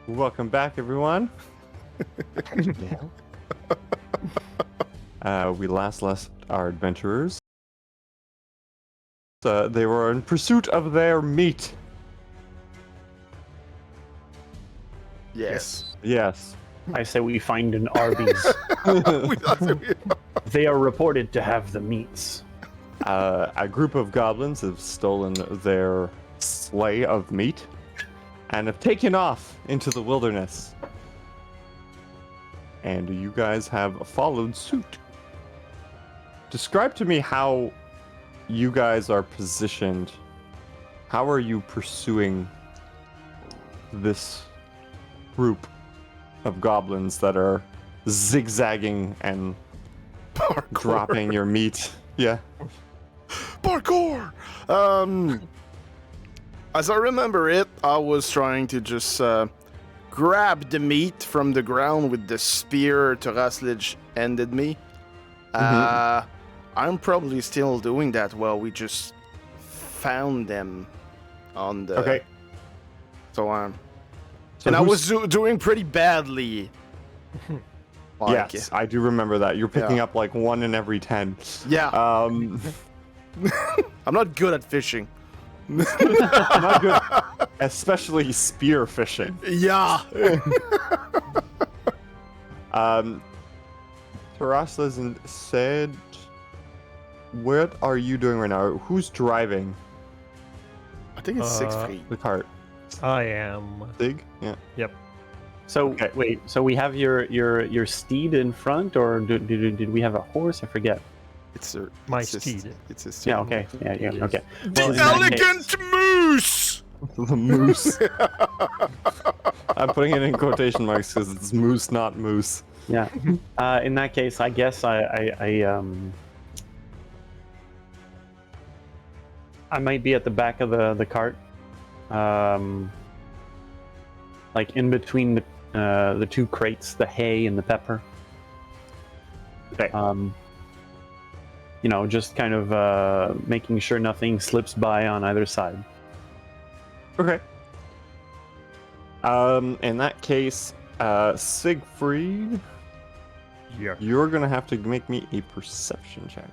Welcome back, everyone. We last left our adventurers. They were in pursuit of their meat. Yes. Yes. I say we find an Arby's. They are reported to have the meats. A group of goblins have stolen their sleigh of meat and have taken off into the wilderness. And you guys have followed suit. Describe to me how you guys are positioned. How are you pursuing this group of goblins that are zigzagging and dropping your meat? Yeah. Parkour! As I remember it, I was trying to just grab the meat from the ground with the spear Taraslij ended me. I'm probably still doing that while we just found them on the... Okay. So I who's- was doing pretty badly. Yes, I do remember that. You're picking Yeah. up like 1 in every 10. Yeah, I'm not good at fishing. not good, especially spear fishing. Yeah. Taraslaz said, what are you doing right now? Who's driving I think it's 6 feet. the cart? I am. Sig? Yeah. Yep. So Okay. wait, so we have your steed in front, or did we have a horse? I forget. It's a My it's a- steed. It's a steed. Yeah. Okay. Yeah. Okay. The Well, in that elegant case- moose. The moose. I'm putting it in quotation marks because it's moose, not moose. Yeah. In that case, I guess I might be at the back of the cart, like in between the two crates, the hay and the pepper. Okay. Just kind of making sure nothing slips by on either side. Okay. In that case, Siegfried, Yeah. you're gonna have to make me a perception check,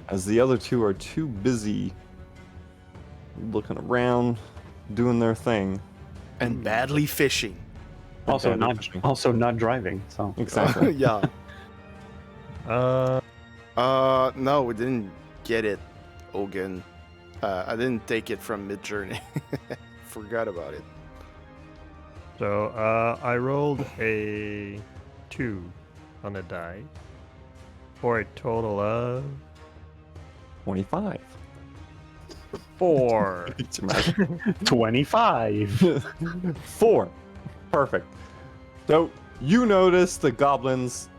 as the other two are too busy looking around, doing their thing. And badly fishing. Also Okay, not fishing. not driving. So Exactly. Yeah. Uh, No, we didn't get it, Ogun. I didn't take it from mid-journey. Forgot about it. so I rolled a 2 on the die for a total of 25. 4. 25. 4. Perfect. So you notice the goblins,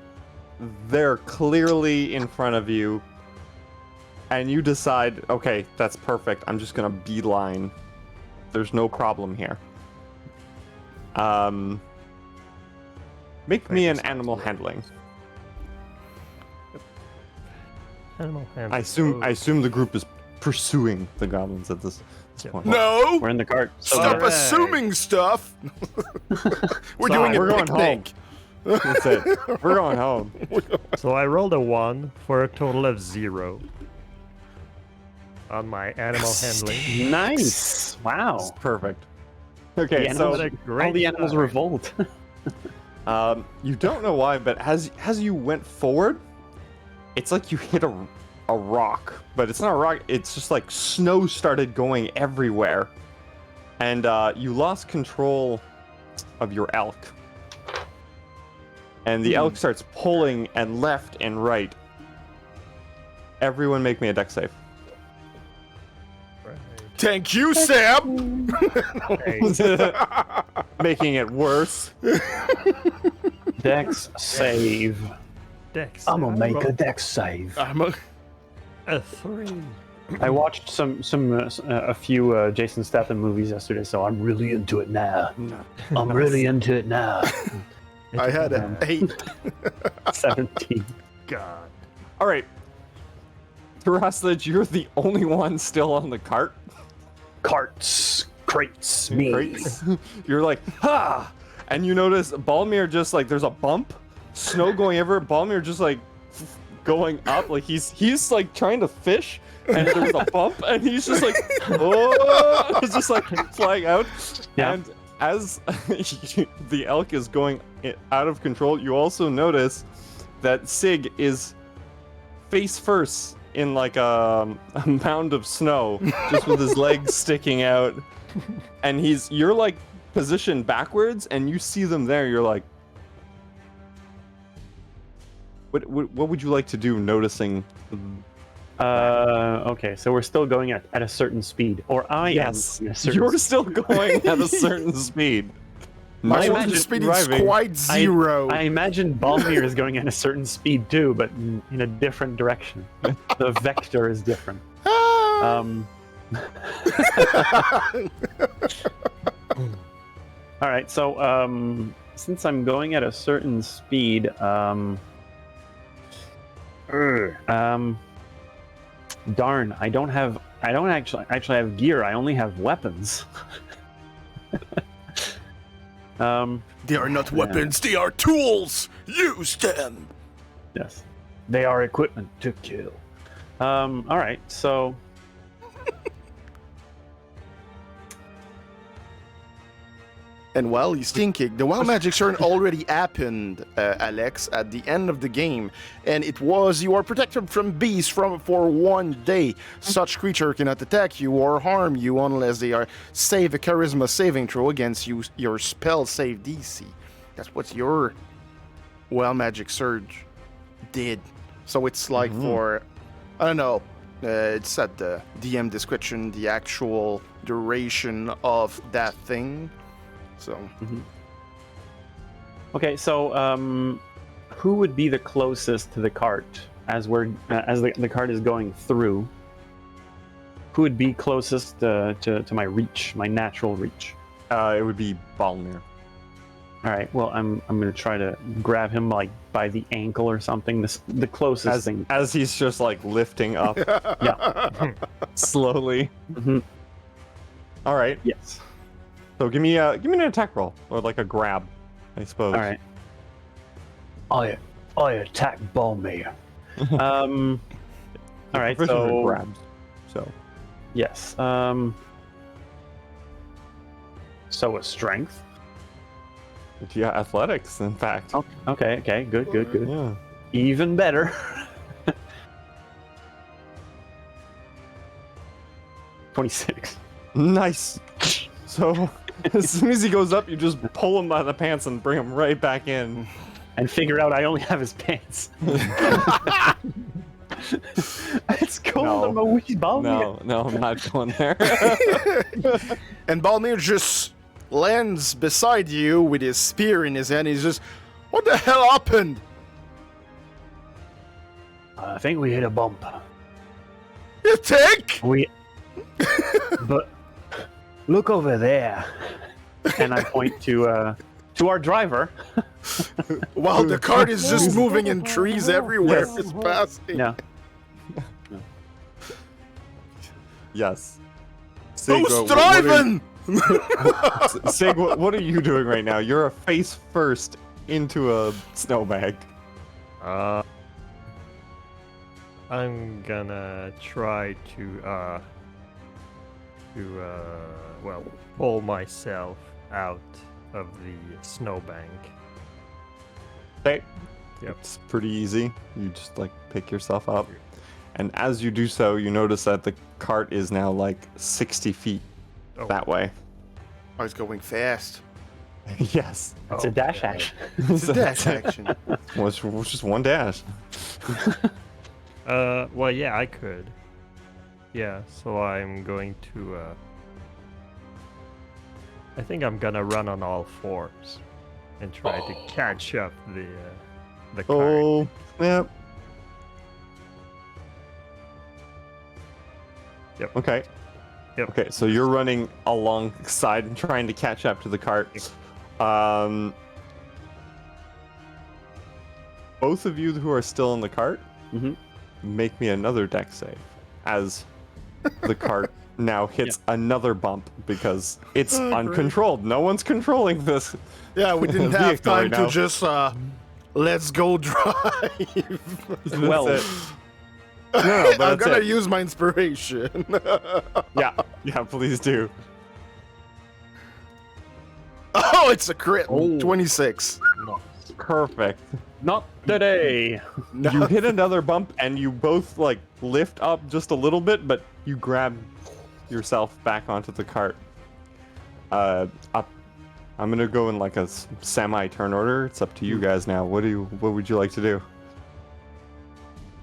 they're clearly in front of you, and you decide, okay, that's perfect. I'm just gonna beeline. There's no problem here. Make me an animal handling. Animal handling. I assume the group is pursuing the goblins at this Yeah. point. No! We're in the cart. So Stop Alright. assuming stuff! We're Sorry, doing a we're going picnic. That's it. We're going home. So I rolled a 1 for a total of 0 on my animal handling. Nice. Wow. Perfect. Okay, The so What a All great the animals start. revolt. you don't know why, but as you went forward, it's like you hit a rock, but it's not a rock. It's just like snow started going everywhere, and you lost control of your elk. And the elk starts pulling and left and right. Everyone make me a dex save. Right. Thank you, Sam! Making it worse. Dex save. Dex. I'm gonna I make a rolled dex save. a 3. I watched a few Jason Statham movies yesterday, so I'm really into it now. I'm really into it now. I had an 8. 17. God. All right. Taraslaj, you're the only one still on the cart. Carts. crates me. Crates. You're like, ha! And you notice Balmir just like there's a bump, snow going everywhere. Balmir just like going up, like he's like trying to fish, and there's a bump, and he's just like, oh, it's just like flying out. Yeah. And as the elk is going out of control, you also notice that Sig is face first in like a mound of snow, just with his legs sticking out, and you're like positioned backwards, and you see them there. You're like, what would you like to do, noticing? Okay, so we're still going at a certain speed, or I Yes, am. At a certain you're still going at a certain speed. My No own one's speed is driving. quite zero. I imagine Balmir is going at a certain speed too, but in a different direction. The vector is different. All right, so since I'm going at a certain speed, darn, I don't actually have gear. I only have weapons. They are not weapons, they are tools! Use them! Yes, they are equipment to kill. All right, so. And while he's thinking, the wild magic turn already happened, Alex, at the end of the game, and it was you are protected from beasts for 1 day. Such creature cannot attack you or harm you unless they are save a charisma saving throw against your spell save DC. That's what your wild magic surge did. So it's like for, I don't know, it's at the DM description, the actual duration of that thing. So. Okay, so who would be the closest to the cart as the cart is going through? Who would be closest to my reach, my natural reach? It would be Balmir. All right. Well, I'm gonna try to grab him like by the ankle or something. The closest thing. As he's just like lifting up Yeah. slowly. Mhm. All right. Yes. So give me an attack roll, or like a grab, I suppose. All right. I attack Balmir. All right. Proficient in So grabs. So yes. So a strength. yeah, athletics, in fact. Oh, okay. Good. Yeah. Even better. 26. Nice. So as soon as he goes up, you just pull him by the pants and bring him right back in. And figure out I only have his pants. It's cold. No. I'm a wee Balmir. No, I'm not going there. And Balmir just lands beside you with his spear in his hand. He's just, what the hell happened? I think we hit a bump. You think? But look over there. And I point to our driver. While the cart is just moving in trees everywhere. Yes. It's passing. Yeah. Yes. Sig, Who's what driving? Sig, what are you doing right now? You're a face first into a snowbag. I'm gonna try to pull myself out of the snowbank. Okay. Yep. It's pretty easy. You just like pick yourself up. And as you do so, you notice that the cart is now like 60 feet that way. Oh, he's going fast. Yes. It's a dash action. It's a dash action. Well, it's just one dash. Well, yeah, I could. Yeah, so I'm going to, I think I'm gonna run on all fours and try to catch up the cart. Oh, yep. Yep. Okay. Yep. Okay, so you're running alongside and trying to catch up to the cart. Both of you who are still in the cart, Mhm. make me another deck save as the cart now hits another bump because it's uncontrolled. No one's controlling this. Yeah, we didn't have vehicle time right to now. just let's go drive. Well, That's it. No, but I'm that's gonna it. use my inspiration. Yeah, please do. Oh, it's a crit. Oh. 26. Perfect. not today. No. You hit another bump and you both like lift up just a little bit, but you grab yourself back onto the cart. Up. I'm gonna go in like a semi-turn order. It's up to you guys now. What would you like to do?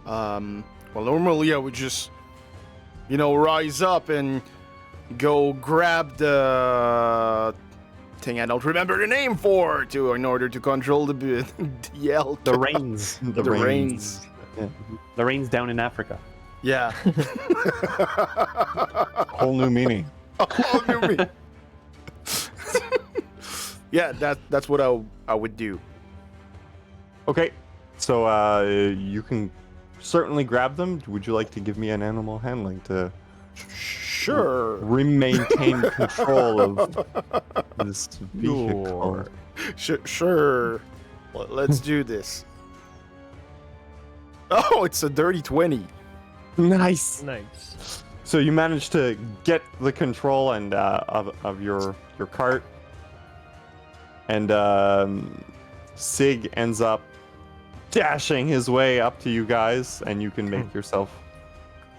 Well, normally I would just, rise up and go grab the thing I don't remember the name for in order to control the elk. The reins. The reins. The reins down in Africa. Yeah. Whole new meaning. Oh, you mean. Yeah, that's what I would do. Okay, so you can certainly grab them. Would you like to give me an animal handling to Sure. maintain control of this vehicle? Sure. Let's do this. Oh, it's a dirty 20. Nice. Nice. So you managed to get the control and of your cart, and Sig ends up dashing his way up to you guys, and you can make yourself.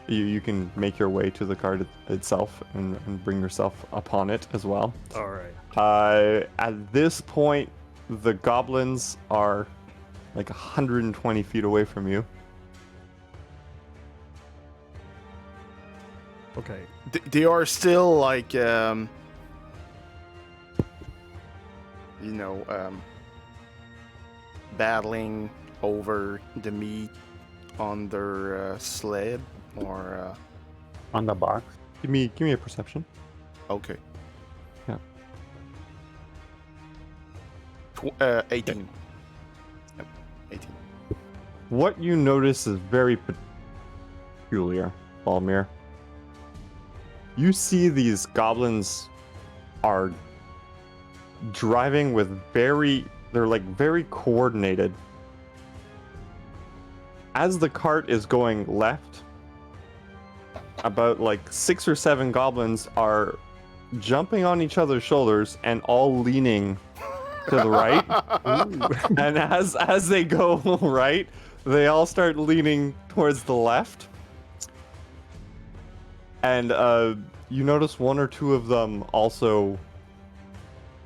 You can make your way to the cart itself and bring yourself upon it as well. All right. At this point, the goblins are like 120 feet away from you. Okay. They are still like, battling over the meat on their sled, or On the box. Give me a perception. okay. Yeah. 18. Yep, 18. What you notice is very peculiar, Balmir. You see these goblins are driving with they're like very coordinated. As the cart is going left, about like 6 or 7 goblins are jumping on each other's shoulders and all leaning to the right. And as they go right, they all start leaning towards the left. And you notice 1 or 2 of them also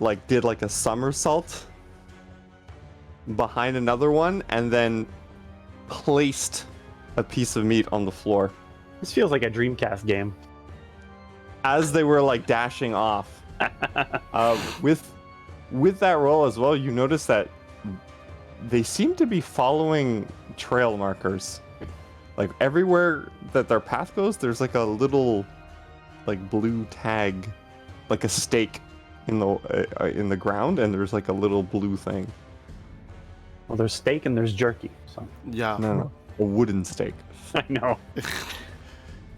like did like a somersault behind another one and then placed a piece of meat on the floor This feels like a Dreamcast game. as they were like dashing off. With that roll as well, you notice that they seem to be following trail markers. Like everywhere that their path goes, there's like a little like blue tag, like a stake in the ground, and there's like a little blue thing. Well, there's steak and there's jerky. So Yeah. No, a wooden stake. I know. The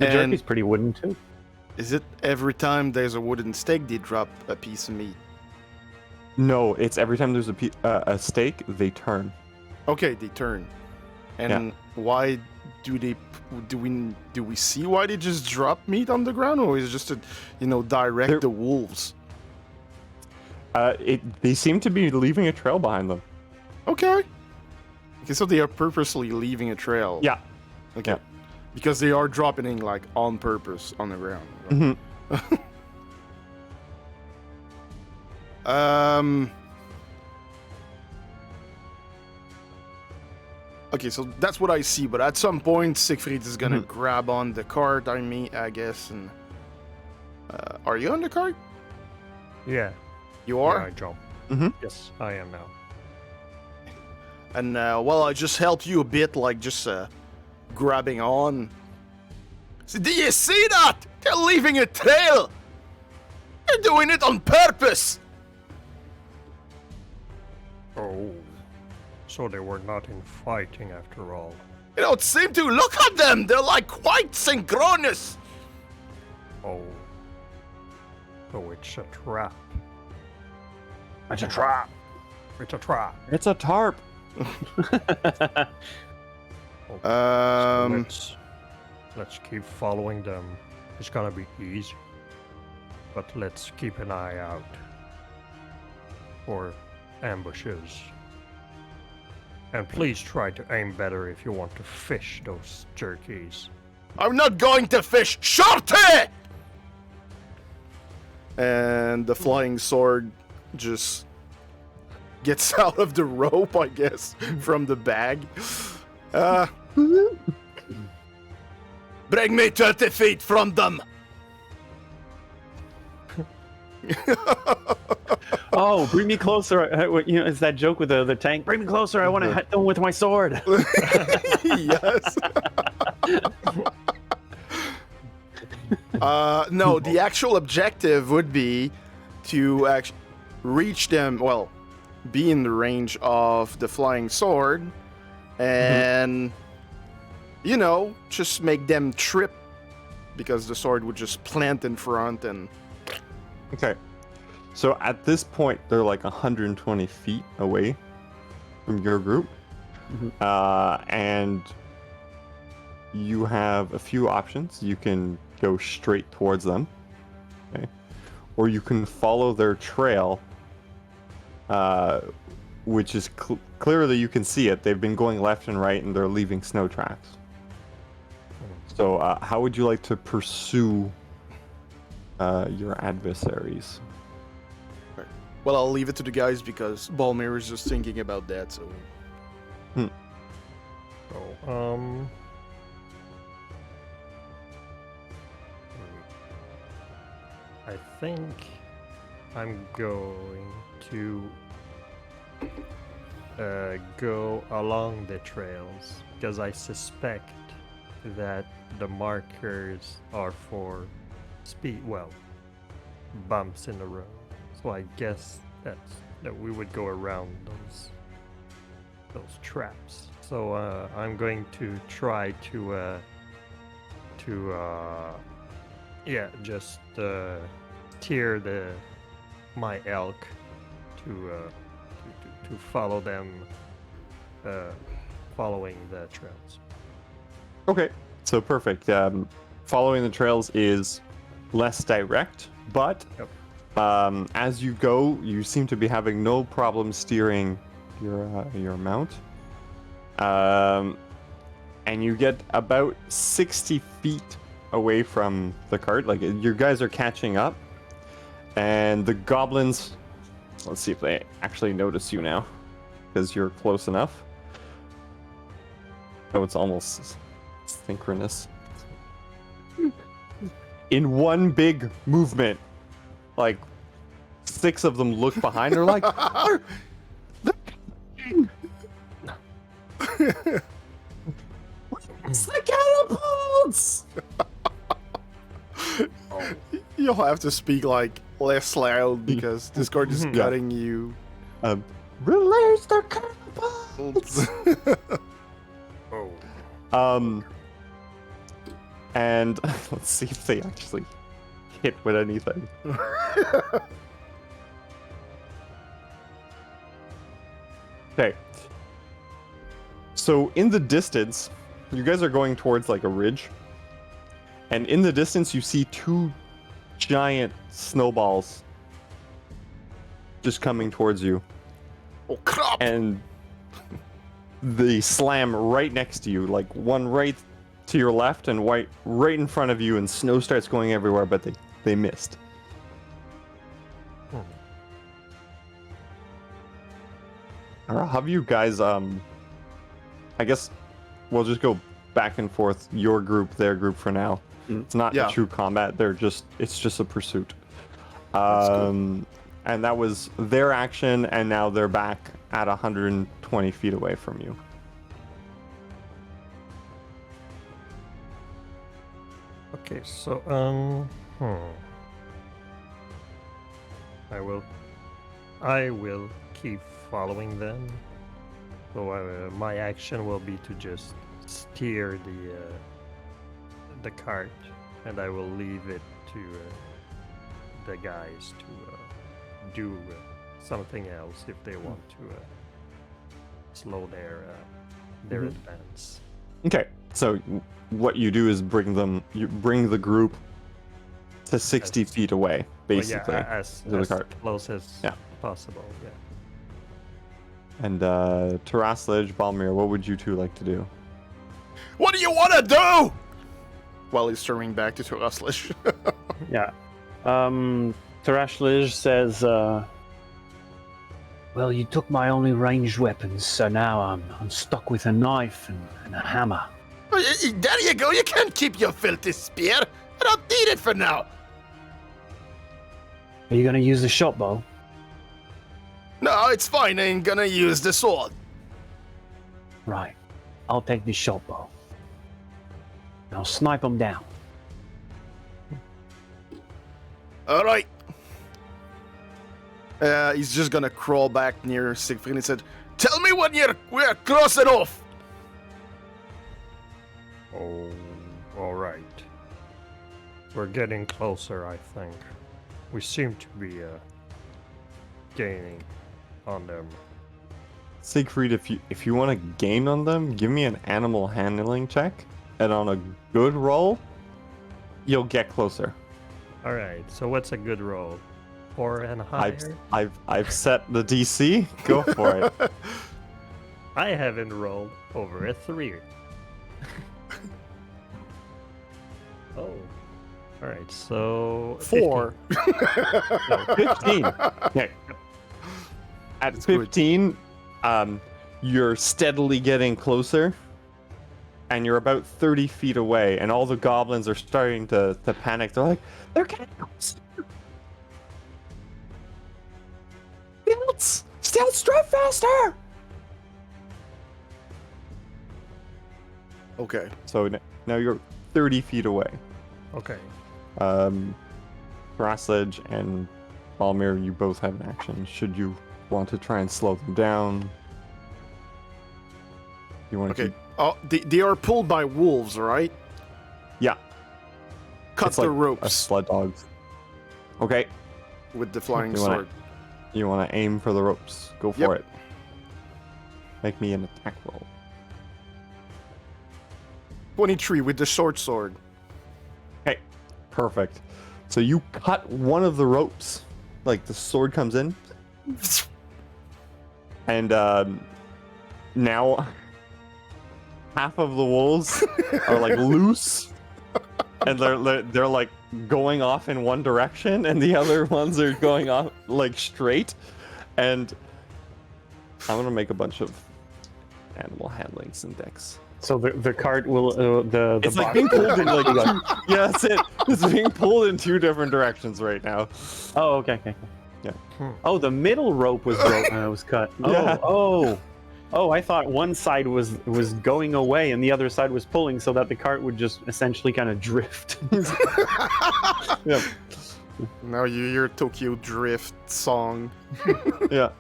And jerky's pretty wooden too. is it every time there's a wooden stake, they drop a piece of meat? No, it's every time there's a stake, they turn. Okay, they turn. And why do we see why they just drop meat on the ground, or is it just to, direct They're- the wolves? They seem to be leaving a trail behind them. Okay. Okay, so they are purposely leaving a trail. Yeah. Okay. Yeah. Because they are dropping like on purpose on the ground. Mhm. Okay, so that's what I see, but at some point Siegfried is gonna grab on the cart, I guess, and are you on the cart? Yeah. You Yeah, are? I jump. Mhm. Yes, I am now. And well, I just helped you a bit, like just grabbing on. So, do you see that? They're leaving a trail. They're doing it on purpose. Oh. So they were not in fighting after all. You don't seem to. Look at them. They're like quite synchronous. Oh. Oh, it's a trap. It's a trap. It's a trap. It's a tarp. Okay, Um, so let's keep following them. It's gonna be easy. But let's keep an eye out for ambushes. And please try to aim better if you want to fish those jerkies. I'm not going to fish shorty! And the flying sword just gets out of the rope, I guess, from the bag. Bring me 30 feet from them! Oh, bring me closer. You know, it's that joke with the tank. Bring me closer. I want to hit them with my sword. Yes. No, the actual objective would be to reach them, well, be in the range of the flying sword, and, you know, just make them trip, because the sword would just plant in front and... Okay. So at this point, they're like 120 feet away from your group. And you have a few options. You can go straight towards them. Okay. Or you can follow their trail, which is clearly you can see it. They've been going left and right, and they're leaving snow tracks. So how would you like to pursue your adversaries? Well, I'll leave it to the guys because Balmir is just thinking about that, so... So, I think I'm going to go along the trails because I suspect that the markers are for speed, well, bumps in the road. So I guess that we would go around those traps. So I'm going to try to just steer my elk to follow them, following the trails. Okay, so perfect. Following the trails is less direct, but as you go, you seem to be having no problem steering your mount. And you get about 60 feet away from the cart. Like, your guys are catching up, and the goblins, let's see if they actually notice you now, because you're close enough. Oh, it's almost synchronous. In one big movement, like 6 of them look behind. They're like, it's the catapults! You'll have to speak, like, less loud because Discord is gutting you. Release the catapults! And let's see if they actually hit with anything. Okay. So in the distance, you guys are going towards like a ridge. And in the distance, you see 2 giant snowballs just coming towards you. Oh, crap! And they slam right next to you, like one right to your left and right in front of you, and snow starts going everywhere, but they missed. Alright, have you guys, I guess we'll just go back and forth, your group, their group for now. It's not a true combat, it's just a pursuit. And that was their action, and now they're back at 120 feet away from you. Okay, so I will keep following them. So my action will be to just steer the cart, and I will leave it to the guys to do something else if they want to slow their advance. Okay, so what you do is bring the group to 60 feet away, basically. Well, yeah, as the cart. close as Yeah. possible. Yeah. And Taraslij, Balmir, what would you two like to do? What do you want to do? While he's turning back to Taraslij. Yeah. Tarashlij says, well, you took my only ranged weapons, so now I'm stuck with a knife and a hammer. There you go. You can't keep your filthy spear. I don't need it for now. Are you going to use the shot bow? No, it's fine. I ain't gonna use the sword. Right. I'll take the shot bow. And I'll snipe them down. All right. He's just gonna crawl back near Siegfried and said, "Tell me when we're close enough." Oh, all right. We're getting closer, I think. We seem to be gaining on them. Siegfried, if you want to gain on them, give me an animal handling check, and on a good roll, you'll get closer. All right. So what's a good roll? 4 and higher? I've set the DC. Go for it. I haven't rolled over a 3. Oh. All right. So 4. 15. Okay. At 15, you're steadily getting closer, and you're about 30 feet away, and all the goblins are starting to panic. They're like, they're getting closer. Stealth, strike faster! Okay. So now you're 30 feet away. Okay. Braslage and Balmir, you both have an action. Should you want to try and slow them down? You want to Okay. Oh, they are pulled by wolves, right? Yeah. Cut It's the like a ropes sled dogs. Okay. with the flying You wanna- sword. You want to aim for the ropes. Go for Yep. it. Make me an attack roll. 23 with the short sword. Okay. Perfect. So you cut one of the ropes. Like the sword comes in. And now half of the wolves are like loose. And they're like going off in one direction, and the other ones are going off like straight. And I'm gonna make a bunch of animal handling syntax. So the cart will the It's like box- being pulled in like two, yeah, that's it. It's being pulled in 2 different directions right now. Oh, okay. Yeah. Oh, the middle rope was was cut. Oh, Yeah. oh, I thought one side was going away and the other side was pulling, so that the cart would just essentially kind of drift. Yeah. Now you hear Tokyo Drift song. Yeah.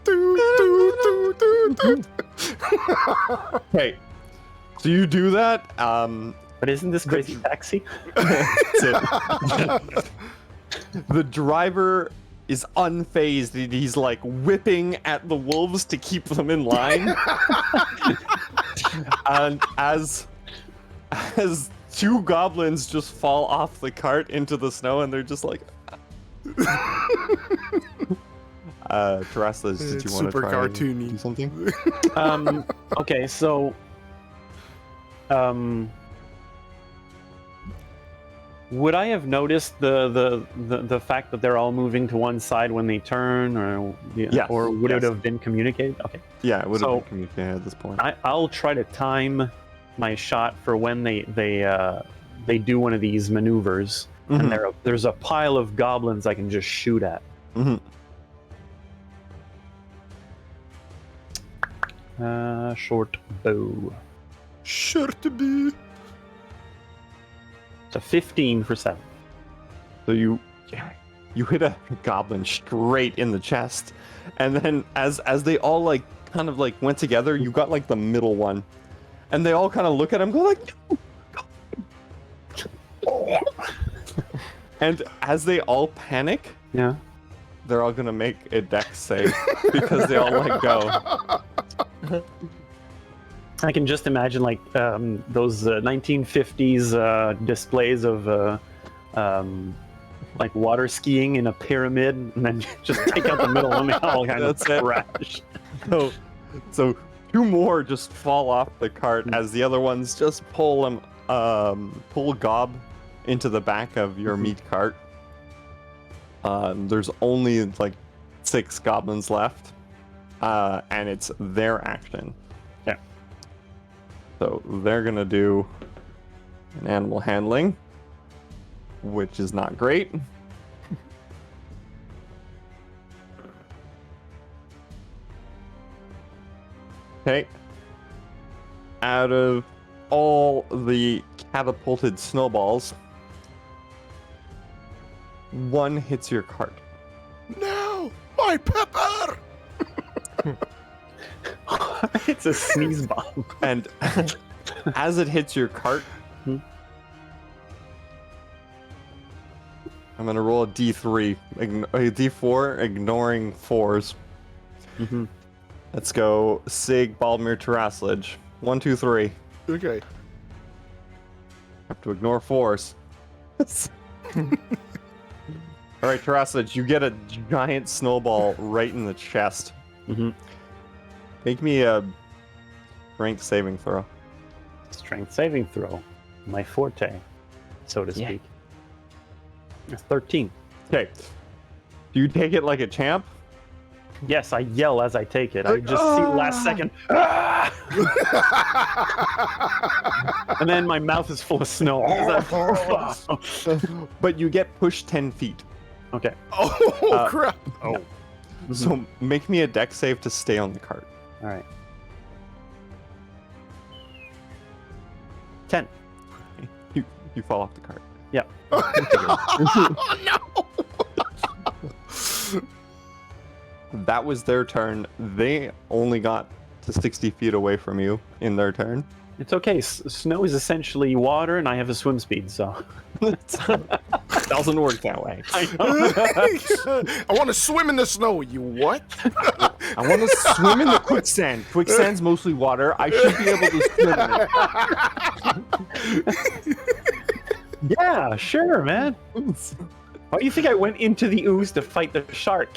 Okay. So you do that. But isn't this Crazy Taxi? That's it. The driver is unfazed. He's like whipping at the wolves to keep them in line. And as 2 goblins just fall off the cart into the snow, and they're just like. Taraslas, did you want to Super try and cartoony. do something? Okay, so would I have noticed the fact that they're all moving to one side when they turn, or Yes, or would it yes. have been communicated? Okay, Yeah, it would have So- been communicated at this point. I'll try to time my shot for when they do one of these maneuvers, Mhm. and there's a pile of goblins I can just shoot at. Mhm. Short bow. Sure to be. It's a 15 for 7. So you hit a goblin straight in the chest, and then as they all like kind of like went together, you got like the middle one, and they all kind of look at him, go like, And as they all panic, Yeah. they're all gonna make a dex save because they all let go. I can just imagine like those 1950s displays of like water skiing in a pyramid, and then just take out the middle and they all kind of That's it. crash. So 2 more just fall off the cart as the other ones just pull Gob into the back of your meat cart. There's only like 6 goblins left, and it's their action. Yeah. So they're gonna do an animal handling, which is not great. Okay. Out of all the catapulted snowballs, 1 hits your cart. No, my pepper! It's a sneeze bomb. And as it hits your cart, Hmm. I'm gonna roll a D3, a D4, ignoring 4s. Mm-hmm. Let's go Sig, Baldmir, Taraslage. 1, 2, 3. Okay. Have to ignore 4s. Alright, Taraslage, you get a giant snowball right in the chest. Mm-hmm. Make me a strength saving throw. Strength saving throw, my forte, so to Yeah. speak. That's 13. Okay. Do you take it like a champ? Yes, I yell as I take it. I just see last second. "Ah!" And then my mouth is full of snow. But you get pushed 10 feet. Okay. Oh, crap! Oh, So make me a dex save to stay on the cart. All right. 10. You fall off the cart. Yeah. Oh, no! That was their turn. They only got to 60 feet away from you in their turn. It's okay. Snow is essentially water, and I have a swim speed, so. Doesn't work that way. I know. I want to swim in the snow. You what? I want to swim in the quicksand. Quicksand's mostly water. I should be able to swim in it. Yeah, sure, man. Why do you think I went into the ooze to fight the shark?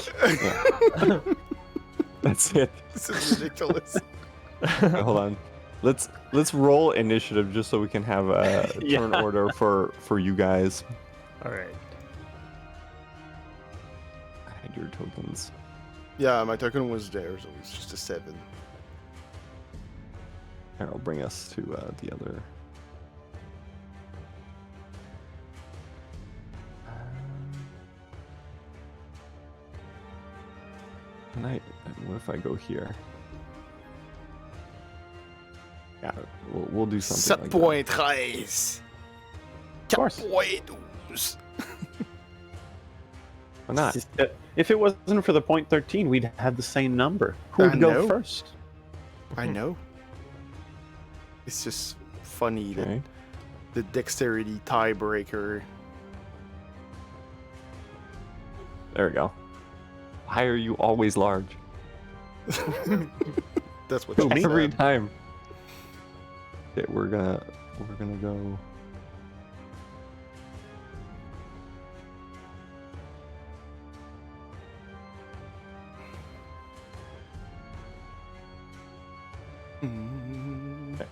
That's it. This is ridiculous. Hold on. Let's roll initiative just so we can have a Yeah. turn order for you guys. all right. Hide your tokens. Yeah, my token was there, so it's just a 7. Here, I'll bring us to the other. What if I go here? Yeah, we'll do something like that. 7.13. Of course. 4.12. Why not? If it wasn't for the point 13, we'd have the same number. Who I would go know. first? I know. It's just funny that Okay. the dexterity tiebreaker. There we go. Why are you always large? That's what she Every said. time. Okay, we're gonna go. Mm.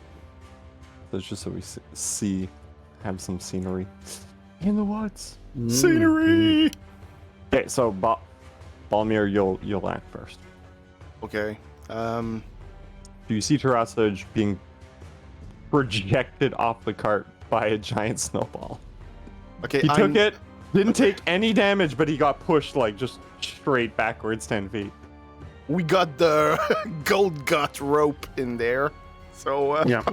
That's just so we have some scenery in the woods. Scenery. Okay, so Balmir, you'll act first. Okay. Do you see Tarasage being projected off the cart by a giant snowball? Okay. He took it, didn't take any damage, but he got pushed like just straight backwards 10 feet. We got the gold gut rope in there, so Yeah.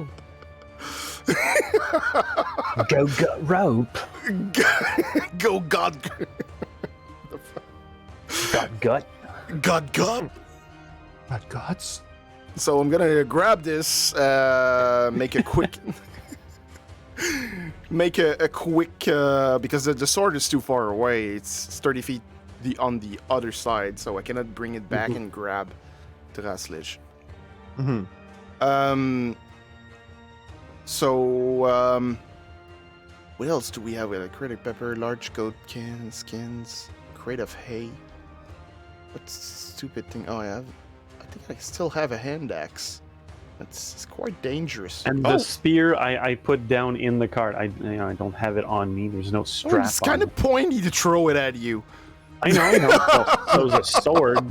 Go gut rope. go god Got gut. god gut. But guts? So I'm gonna grab this, make a quick make a quick because the sword is too far away. It's 30 feet on the other side, so I cannot bring it back and grab Teraslich. What else do we have? We have a crate of pepper, large goat can, skins, crate of hay. What stupid thing? Oh, I think I still have a hand axe. It's quite dangerous. And the spear I put down in the cart. I don't have it on me. There's no strap. It's kind of pointy to throw it at you. I know. So a sword.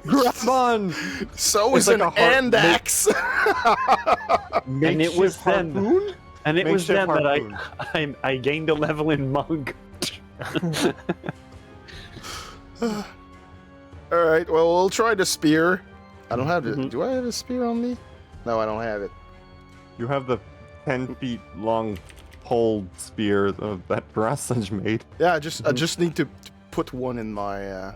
Grab on! So is like an a hand axe. And it was then. Harpoon? And it was then Makeshift that I gained a level in monk. All right. Well, we'll try the spear. I don't have it. Do I have a spear on me? No, I don't have it. You have the 10 feet long pole spear that Teraslich made. Yeah, I just need to put one in my.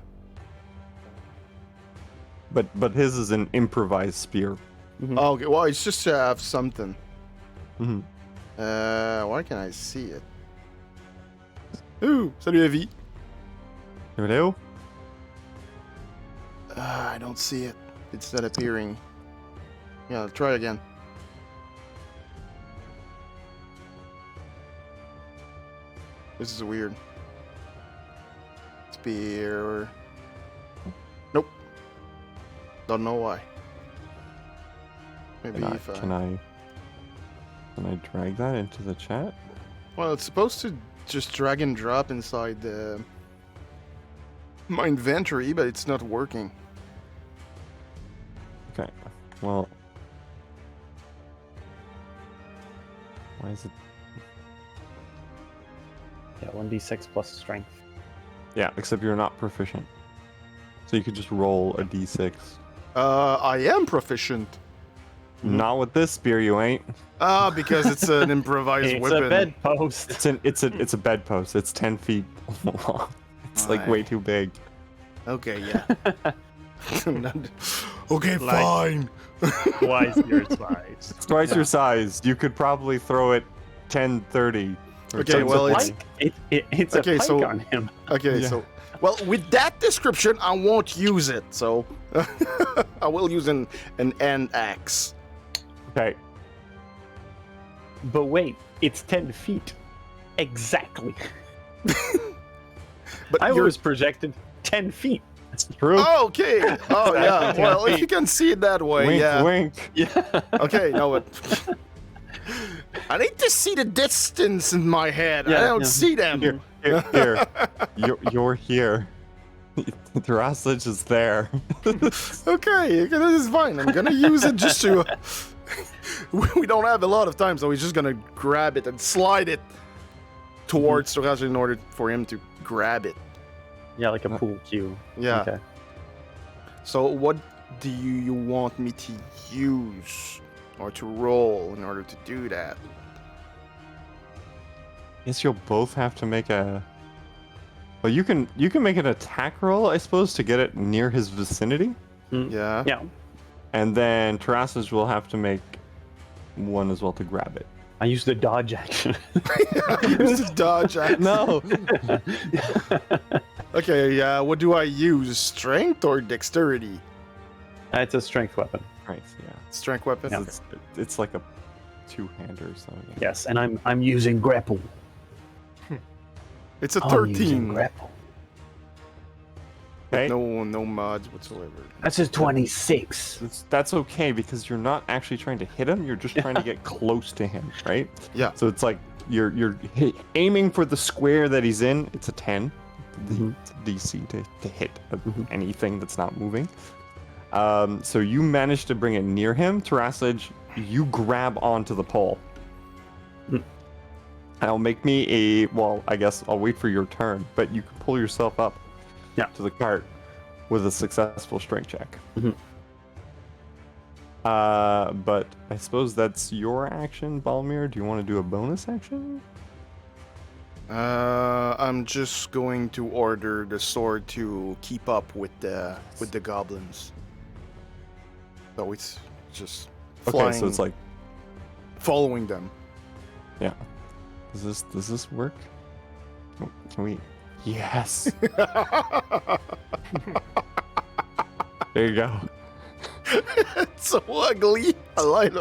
But his is an improvised spear. Oh, okay. Well, it's just to have something. Mm-hmm. Why can't I see it? Ooh, salut Evie. Hello? I don't see it. It's not appearing. Yeah, I'll try again. This is weird. Spear. Nope. Don't know why. Maybe if Can I drag that into the chat? Well, it's supposed to just drag and drop inside my inventory, but it's not working. Okay. Well. Why is it? Yeah, 1d6 plus strength. Yeah, except you're not proficient. So you could just roll a d6. I am proficient. Not with this spear, you ain't. Because it's an improvised It's weapon. a bedpost. It's a bedpost. It's 10 feet long. It's like way too big. Okay, yeah. Okay, fine. Twice your size. It's twice your size. You could probably throw it 10, 30. or Okay, something. well, it's It's Okay, a pike so- on him. okay. Yeah. So, well, with that description, I won't use it. So, I will use an end axe. Okay. But wait, it's 10 feet. Exactly. But I you're was projected 10 feet. It's true. Oh, okay. Oh, yeah. Exactly. Well, if you can see it that way, wink, yeah. wink. Yeah. Okay, no, but I need to see the distance in my head. I Yeah, don't yeah. see them. Here. You're here. Teraslich is there. Okay, this is fine. I'm gonna use it just to. We don't have a lot of time, so we're just gonna grab it and slide it towards Teraslich in order for him to grab it. Yeah, like a pool cue. Yeah. Okay. So, what do you want me to use or to roll in order to do that? Guess you'll both have to make a. Well, you can make an attack roll, I suppose, to get it near his vicinity, Yeah. Yeah. and then Teraslich will have to make one as well to grab it. I used the dodge action. This is dodge. No. Okay. Yeah. What do I use? Strength or dexterity? It's a strength weapon. Right. Yeah. Strength weapon. Yeah. It's like a two-hander, so yeah. Yes, and I'm using grapple. It's a I'm using 13. grapple. Okay. No mods whatsoever. That's a 26. That's okay because you're not actually trying to hit him. You're just trying to get close to him, right? Yeah. So it's like you're aiming for the square that he's in. It's a 10 DC to hit anything that's not moving. So you managed to bring it near him, Teraslich. You grab onto the pole. That'll make me a. Well, I guess I'll wait for your turn, but you can pull yourself up. Yeah. To the cart with a successful strength check. But I suppose that's your action, Balmir. Do you want to do a bonus action? I'm just going to order the sword to keep up with the goblins. So it's just flying, Okay, so it's like following them. Yeah. Does this work? Can we? Yes. There you go. It's so ugly. I love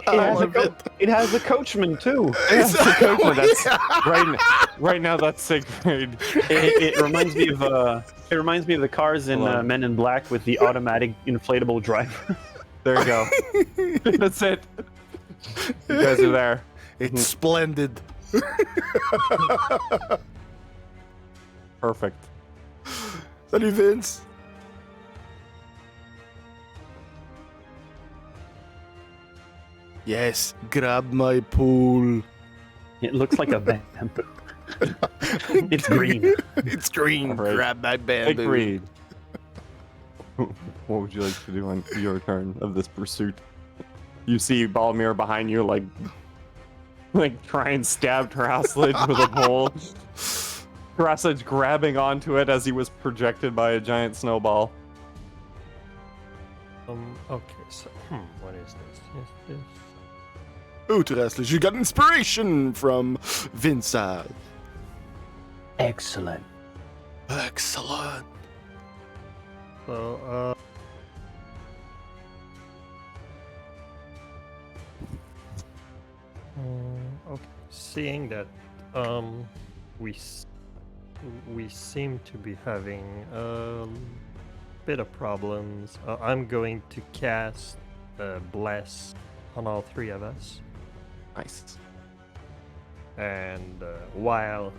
it. It has a coachman too. That's the coachman. That's Yeah. right now. That's sacred. It reminds me of the cars in Hold on. Men in Black with the automatic inflatable driver. There you go. That's it. You guys are there. It's splendid. Perfect. Salut Vince. Yes, grab my pool. It looks like a bamboo. It's green. It's green. Alright. Grab my bamboo. Agreed. What would you like to do on your turn of this pursuit? You see Balmir behind you, like try and stab Teraslige with a pole. Teraslige grabbing onto it as he was projected by a giant snowball. Okay, so what is this? Is this? Oh, Teraslige, you got inspiration from Vincent. Excellent. Excellent. So, okay. Seeing that, we seem to be having a bit of problems. I'm going to cast Bless on all three of us, Nice. and while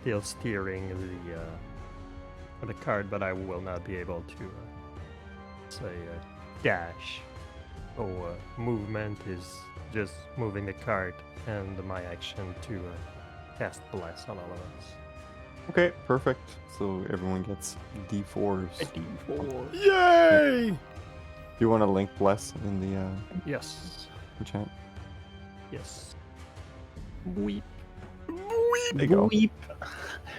still steering the card, but I will not be able to say dash. So movement is just moving the card, and my action to cast Bless on all of us. Okay, perfect. So everyone gets D4s. D4. Yay! Do you want to link Bless in the Yes. chat? Yes. Weep. There you go. Weep.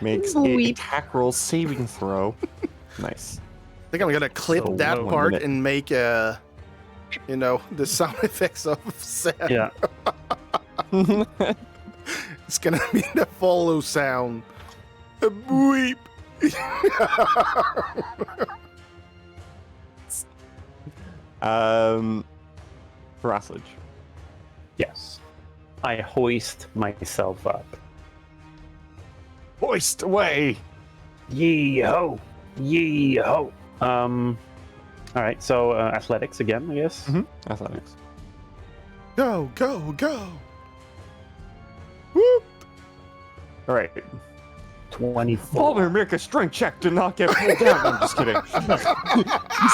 Makes a Weep. attack roll saving throw. Nice. I think I'm gonna clip So, that 1 part minute. and make the sound effects of Sam. Yeah. It's gonna be the follow sound. A bleep. Teraslige. Yes. I hoist myself up. Hoist away! Yee ho! Yee ho! All right. So athletics again, I guess. Athletics. Go, go, go. Whoop. All right. 24. Balmir, make a strength check to not get pulled down. I'm just kidding.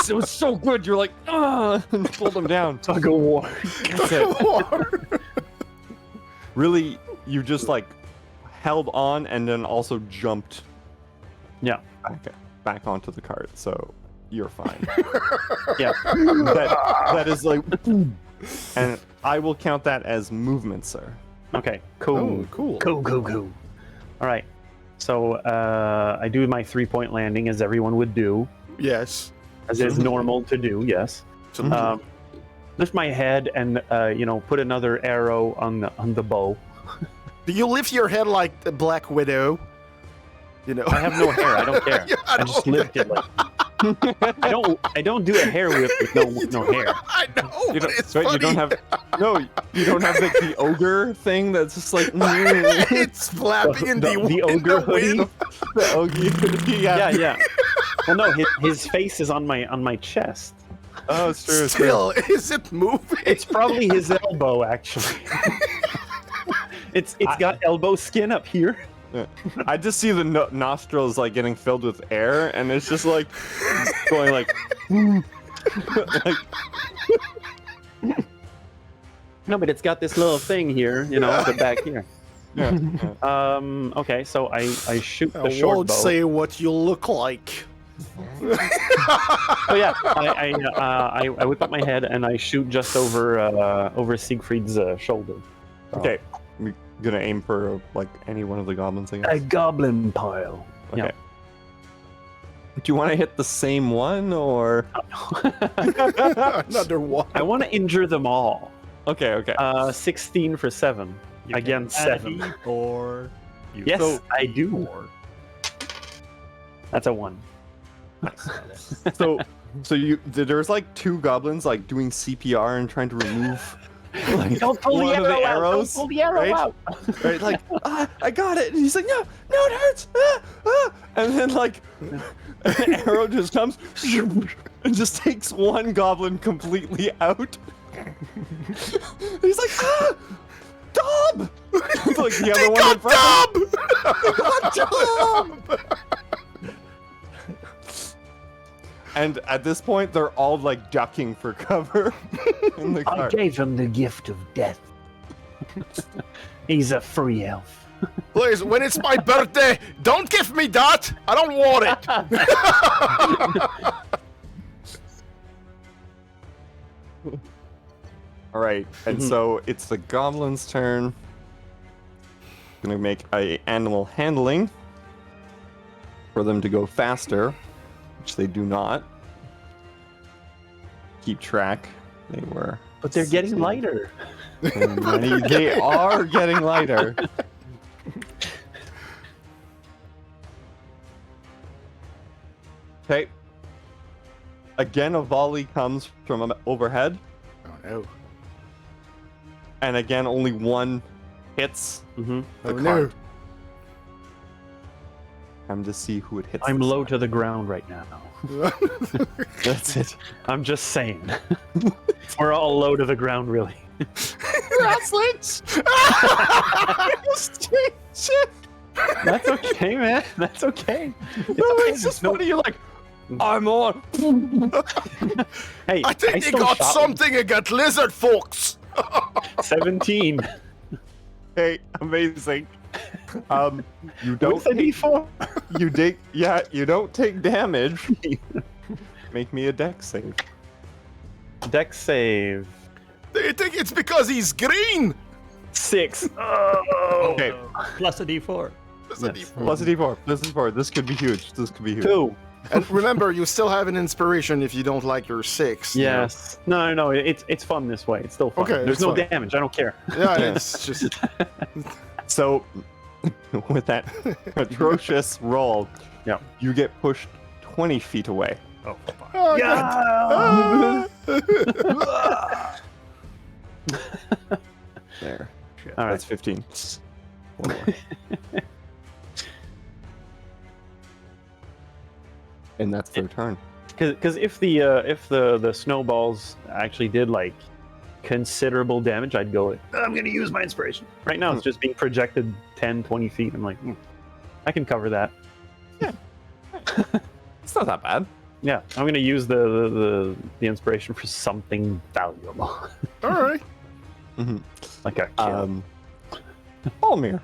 It was so good. You're like, and pulled him down. Tug of war. That's it. Really, you just like held on and then also jumped Yeah. back onto the cart. So you're fine. Yeah. that is like, and I will count that as movement, sir. Okay. Cool. Oh, cool. Cool. All right. So I do my 3-point landing as everyone would do, Yes. as is normal to do. Yes. So, Lift my head and put another arrow on the bow. do you lift your head like the Black Widow? You know. I have no hair. I don't care. Yeah, I just lift it like. I don't do a hair whip with no hair. I know. You but don't, it's but funny. you don't have you don't have like the ogre thing that's just like It's flapping in The ogre hoodie. wind. the ogre. Yeah. Well, no, his face is on my chest. Oh, it's true. It's true. Still, is it moving? It's probably his elbow, actually. It's got elbow skin up here. Yeah. I just see the nostrils like getting filled with air, and it's just like going like. like No, but it's got this little thing here, the back here. yeah. Okay, so I shoot the I short won't bow. say what you look like. Oh yeah, I whip up my head and I shoot just over Siegfried's shoulder. So. Okay, we're gonna aim for like any one of the goblins, I guess. A goblin pile. Okay. Yeah. Do you want to hit the same one or? Another one. I want to injure them all. Okay. 16 for 7. You Again, can add 7. a D4. You Yes, can I do. 4. That's a 1. So there's like 2 goblins like doing CPR and trying to remove like Don't pull one the of the arrow out! arrows. Don't pull the arrow right? out! Right, like I got it, and he's like, no, it hurts, and then like an arrow just comes and just takes one goblin completely out. He's like, Dob! Like the other one in front. Dob! And at this point, they're all like ducking for cover in the I cart. gave him the gift of death. He's a free elf. Please, when it's my birthday, don't give me that. I don't want it. All right, and so it's the goblin's turn. Gonna make a animal handling for them to go faster, which they do not. Keep track. They were. But they're getting lighter. They are getting lighter. Okay. Again, a volley comes from overhead, Oh no. and again, only one hits Mm-hmm. the Oh no. cart. Time to see who it hits. I'm this low time. to the ground right now. That's it. I'm just saying. We're all low to the ground, really. Wrestlings! Shit! That's okay, man. That's okay. No, it's just funny. You're like, I'm on. Hey, I think they still got shot something against lizard folks. 17. Hey, amazing. You don't With a take, D4. you don't take damage. Make me a dex save. Dex save. They think it's because he's green. 6. Okay. Plus a D4. It's a Yes. D4. Plus a d4. Plus a d4. This could be huge. 2. And remember, you still have an inspiration if you don't like your 6. you know? Yes. No. It's fun this way. It's still fun. Okay, There's it's no fine. damage. I don't care. Yeah, it's just. So, with that atrocious roll, Yeah. you get pushed 20 feet away. Oh, fuck. Oh, God. There. Shit. All right. That's 15. One more. And that's their turn. Because if the snowballs actually did like considerable damage, I'd go, I'm gonna use my inspiration. Right now it's just being projected 10, 20 feet. I'm like, I can cover that. It's not that bad. Yeah, I'm gonna use the inspiration for something valuable, All right. like a kill. Almir.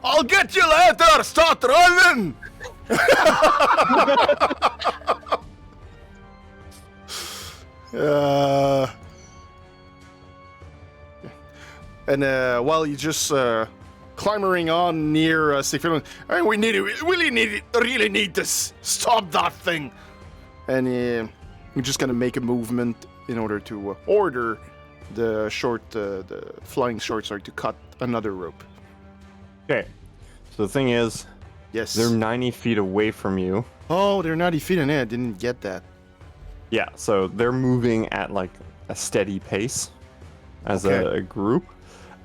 I'll get you later. Start running. And while you just climbing on near Sitkov, I mean, really need to stop that thing. And you're just gonna make a movement in order to order the flying short sword to cut another rope. Okay. So the thing is, Yes. they're 90 feet away from you. Oh, they're 90 feet in it. I didn't get that. Yeah, so they're moving at like a steady pace as Okay. a group.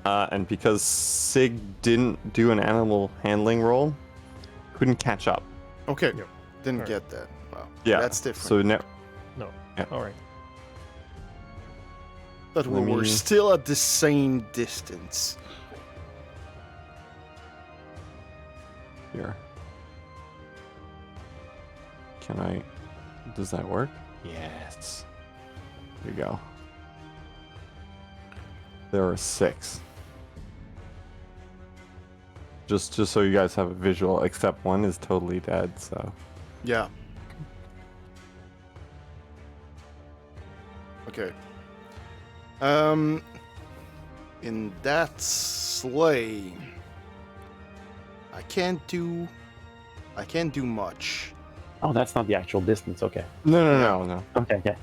And because Sig didn't do an animal handling roll, couldn't catch up. Okay. Yep. Didn't Alright. get that. Wow. Yeah. That's different. So now, No. Yeah. All right. But let we're me- still at the same distance. here. Can I? Does that work? Yes. Here you go. There are 6. Just so you guys have a visual, except one is totally dead, so. Yeah. Okay. In that sleigh, I can't do much. Oh, that's not the actual distance. Okay. No. Okay.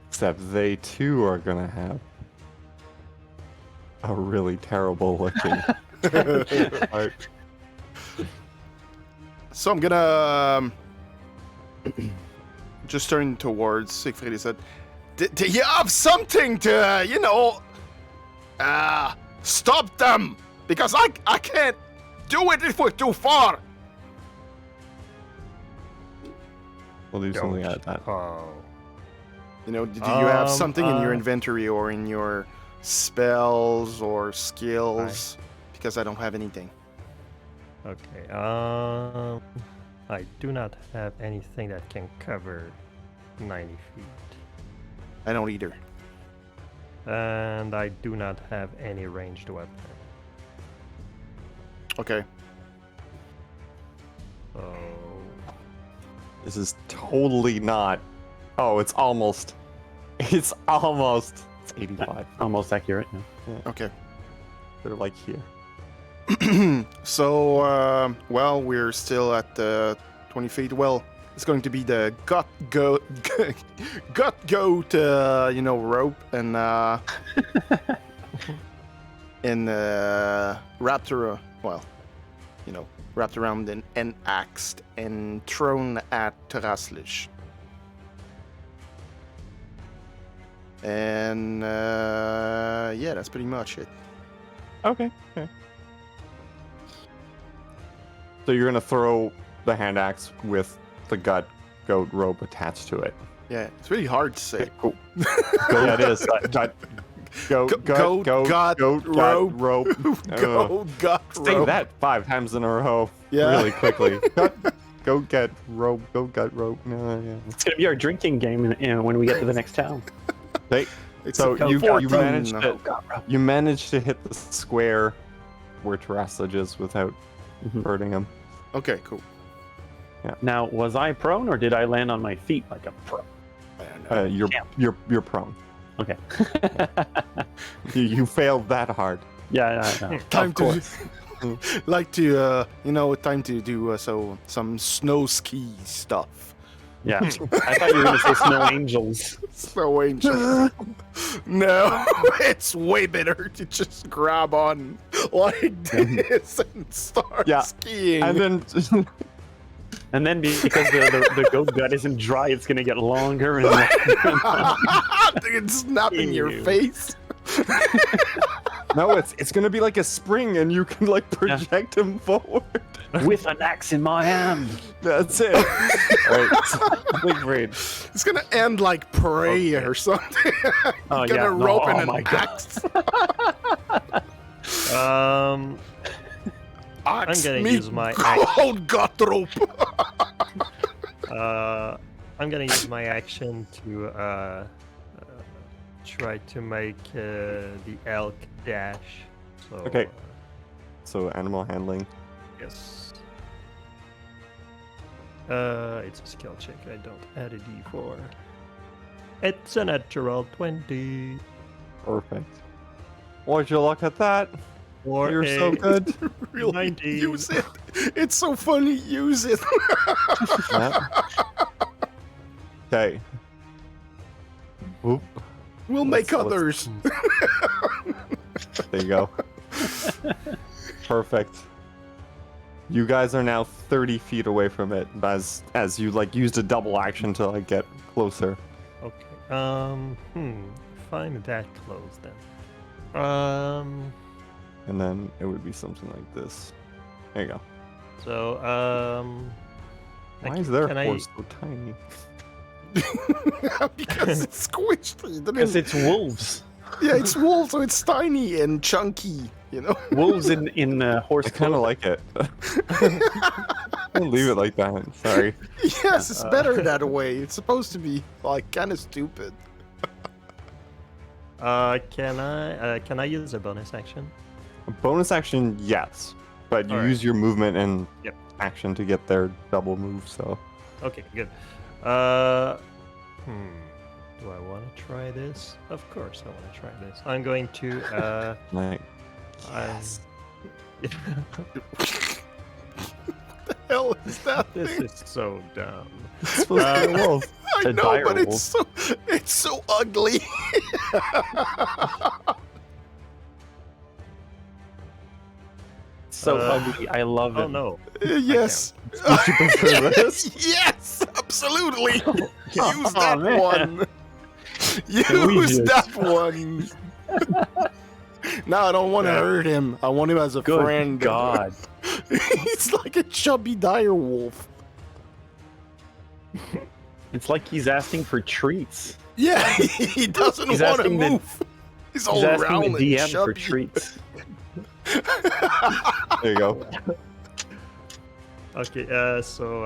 Except they too are gonna have a really terrible looking art. So I'm gonna just turn towards Siegfried. He said, "Do you have something to, stop them? Because I can't do it if we're too far." We'll do something like that. Oh. Do you have something in your uh, inventory or in your spells or skills? Because I don't have anything. Okay. I do not have anything that can cover 90 feet. I don't either. And I do not have any ranged weapon. Okay. So This is totally not. Oh, it's almost. It's almost. It's 85. Almost accurate. Yeah. Okay. They're like here. So, we're still at 20 feet. Well, it's going to be the gut goat, rope and raptor. Wrapped around and axed and thrown at Teraslish. And that's pretty much it. Okay. So you're gonna throw the hand axe with the gut goat rope attached to it. Yeah, it's really hard to say. Cool. Yeah, it is. Goat rope. Goat gut Say rope. that 5 times in a row. Yeah. Really quickly. Go get rope. Go gut rope. No, yeah. It's gonna be our drinking game when we get to the next town. Hey, It's so a you 14. managed to hit the square where Teraslish is without hurting him. Okay, cool. Now, was I prone or did I land on my feet like a pro? I don't know. You're prone. Okay. You failed that hard. Yeah. Time Of course. time to do some snow ski stuff. Yeah. I thought you were gonna say snow angels. Snow angel. No, it's way better to just grab on like this and start skiing. And then And then because the goat gut isn't dry, it's gonna get longer and longer. It's snap in your Ew. face. no, it's gonna be like a spring, and you can like project him forward. with an axe in my hand. That's it. All right, big raid. It's gonna end like Prey or something. Oh, Gonna yeah, no, rope oh and my an God. axe. I'm gonna me use my action. gold gut rope. I'm gonna use my action to try to make the elk dash. So, Okay. So animal handling. Yes. It's a skill check. I don't add a d4. It's a natural 20. Perfect. Would you look at that? Or You're so a good. Really 19. use it. It's so funny. Use it. Okay. Whoop. We'll make Let's- others. There you go. Perfect. You guys are now 30 feet away from it as you like used a double action to like get closer. Okay. If I'm that close then. And then it would be something like this. There you go. So, Why is their can I- horse so tiny? Because it's squished. Because it's wolves. Yeah, it's wool, so it's tiny and chunky. Wolves in horse I kind of like it. I'll leave it like that. Sorry. Yes, it's better that way. It's supposed to be like kind of stupid. can I use a bonus action? A bonus action, yes, but you Alright. use your movement and Yep. action to get their double move. So Okay, good. Do I want to try this? Of course I want to try this. I'm going to, like, What the hell is that this thing? is so dumb. it's supposed to be a wolf. I a know, dire but wolf. it's so ugly. It's so ugly. I love it. Oh no. Yes. Would you prefer this? Yes, absolutely. Oh, Use that man. one. Can we Use just- that one. No, I don't want to hurt him. I want him as a Good friend. God. He's like a chubby dire wolf. It's like he's asking for treats. Yeah, he doesn't He's want to asking the- move. He's all He's asking round the and DM for chubby. treats. There you go. Okay, so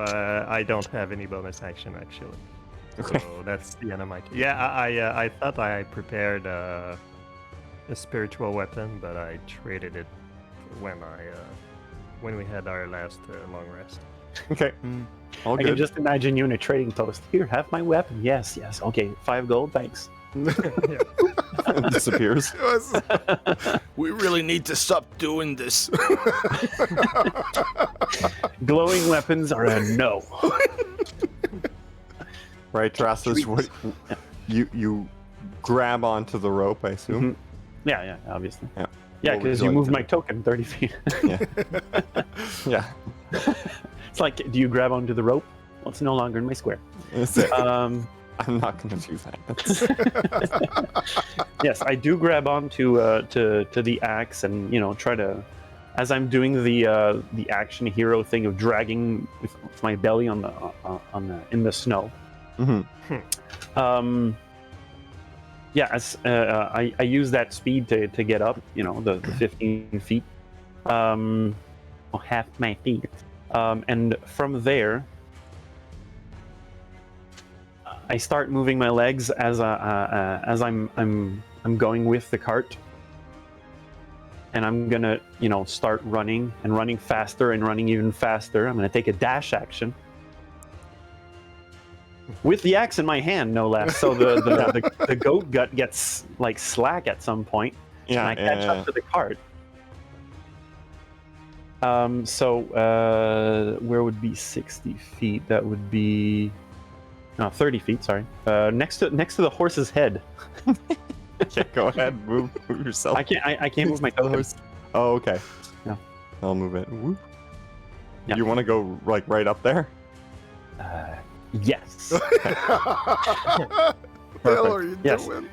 I don't have any bonus action actually. Okay. So that's the end of my. Yeah, I thought I prepared a spiritual weapon, but I traded it when we had our last long rest. Okay. Mm. All I can good. just imagine you in a trading post. Here, have my weapon. Yes, yes. Okay, 5 gold, thanks. disappears. We really need to stop doing this. Glowing weapons are a no. Right, Terrassus, what you grab onto the rope, I assume. Yeah, yeah, obviously. Yeah. Yeah, What would because you you like moved to my token 30 feet. Yeah. It's like, do you grab onto the rope? Well, it's no longer in my square. That's it. Um, I'm not gonna do that. That's- yes, I do grab onto to the axe and try to, as I'm doing the action hero thing of dragging with my belly on the in the snow. Mhm. Yeah, as I use that speed to get up, the 15 feet, half my feet, and from there, I start moving my legs as I'm going with the cart, and I'm gonna start running and running faster and running even faster. I'm gonna take a dash action. With the axe in my hand, no less. So the goat gut gets like slack at some point, Yeah, and I catch up to the cart. So where would be 60 feet? That would be 30 feet. Sorry. Next to the horse's head. Okay, go ahead, move yourself. I can't move my token. Oh, okay. Yeah. I'll move it. Whoop. Yeah. You want to go like right up there? Yes. What the hell are you Yes. doing?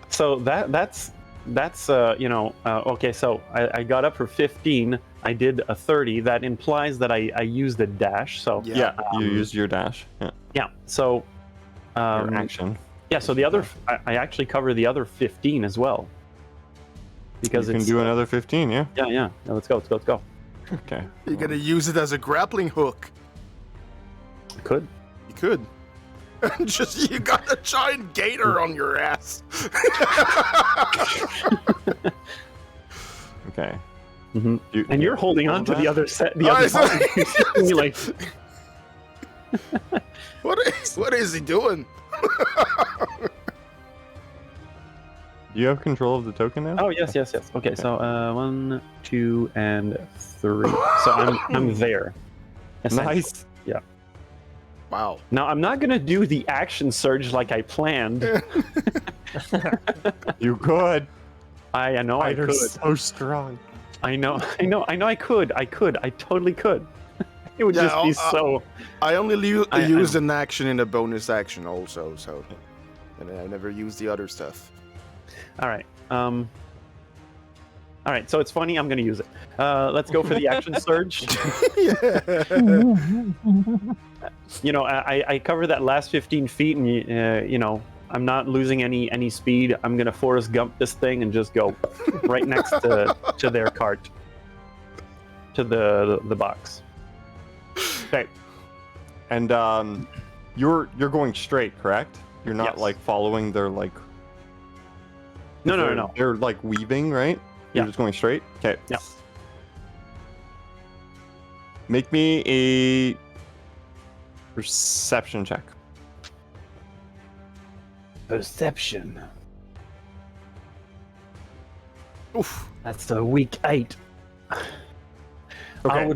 So that's okay. So I got up for 15. I did a 30. That implies that I used a dash. So Yeah. You used your dash. Yeah. yeah. So Your action. yeah. So the other I actually cover the other 15 as well. Because You it's can do another 15. Yeah. yeah. Let's go. Okay. You're gonna use it as a grappling hook. Could. You could. Just you got a giant gator on your ass. Okay. Mhm. You- And you're holding all on to that? the other set. The Oh, other is part. And you're like, What is he doing? Do you have control of the token now? oh yes. Okay, so 1, 2, and 3. So I'm there. essentially. Nice. Wow. Now I'm not gonna do the action surge like I planned. You could. I know I could. Fighter's so strong. I know I could. I totally could. It would Yeah, just be so. I only I- used an action in a bonus action also, so and I never used the other stuff. All right. All right. So it's funny. I'm gonna use it. Let's go for the action surge. I cover that last 15 feet, and I'm not losing any speed. I'm gonna Forrest Gump this thing and just go right next to their cart, to the box. Okay. And you're going straight, correct? You're not Yes. like following their like. No. They're like weaving, right? You're Yeah. just going straight. Okay. Yeah. Make me a perception check. Perception. Oof. That's a weak 8. Okay.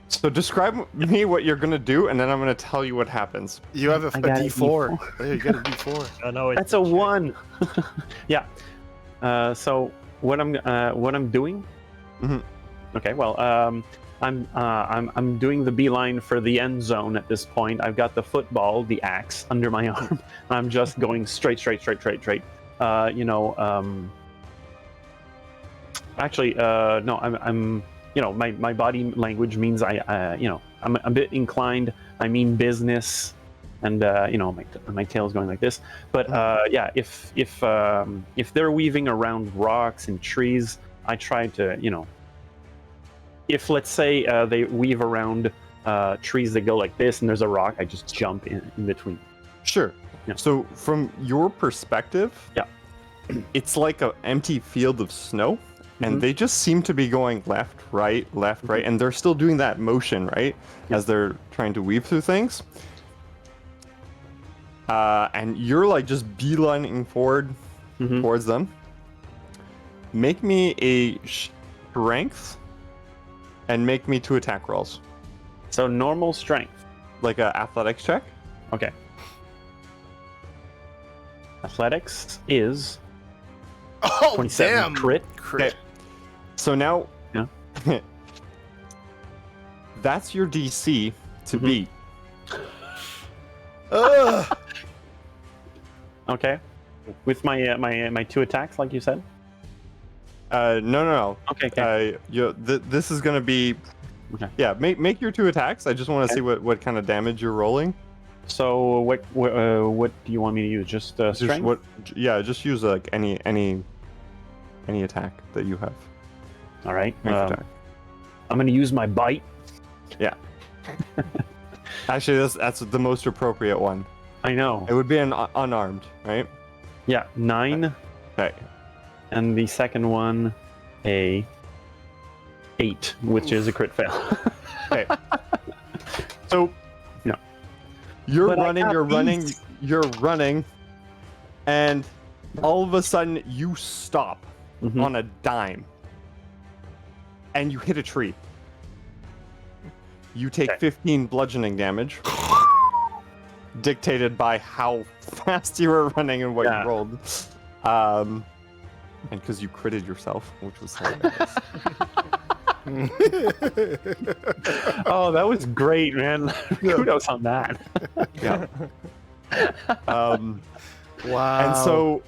So describe me what you're gonna do, and then I'm gonna tell you what happens. You have a I got a D4. Yeah, you got a D4. Oh no, it's That's a 1. Yeah. So what I'm doing Mhm. Okay, well, I'm doing the beeline for the end zone at this point. I've got the football, the axe, under my arm. I'm just going straight. Actually, no, I'm. My body language means I'm a bit inclined. I mean business, and my tail's going like this. But yeah, if they're weaving around rocks and trees, I try to if let's say they weave around trees that go like this and there's a rock, I just jump in between. Sure. Yeah. So from your perspective, Yeah. it's like an empty field of snow, and they just seem to be going left, right, and they're still doing that motion, right, as they're trying to weave through things. And you're like just beelining forward towards them. Make me a strength, and make me 2 attack rolls, So normal strength. like a athletics check. Okay. Athletics is Oh, 27 damn! crit. Crit. So now, Yeah. that's your DC to beat. Ugh. Okay. With my my 2 attacks, like you said. No. Okay. This is gonna be. Okay. Yeah, make your 2 attacks. I just want to see what kind of damage you're rolling. So what do you want me to use? Just strength? Just use like any attack that you have. All right. Strength attack. I'm going to use my bite. Yeah. Actually, that's the most appropriate one. I know. It would be an unarmed, right? Yeah, 9. Okay. And the second one, a 8, which is a crit fail. Okay. So, Yeah. you're But I running, got you're running, and all of a sudden you stop on a dime, and you hit a tree. You take 15 bludgeoning damage, dictated by how fast you were running and what you rolled. And because you critted yourself, which was hilarious. Oh, that was great, man. Kudos on that. Yeah. Wow. And so,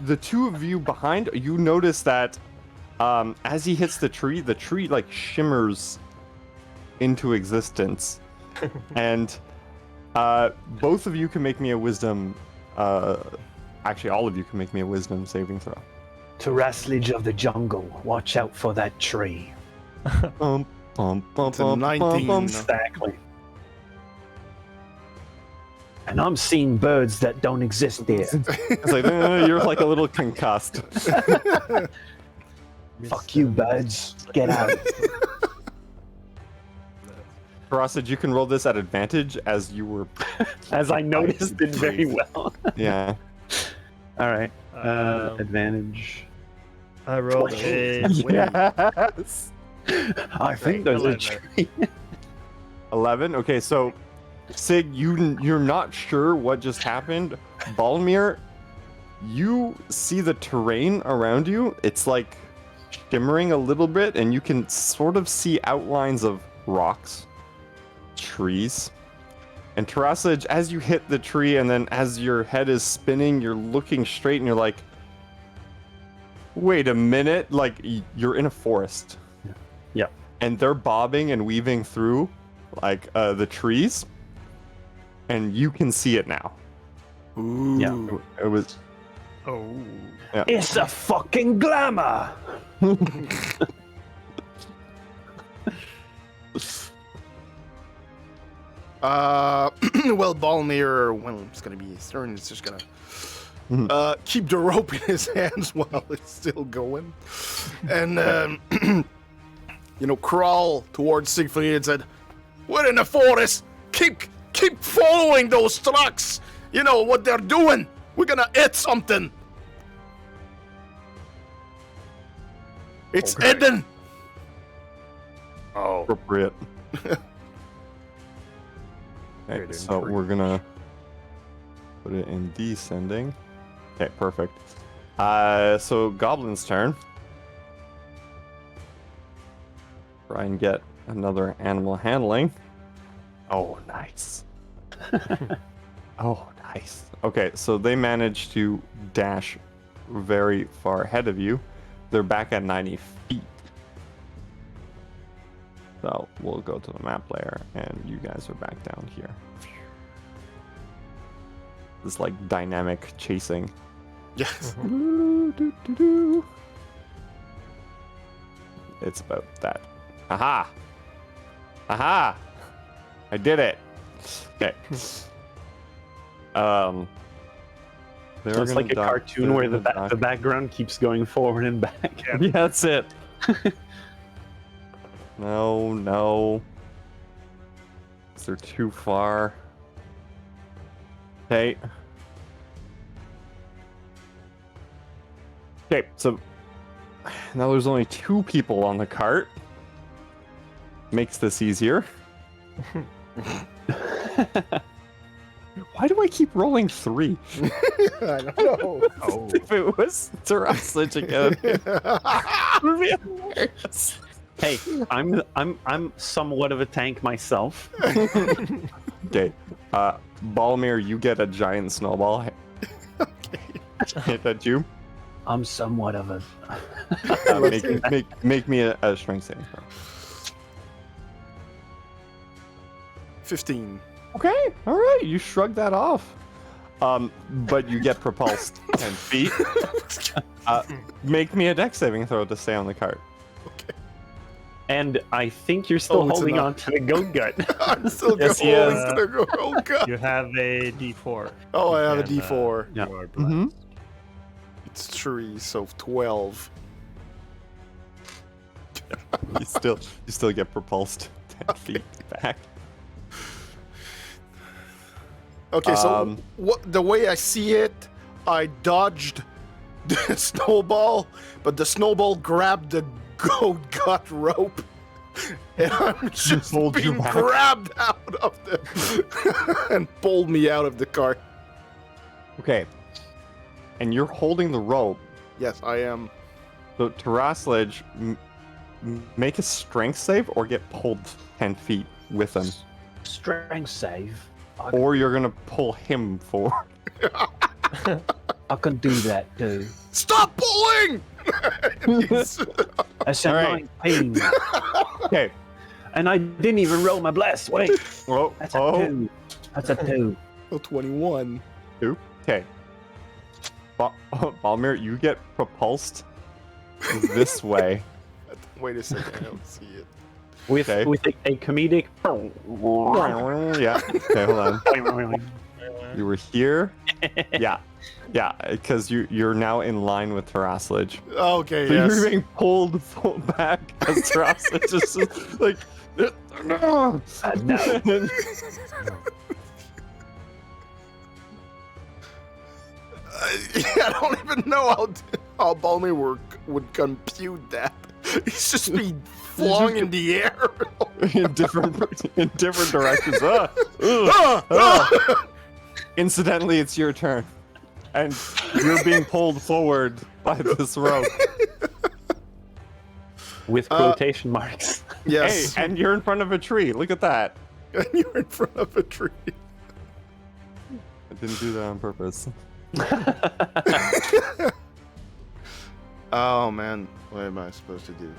the 2 of you behind, you notice that as he hits the tree like shimmers into existence. And both of you can make me a wisdom. Actually, all of you can make me a wisdom saving throw. Terastlage of the jungle. Watch out for that tree. It's a 19. Exactly. And I'm seeing birds that don't exist there. It's like, you're like a little concussed. Fuck you, birds. Get out. Karasaj, you can roll this at advantage as you were. As I noticed it very well. Yeah. All right. Advantage. I rolled a Yes. I think there's a tree. 11. Okay, so Sig, you're not sure what just happened. Balmir, you see the terrain around you. It's like shimmering a little bit, and you can sort of see outlines of rocks, trees. And Terasaj, as you hit the tree, and then as your head is spinning, you're looking straight, and you're like, wait a minute, like you're in a forest. Yeah. And they're bobbing and weaving through like the trees, and you can see it now. Ooh. Yeah. It was Oh. yeah. It's a fucking glamour. Well, Balmir, well, it's gonna be his turn. It's just gonna keep the rope in his hands while it's still going, and crawl towards Siegfried and said, "We're in the forest. Keep following those trucks. You know what they're doing. We're gonna hit something. It's Eden." Oh. Appropriate. Okay, Hidden so tree. we're gonna put it in descending. Okay, perfect. So Goblin's turn. Try and get another animal handling. Oh, nice. Oh, nice. Okay, so they managed to dash very far ahead of you. They're back at 90 feet. So we'll go to the map layer, and you guys are back down here. This like dynamic chasing. Yes. It's about that. Aha! Aha! I did it. Okay. So it's like a cartoon where the background keeps going forward and back. Yeah, that's it. No, no. They're too far. Okay. Okay, so now there's only 2 people on the cart. Makes this easier. Why do I keep rolling 3? I don't know. Oh, If it was Terraslage again, it would be hilarious. Hey, I'm somewhat of a tank myself. Okay, Balmir, you get a giant snowball. Hit at you. I'm somewhat of a. Make me a strength saving throw. 15. Okay, all right, you shrug that off. But you get propulsed 10 feet. Make me a dex saving throw to stay on the cart. Okay. And I think you're still it's holding enough. on to the goat gut. I'm still Yes, going he to is. the oh god. you have a D4. Oh, I have a And, D4. Yeah. you are blessed. Mm-hmm. It's 3, so 12. You still get propulsed 10 feet back. Okay, so the way I see it, I dodged the snowball, but the snowball grabbed the goat gut rope, and I'm just pulled you being back. grabbed out of the and pulled me out of the cart. Okay, and you're holding the rope. Yes, I am. So Terraslage, make a strength save or get pulled 10 feet with him. Strength save. Or you're gonna pull him forward. I can do that too. Stop pulling! That's All a right. 19. Okay. And I didn't even roll my bless. Wait, Oh, that's a 2. That's a 2. Oh, 21. Okay. Balmir, you get propulsed this way. Wait a second, I don't see it. With Okay. with a comedic. Yeah. Okay, hold on. You were here. Yeah. Yeah, because you're now in line with Terraslage. Okay, So yes. you're being pulled back as Terraslage is just like, no. No. I don't even know how Balmy would compute that. He's just being flung in the air. in different directions. Incidentally, it's your turn, and you're being pulled forward by this rope. With quotation marks. Yes. Hey, and you're in front of a tree. Look at that. And you're in front of a tree. I didn't do that on purpose. Oh man, what am I supposed to do?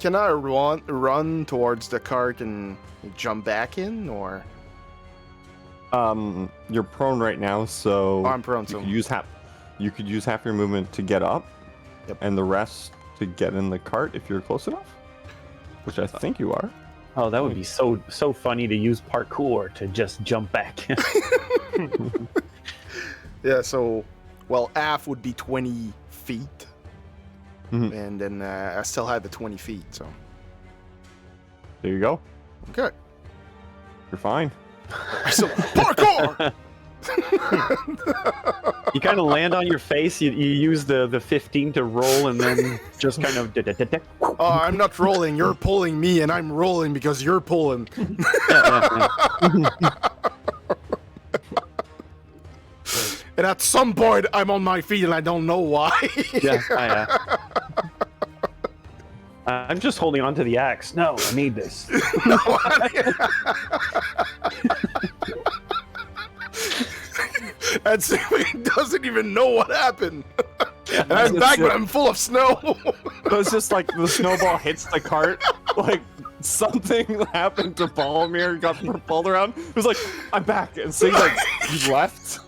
Can I run towards the cart and jump back in, or? You're prone right now, so Oh, I'm prone, you so could use half your movement to get up, Yep. and the rest to get in the cart if you're close enough. Which I think you are. Oh, that would be so funny to use parkour to just jump back. yeah. So, well, half would be 20 feet, Mhm. and then I still have the 20 feet. So, There you go. okay. You're fine. So parkour. You kind of land on your face. You use the 15 to roll, and then just kind of. Oh, I'm not rolling. You're pulling me, and I'm rolling because you're pulling. Yeah. And at some point, I'm on my feet, and I don't know why. Yeah, I'm just holding on to the axe. No, I need this. And so he doesn't even know what happened. Yeah, And I'm back, but I'm full of snow. So it's just like the snowball hits the cart, like something happened to Balmir, got propelled around. It was like, I'm back. And so he's like, you left?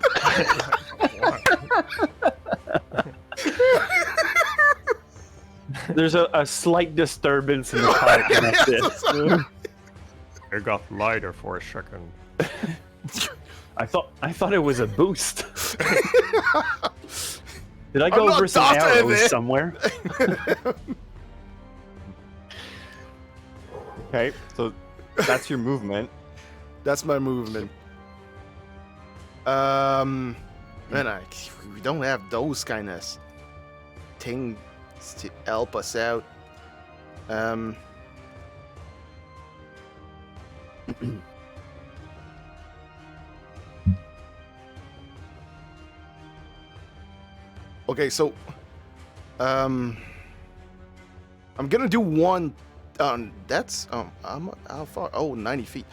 There's a slight disturbance in the cart, and that's it. It got lighter for a second. I thought it was a boost. Did I I'm go not over some Dante, arrows man. somewhere? Okay, so that's your movement. That's my movement. Man, we don't have those kind of things to help us out. Okay, so I'm gonna do one. That's how far? Oh, 90 feet.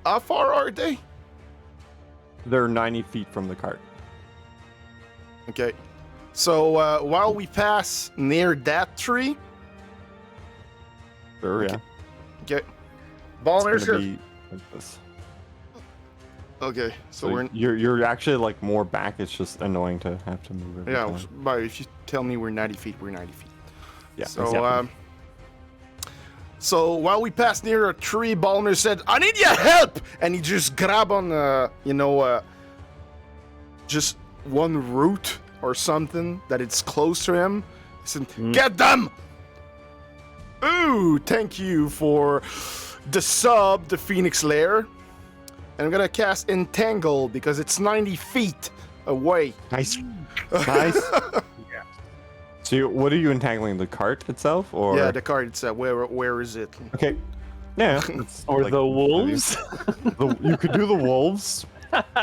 How far are they? They're 90 feet from the cart. Okay, so while we pass near that tree, Sure, yeah. okay, It's Balmer's gonna here. be like this. Okay, so So we're you're actually like more back. It's just annoying to have to move every yeah. time. But if you tell me we're 90 feet, we're 90 feet. Yeah. So exactly. So while we passed near a tree, Balmer said, "I need your help," and he just grabbed on just one root or something that it's close to him. He said, "Get them!" Ooh, thank you for the sub, the Phoenix Lair. And I'm gonna cast Entangle because it's 90 feet away. Nice. Nice. So what are you entangling? The cart itself, or Yeah, the card itself. Where is it? okay? Yeah. it's Or like- the wolves? You could do the wolves.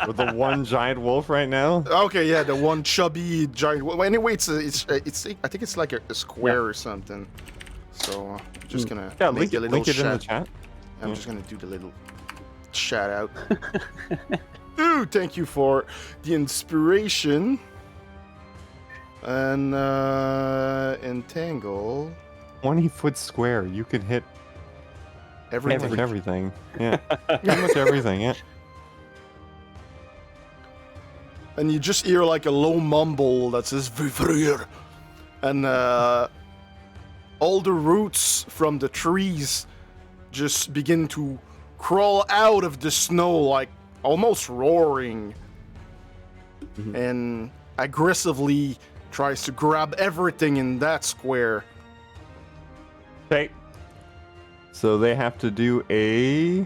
With the one giant wolf right now. Okay, yeah, the one chubby giant. Well, anyway, it's I think it's like a square or something. So I'm just gonna Yeah, make link a it, little link it in the shout. chat. I'm just gonna do the little shout out. Ooh, thank you for the inspiration. And entangle 20-foot square. You can hit everything. pretty much everything. Yeah. Pretty much everything. Yeah. And you just hear like a low mumble that says "Vivrir," and all the roots from the trees just begin to crawl out of the snow, like almost roaring, and aggressively tries to grab everything in that square. Okay. So they have to do a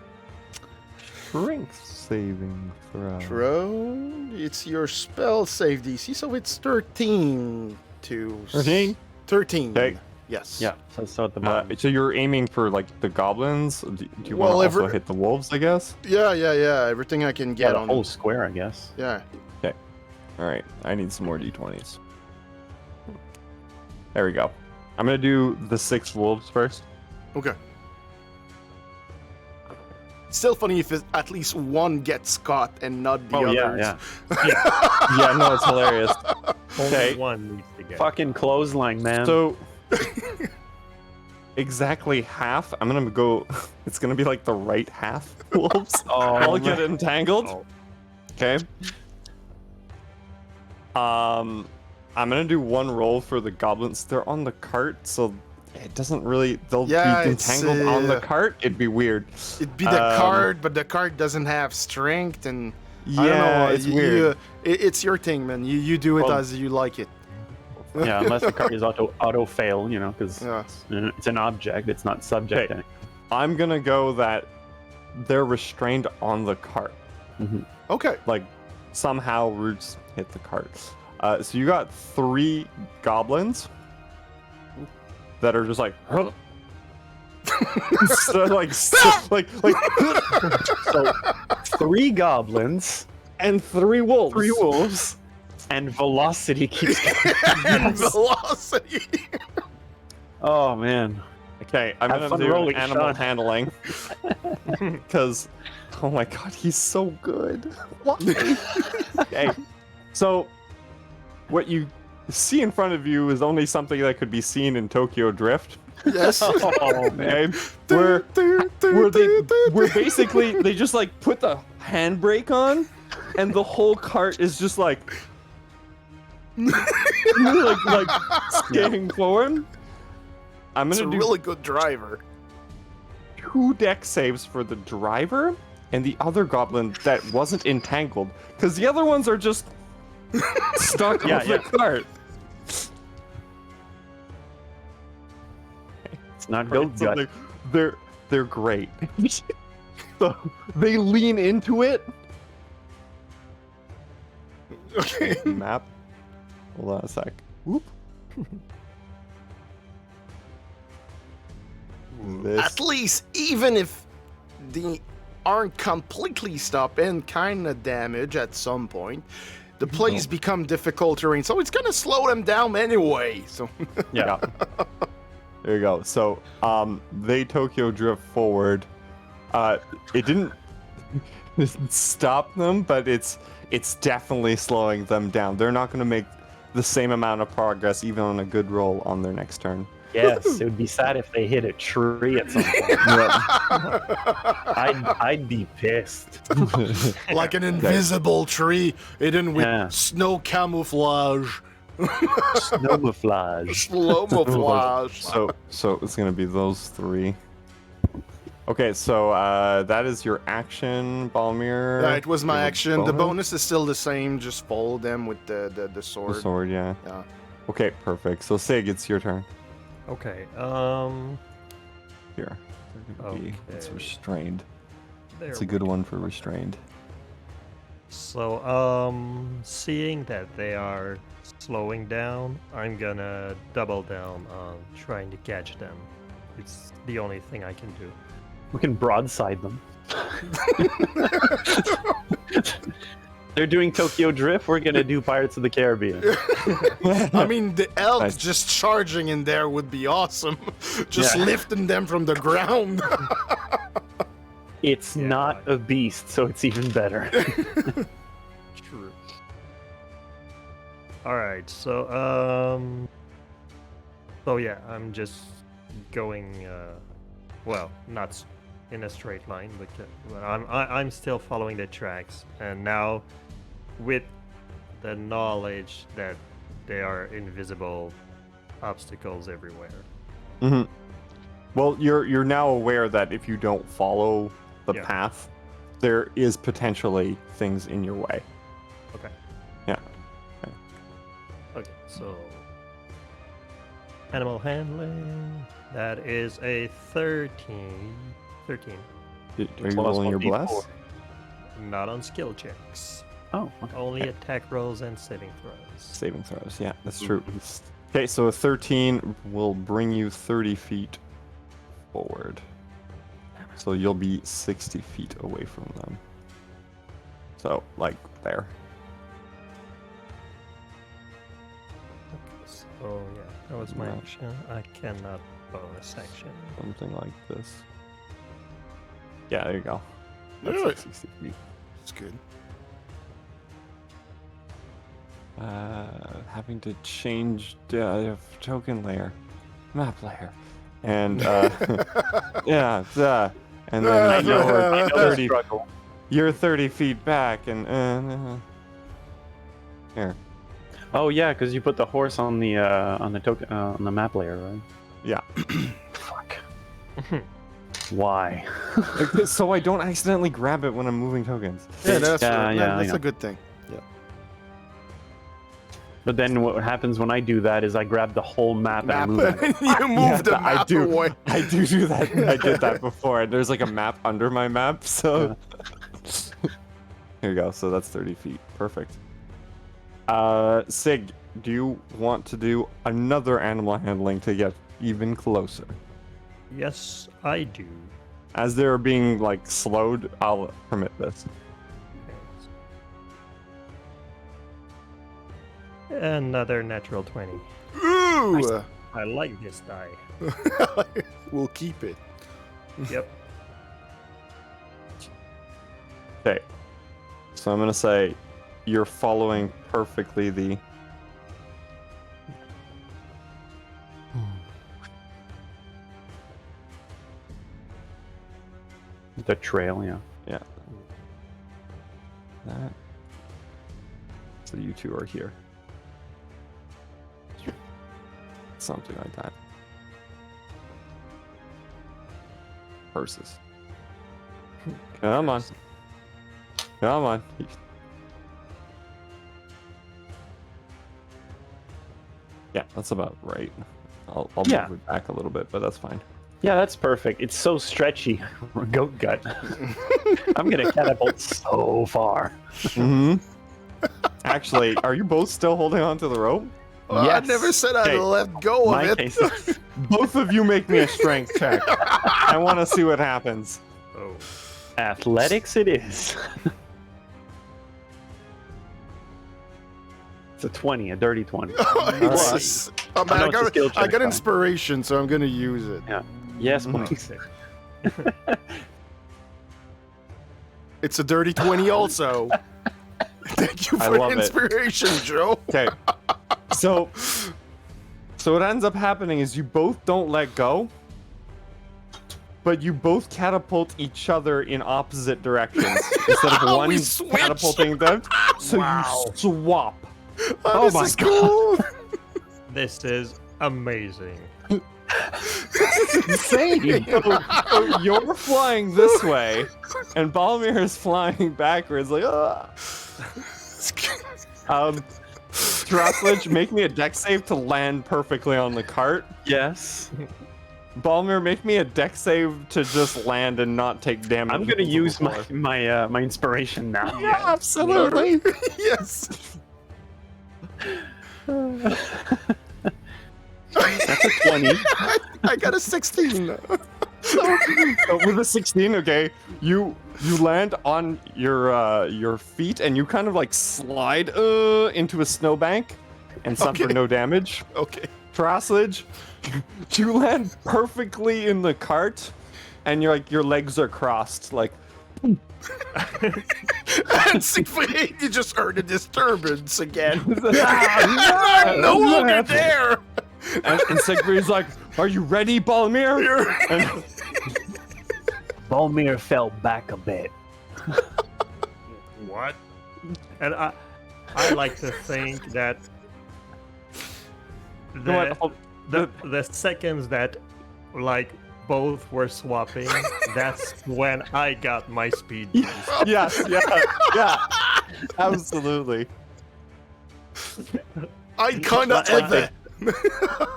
strength saving throw. Throw. It's your spell save DC, so it's 13 to 13? 13. Okay. Yes. Yeah, so at the bottom. So you're aiming for like the goblins. Do you Well, want to also every- hit the wolves? I guess. Yeah. Everything I can Yeah, get the on. whole square, I guess. Yeah. All right. I need some more d20s. There we go. I'm gonna do the 6 wolves first. Okay. Still funny if at least one gets caught and not the Oh, others. yeah. Yeah. No, it's hilarious. Only Okay. one needs to get. Fucking clothesline, man. So exactly half. I'm gonna go. It's gonna be like the right half wolves. Oh, I'll man. get entangled. Oh, Okay. I'm gonna do one roll for the goblins. They're on the cart, so it doesn't really. They'll Yeah, be it's, entangled on the cart. It'd be weird. It'd be the card, but the card doesn't have strength, and Yeah, I don't know. it's weird. It's your thing, man. You do it Well- as you like it. Yeah, unless the card is auto fail, you know, because Yeah. it's an object, it's not subject. Okay. I'm gonna go that they're restrained on the cart. Okay. Like somehow roots hit the cart. So you got 3 goblins that are just like, so like, So 3 goblins, and 3 wolves. 3 wolves, and velocity keeps going. And velocity. Oh man. Okay, I'm Have gonna fun do rolling, animal Sean. handling. Because, oh my god, he's so good. Why? Okay, so what you see in front of you is only something that could be seen in Tokyo Drift. Yes. Oh man. Okay, where basically they just like put the handbrake on, and the whole cart is just like skating forward. I'm It's a gonna do really good driver. 2 deck saves for the driver and the other goblin that wasn't entangled, because the other ones are just stuck Yeah, on yeah. the cart. It's not Right, goat so gut. they're great. So they lean into it. Okay. Map. Hold on a sec. Whoop. This. At least, even if they aren't completely stopped and kind of damaged at some point, the plays become difficult terrain, so it's gonna slow them down anyway. So Yeah. There you go. So, they Tokyo drift forward. It didn't stop them, but it's definitely slowing them down. They're not going to make the same amount of progress, even on a good roll, on their next turn. Yes, it would be sad if they hit a tree at some point. I'd be pissed. like an invisible tree hidden with Yeah. snow camouflage. Snowmaflage. Slow camouflage. So it's going to be those 3. Okay, so that is your action, Balmir. Yeah, it was my You have a action. The bonus is still the same. Just follow them with the The sword. sword, yeah. Yeah. Okay, perfect. So Sig, it's your turn. Okay. Here. It's Okay. restrained. There It's a we good go. one for restrained. So, seeing that they are slowing down, I'm gonna double down on trying to catch them. It's the only thing I can do. We can broadside them. They're doing Tokyo Drift. We're gonna do Pirates of the Caribbean. I mean, the elk Nice. just charging in there would be awesome. Just Yeah. lifting them from the ground. It's Yeah. not a beast, so it's even better. True. Alright, so, so yeah, I'm just going, well, not in a straight line, but I'm still following the tracks, and now with the knowledge that there are invisible obstacles everywhere. Mm-hmm. Well, you're now aware that if you don't follow the Yeah. path, there is potentially things in your way. Okay. Yeah. Okay, so animal handling, that is a 13. 13. Are you Plus rolling your 1d4. bless? Not on skill checks. Oh, okay. Only attack rolls and saving throws. Saving throws. Yeah, that's true. Okay, so a 13 will bring you 30 feet forward. So you'll be 60 feet away from them. So, like, there. Okay, so yeah, that was my Yeah. action. I cannot bonus action. Something like this. Yeah, there you go. Yeah. That's like 60 feet. It's good. Having to change token layer, map layer, and yeah, and then I know the 30, struggle. you're 30 feet back, and here, Oh yeah, because you put the horse on the token on the map layer, right? yeah. Fuck. Why? So I don't accidentally grab it when I'm moving tokens. Yeah, that's Yeah, yeah, I that's know. a good thing. But then what happens when I do that is I grab the whole map and I Map. move it. You move the I map do. away. I do that. I did that before. And there's like a map under my map, so here you go. So that's 30 feet. Perfect. Sig, do you want to do another animal handling to get even closer? Yes, I do. As they're being like slowed, I'll permit this. Another natural 20. Ooh! I like this die. We'll keep it. Yep. Okay. So I'm gonna say you're following perfectly the. The trail, yeah. Yeah. That. So you two are here. Something like that. Versus. Come on. Come on. Yeah, that's about right. I'll Yeah. move it back a little bit, but that's fine. Yeah, that's perfect. It's so stretchy. Goat gut. I'm gonna catapult so far. Mm-hmm. Actually, are you both still holding on to the rope? Well, Yes. I never said I Okay. let go of My it. case is- Both of you make me a strength check. I want to see what happens. Oh. Athletics it is. It's a 20, a dirty 20. It's- oh, man, I know I it's a got, skill I check, got though. inspiration, so I'm gonna use it. Yeah. Yes, Mhm. please. It's a dirty 20 also. Thank you I for the love it. inspiration, Joe. Okay. So what ends up happening is you both don't let go, but you both catapult each other in opposite directions instead of one We switch. catapulting them. So Wow. you swap. Oh, Oh this my is cool. This is amazing. Insane. So you're flying this way, and Balmir is flying backwards. Like, Draslich, make me a deck save to land perfectly on the cart. Yes. Balmir, make me a deck save to just land and not take damage. I'm gonna from the use floor. my inspiration now. Yeah, absolutely. Yes. That's a 20. I got a 16. So with a 16, okay, you land on your feet and you kind of like slide into a snowbank and suffer Okay. no damage. Okay. Trasslage, you land perfectly in the cart, and you're like your legs are crossed, like And Siegfried, you just heard a disturbance again. Ah, I'm no longer there. and Siegfried's like, "Are you ready, Balmir?" And Balmir fell back a bit. What? And I like to think that You know what, the seconds that like both were swapping, that's when I got my speed boost. yes, yeah, absolutely. I kind of like that.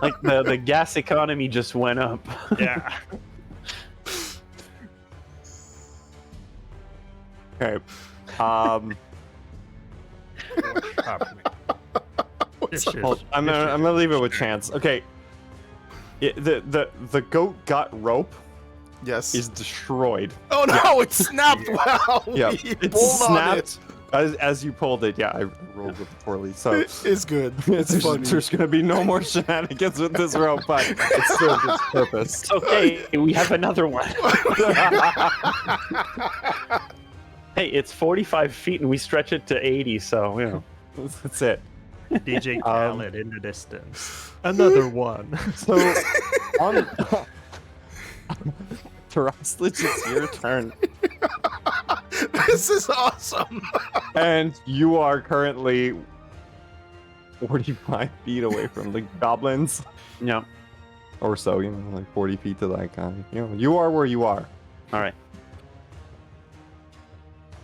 Like the gas economy just went up. Yeah. Okay. What's happening? This is, Hold- I'm this gonna is- I'm gonna leave it with chance. Okay. The goat gut rope Yes. is destroyed. Oh no, it snapped. Wow. Yeah, we it pulled on it. snapped as you pulled it. Yeah, I rolled with it poorly, so It's good. It's there's, funny. there's gonna be no more shenanigans with this rope, but it served its purpose. It's okay, we have another one. Hey, it's 45 feet and we stretch it to 80, so, you know. That's it. DJ Khaled in the distance. Another one. So on Terraslich, it's your turn, This is awesome. and you are currently 45 feet away from the goblins, Yeah. or so. You know, like 40 feet to that guy. You know, you are where you are. All right.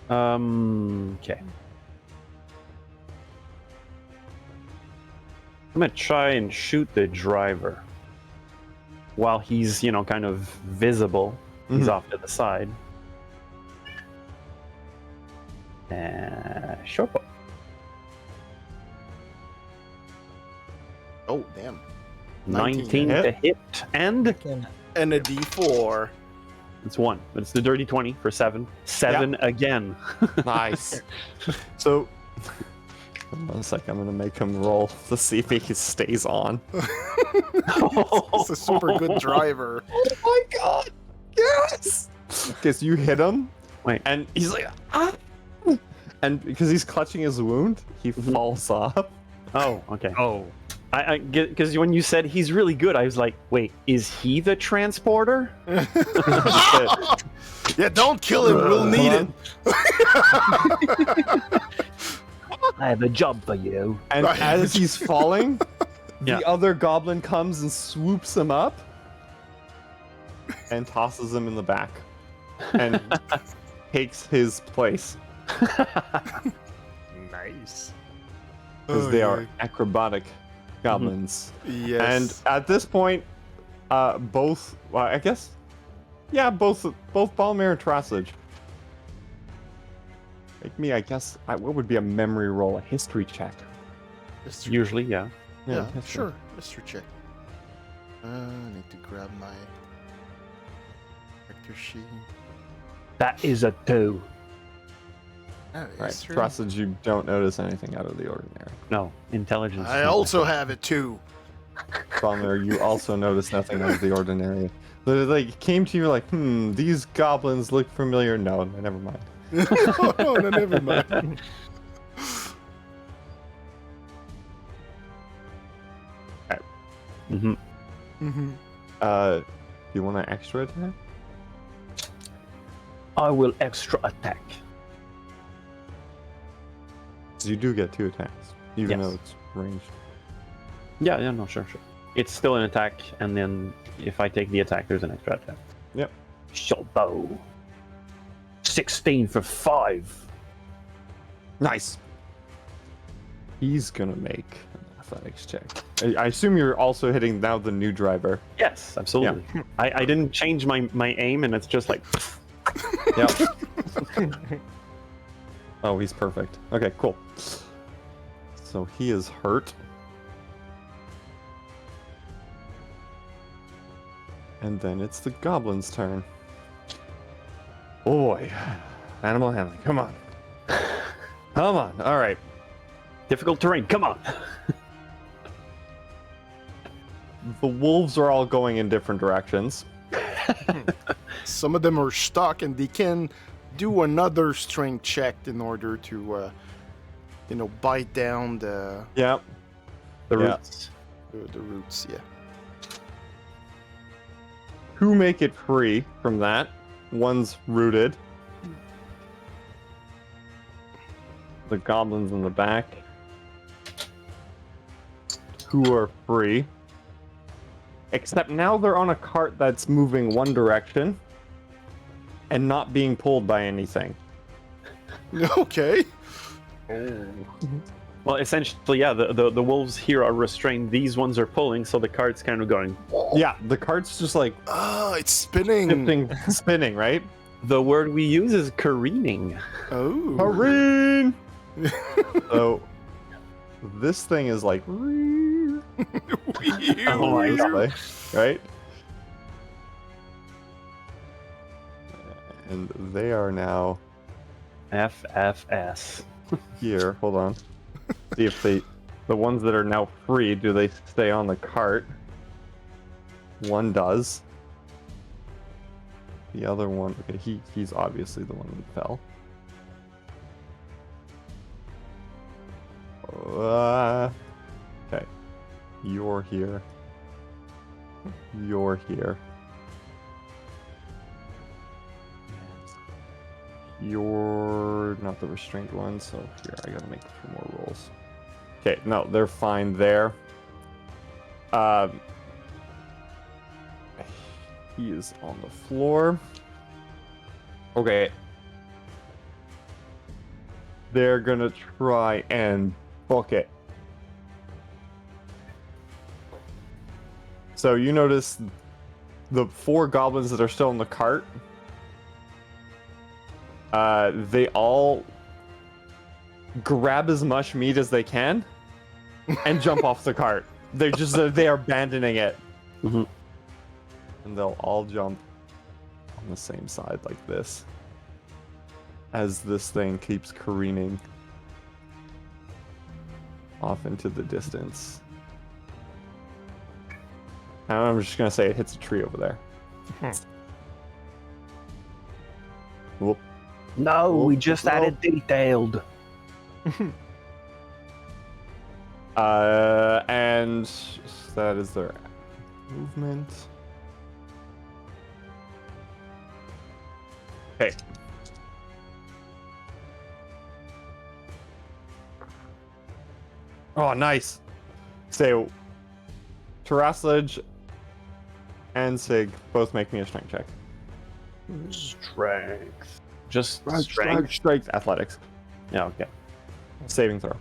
Okay. I'm gonna try and shoot the driver while he's, you know, kind of visible. He's Mhm. off to the side. Short bow. Oh damn. 19 hit. to hit, and And a D4. it's 1, but it's the dirty 20 for 7. 7 again. Nice. So, hold on a sec. I'm gonna make him roll to see if he stays on. It's a super good driver. Oh my god! Yes! Okay, so you hit him, Wait. and he's like, ah! And because he's clutching his wound, he falls off. Oh, okay. Oh, I because when you said he's really good, I was like, wait, is he the transporter? Yeah, don't kill him. We'll need it. I have a job for you. And Right. as he's falling, Yeah. the other goblin comes and swoops him up and tosses him in the back and takes his place nice. because they are acrobatic goblins. Yes. And at this point, both, well, I guess, yeah, both Balmer and Trossage. Like me, I guess, what would be a memory roll? A history check. History- Usually, yeah. Yeah, history. sure. History check. I need to grab my character sheet. That is a 2. Oh, Right, history. Trossage, you don't notice anything out of the ordinary. No, intelligence. I also have it too. Balmer, you also notice nothing out of the ordinary. Like, came to you like, these goblins look familiar. No, never mind. No, never mind. Mm-hmm. Mm-hmm. Do you want an extra attack? I will extra attack. 'Cause you do get 2 attacks, even Yes. though it's ranged. Yeah, no, sure. It's still an attack, and then if I take the attack, there's an extra attack. Yep. Short bow. 16 for 5. Nice. He's gonna make an athletics check. I assume you're also hitting now the new driver. Yes, absolutely. I didn't change my aim, and it's just like. Yep. Oh, he's perfect. Okay, cool. So he is hurt. And then it's the goblin's turn. Boy, animal handling. Come on. Come on. All right. Difficult terrain. Come on. The wolves are all going in different directions. Some of them are stuck, and they can do another strength check in order to, bite down the Yep. The Yeah. roots. the roots. Yeah. Who make it free from that? One's rooted. The goblins in the back. Who are free. Except now they're on a cart that's moving one direction and not being pulled by anything. Okay. Well, essentially, yeah. The wolves here are restrained. These ones are pulling, so the cart's kind of going. Yeah, the cart's just like Ah, it's spinning. spinning, right? The word we use is careening. Oh. Marine! So this thing is like Oh my this God. way, right? And they are now FFS. here. Hold on. See if the ones that are now free, do they stay on the cart? One does. The other one, okay, he's obviously the one that fell. Okay. You're here. You're here. You're not the restrained one, so here, I gotta make a few more rolls. Okay, no, they're fine there. He is on the floor. Okay. They're gonna try and book it. So you notice the 4 goblins that are still in the cart. They all grab as much meat as they can and jump off the cart. They are abandoning it. Mhm. And they'll all jump on the same side like this as this thing keeps careening off into the distance. I'm just gonna say it hits a tree over there. Whoop. No, we Oh, just no. added detailed. And that is their movement. Okay. Oh, nice. So, Terraslage and Sig both make me a strength check. Strength. Just strength. Strength, athletics. Yeah, okay. Saving throw.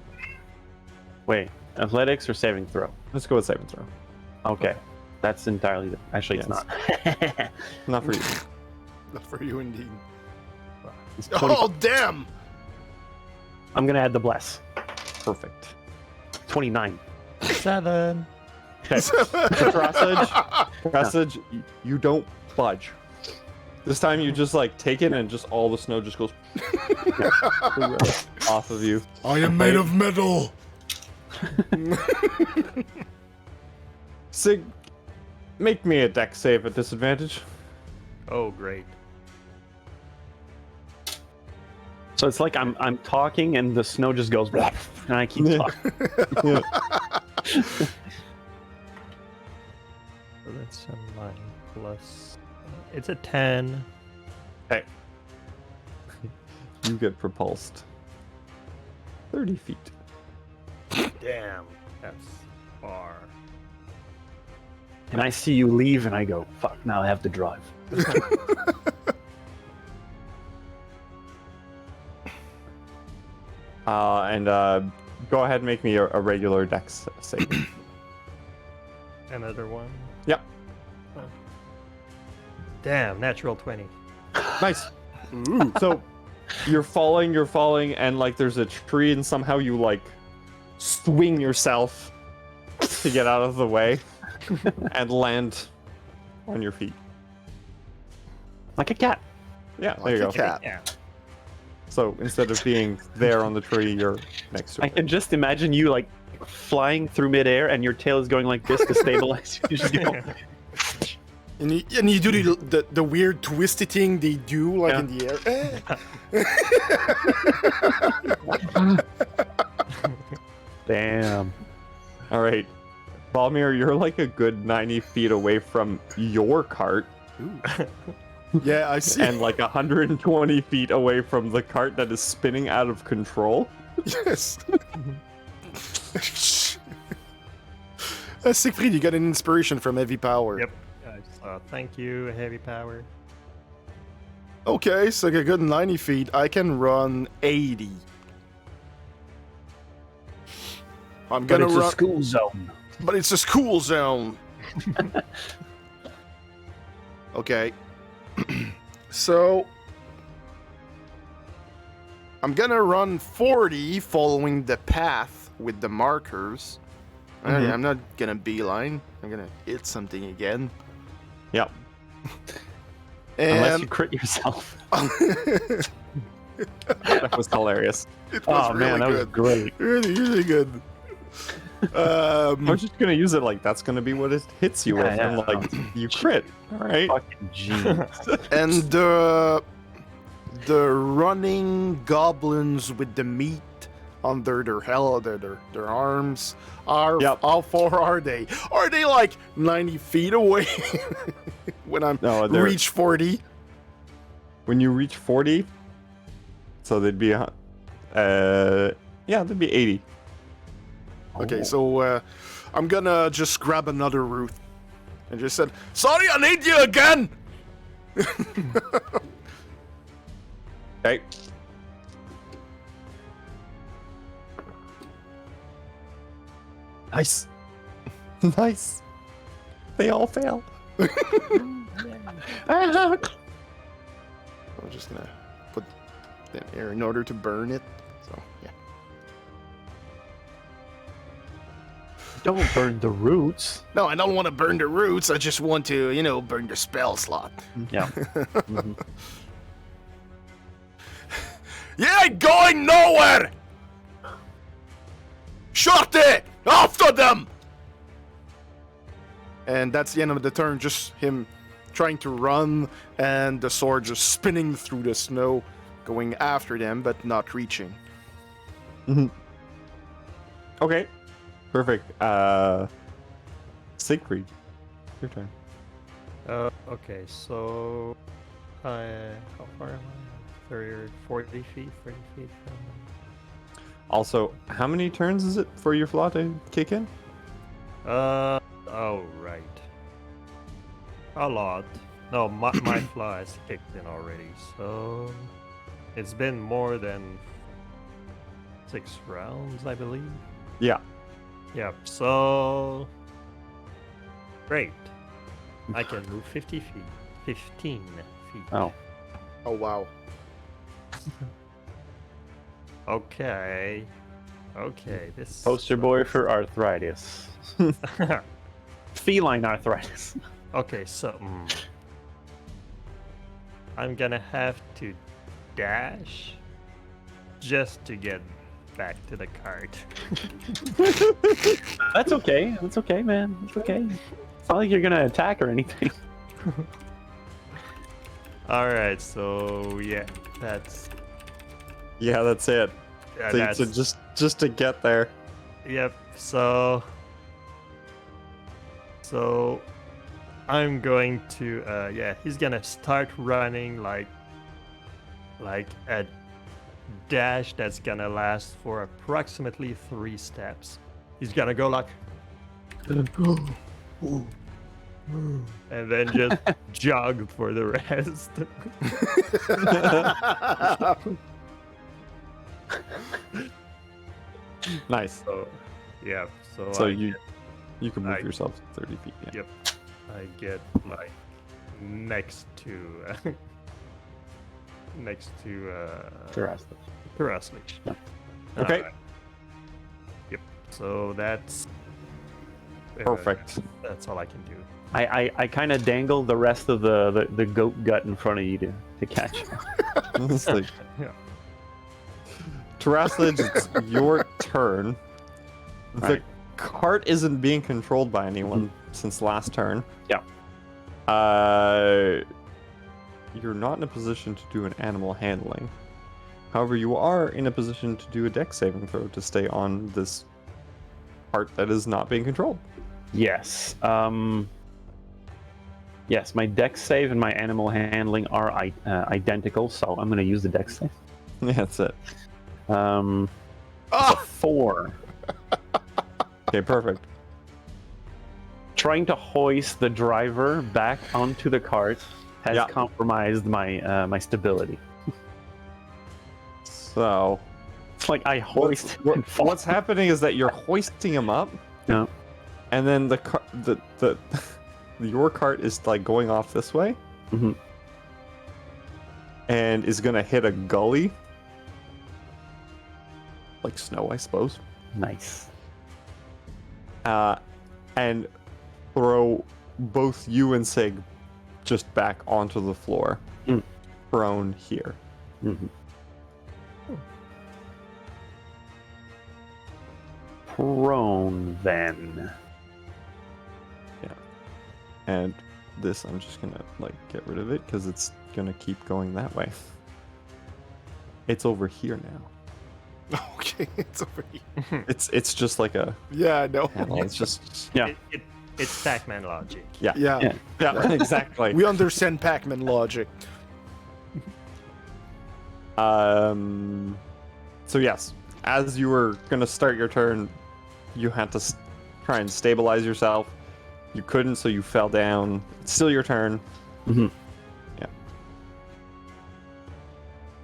Wait, athletics or saving throw? Let's go with saving throw. Okay. That's entirely different. Actually, it's not. Not for you. Not for you, indeed. It's 20. Oh, damn! I'm going to add the bless. Perfect. 29. 7. Okay. Terraslage, you don't budge. This time you just like take it and just all the snow just goes off of you. I am made of metal! Sig, make me a deck save at disadvantage. Oh, great. So it's like I'm talking and the snow just goes and I keep talking. Yeah. So that's a 9 plus. It's a 10. Okay. You get propulsed 30 feet. Damn. That's far. And I see you leave and I go, fuck, now I have to drive. And go ahead and make me a regular dex save. Another one. Yep. Damn, natural 20. Nice. So you're falling, and like there's a tree, and somehow you like swing yourself to get out of the way and land on your feet. Like a cat. Yeah, there you go. Cat. Yeah. So instead of being there on the tree, you're next to I it. can just imagine you like flying through midair and your tail is going like this to stabilize you. Just go. And you do the weird twisty thing they do, like in the air. Damn. All right, Balmir, you're like a good 90 feet away from your cart, Yeah, I see. and like 120 feet away from the cart that is spinning out of control. Yes. Siegfried, you got an inspiration from Heavy Power. Yep. Thank you, Heavy Power. Okay, so like a good 90 feet. I can run 80. I'm But gonna it's run. a school zone. But it's a school zone. Okay. So I'm gonna run 40 following the path with the markers. I'm not gonna beeline. I'm gonna hit something again. Yep. Unless And you crit yourself. That was hilarious. it was Oh man, that really was good. great. Really good. I'm just gonna use it like that's gonna be what it hits you with, and Yeah. like you crit. All right. Fucking genius. And the running goblins with the meat under their arms are how far are they? Are they like 90 feet away when I'm No, they're- reach 40? When you reach 40, so they'd be, they'd be 80. Okay, so I'm gonna just grab another root and just said, "Sorry, I need you again." Okay. Nice. Nice. They all fail. I'm just gonna put them here in order to burn it. So yeah. Don't burn the roots. No, I don't want to burn the roots. I just want to, burn the spell slot. Yeah. You ain't going nowhere! Shut it! After them! and that's the end of the turn. Just him trying to run, and the sword just spinning through the snow, going after them, but not reaching. Okay, perfect. Siegfried, your turn. Okay, so how far am I? 30, 40 feet, 30 feet from. Also, how many turns is it for your flaw to kick in? Oh right. A lot. No, my flaw has kicked in already, so it's been more than 6 rounds, I believe. Yeah. Yeah. So great. I can move 50 feet. 15 feet. Oh. Oh wow. Okay. Okay. This Poster boy for arthritis. Feline arthritis. Okay, so I'm gonna have to dash just to get back to the cart. That's okay. That's okay, man. It's okay. It's not like you're gonna attack or anything. All right, so yeah, that's Yeah, that's it. yeah, So, that's so just to get there. yep. So I'm going to he's gonna start running like a dash that's gonna last for approximately 3 steps. He's gonna go like and then just jog for the rest. Nice. So yeah, so So I you can move I- yourself 30 feet. Yeah. Yep. I get like next to Terraslich. Okay. Yep. So that's Perfect. That's all I can do. I kind of dangle the rest of the goat gut in front of you to catch. It's like, Yeah. Terraslich, it's your turn. The Right. cart isn't being controlled by anyone since last turn. Yeah. You're not in a position to do an animal handling. However, you are in a position to do a dex saving throw to stay on this cart that is not being controlled. Yes. Yes, my dex save and my animal handling are identical, so I'm going to use the dex save. Yeah, that's it. It's a 4. Okay, perfect. Trying to hoist the driver back onto the cart has Yeah. compromised my my stability. So, It's like I hoist what's, and fall. what's happening is that you're hoisting him up, Yeah. and then the your cart is like going off this way, Mhm. and is gonna hit a gully, like snow, I suppose, Nice. and throw both you and Sig just back onto the floor, Mm. prone here. Mhm. Prone then. And this, I'm just gonna like get rid of it because it's gonna keep going that way. It's over here now. Okay, it's over here. It's just like a Yeah, I know. panel. It's just Yeah. It's Pac-Man logic. yeah, Yeah. yeah, exactly. We understand Pac-Man logic. So yes, as you were gonna start your turn, you had to try and stabilize yourself. You couldn't, so you fell down. It's still your turn. Mhm. Yeah.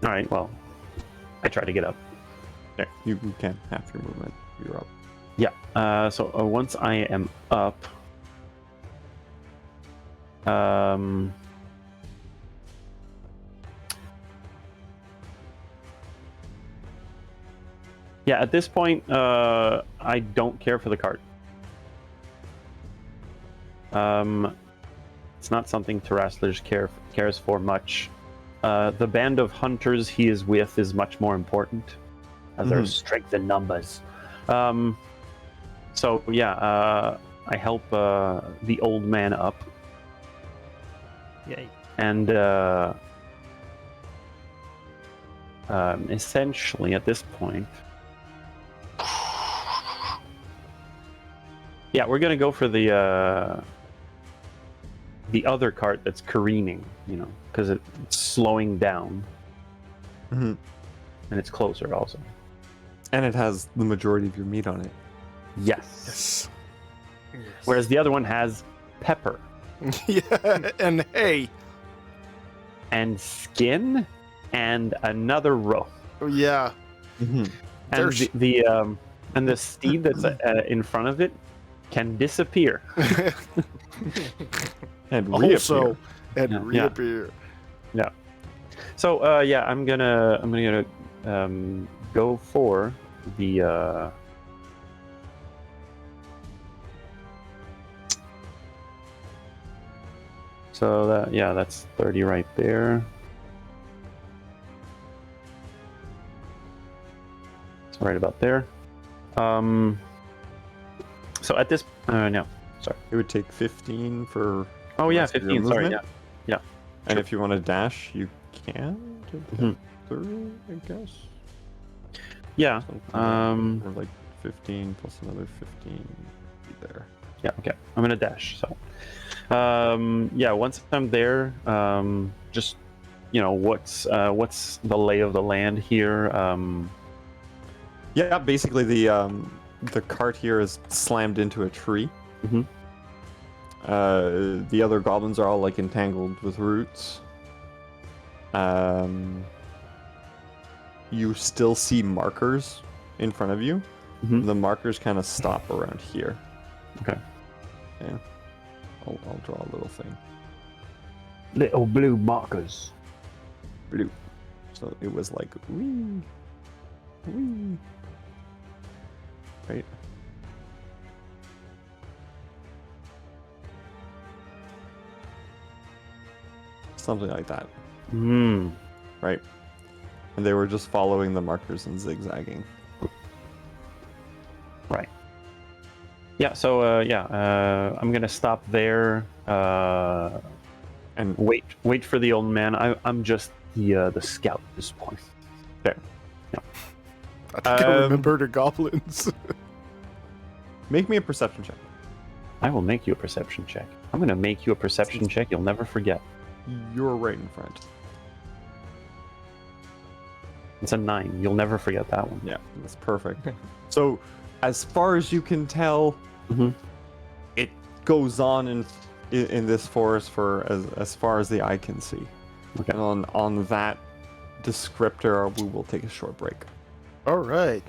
All right. Well, I try to get up. There, you can half your movement. You're up. Yeah. So once I am up, yeah. At this point, I don't care for the cart. It's not something Terraslich cares for much. The band of hunters he is with is much more important, as there's strength in numbers. So yeah, I help the old man up, Yay. and essentially at this point, yeah, we're gonna go for the other cart that's careening, you know, because it's slowing down, Mhm. and it's closer also. And it has the majority of your meat on it. Yes. Yes. Yes. Whereas the other one has pepper Yeah, and hey, and skin and another row. yeah. Mm-hmm. And There's- and the steed that's in front of it can disappear. And Also, reappear. and Yeah. reappear. So yeah, I'm gonna go for the so that's 30 right there. It's right about there. So at this no, sorry. It would take 15 for. Oh the yeah, rest of your 15. Sorry, movement. yeah. And Sure. if you want to dash, you can to get Mhm. through, I guess. Yeah. Something or like 15 plus another 15 be there. Yeah, okay. I'm gonna dash. So, yeah. Once I'm there, just what's the lay of the land here? Yeah, basically the cart here is slammed into a tree. Mhm. The other goblins are all like entangled with roots. You still see markers in front of you. Mhm. The markers kind of stop around here. Okay. Yeah. I'll draw a little thing. Little blue markers. Blue. So it was like wee, wee. Right. Something like that. Hmm. Right. And they were just following the markers and zigzagging. Right. Yeah. So I'm gonna stop there. And Wait for the old man. I'm just the scout at this point. I think I remember the goblins. make me a perception check. I will make you a perception check. I'm gonna make you a perception check you'll never forget. You're right in front. It's a 9. You'll never forget that one. Yeah, that's perfect. So, as far as you can tell, Mhm. it goes on in this forest for as far as the eye can see. Okay. And on that descriptor, we will take a short break. All right.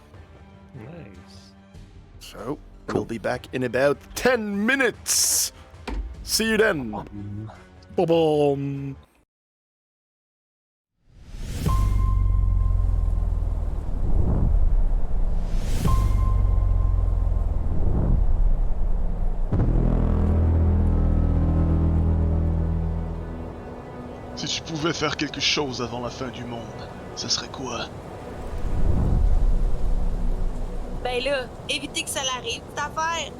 Nice. So, we'll be back in about 10 minutes. See you then. Boom. Si tu pouvais faire quelque chose avant la fin du monde, ça serait quoi? Ben là, éviter que ça l'arrive, cette affaire.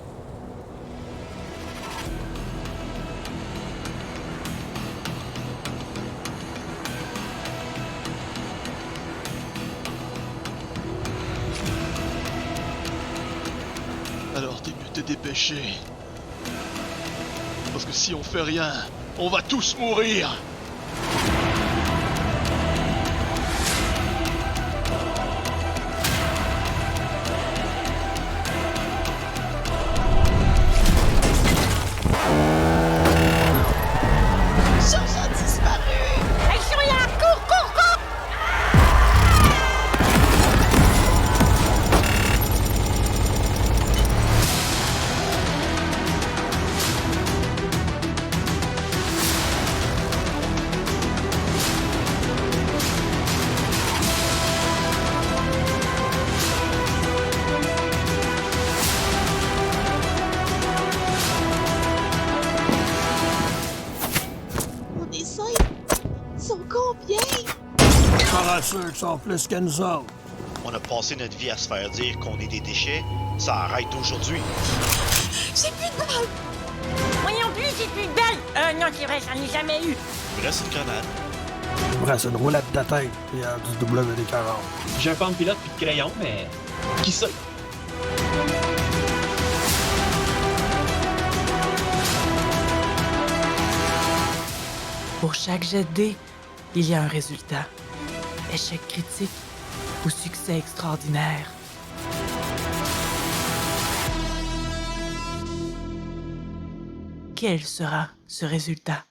Alors t'es mieux de te dépêcher. Parce que si on fait rien, on va tous mourir! Cherche a disparu! Hey, je suis là! Cours, cours, cours! On est 5! Ils sont combien? Pas sûr qu'ils sont plus que nous autres. On n'a pas passer notre vie à se faire dire qu'on est des déchets, ça arrête aujourd'hui. J'ai plus de balles! Moi non plus, j'ai plus de balles! Non, c'est vrai, j'en ai jamais eu! Il me reste une grenade. Il me reste une roulette de tête et du WD-40. J'ai un forme pilote puis de crayon, mais qui sait? Pour chaque jet de dés, il y a un résultat. Échec critique ou succès extraordinaire. Quel sera ce résultat?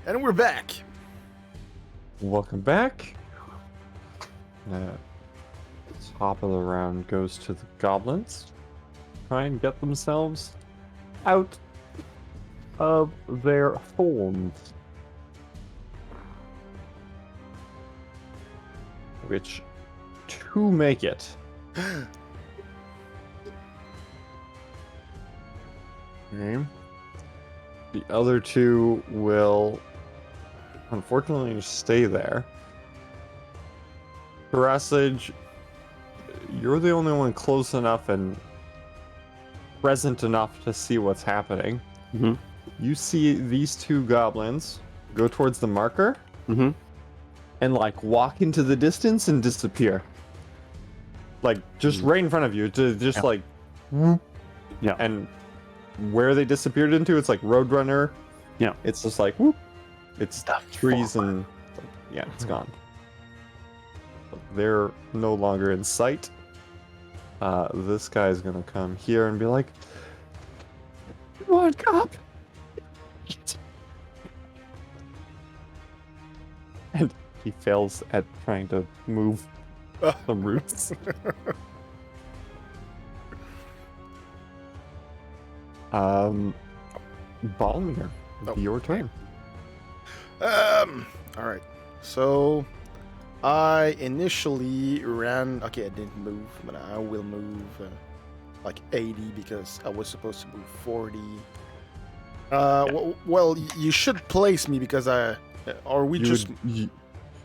And we're back. Welcome back. Top of the round goes to the goblins. Try and get themselves out of their forms. Which, to make it. Okay. The other two will unfortunately stay there. Terasage, you're the only one close enough and present enough to see what's happening. Mm-hmm. You see these two goblins go towards the marker and like walk into the distance and disappear. Like just right in front of you, just like whoop. Yeah. And where they disappeared into, it's like Roadrunner. Yeah. It's just like whoop. It's trees and yeah, it's gone. They're no longer in sight. This guy's gonna come here and be like, "Come on, cop!" And he fails at trying to move the roots. Balmir, it'd be your turn. All right. So, I initially ran. Okay, I didn't move, but I will move like 80 because I was supposed to move 40. Well, you should place me because or we just.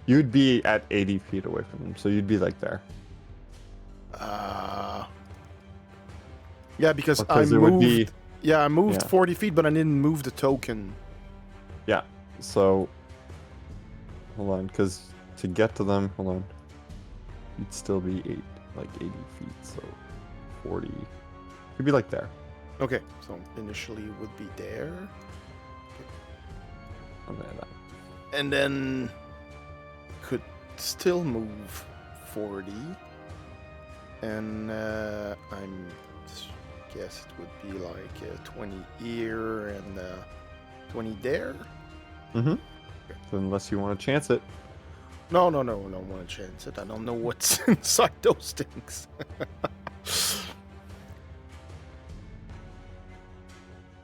You'd be at 80 feet away from him, so you'd be like there. Yeah, because I Because it moved. would be. Yeah, I moved Yeah. 40 feet, but I didn't move the token. Yeah, so. Hold on, because to get to them, hold on. You'd still be 80 feet, so 40. You'd be like there. Okay, so initially would be there, And then, and then could still move 40, and guess it would be like 20 here and 20 there. So unless you want to chance it. No, I don't want to chance it. I don't know what's inside those things.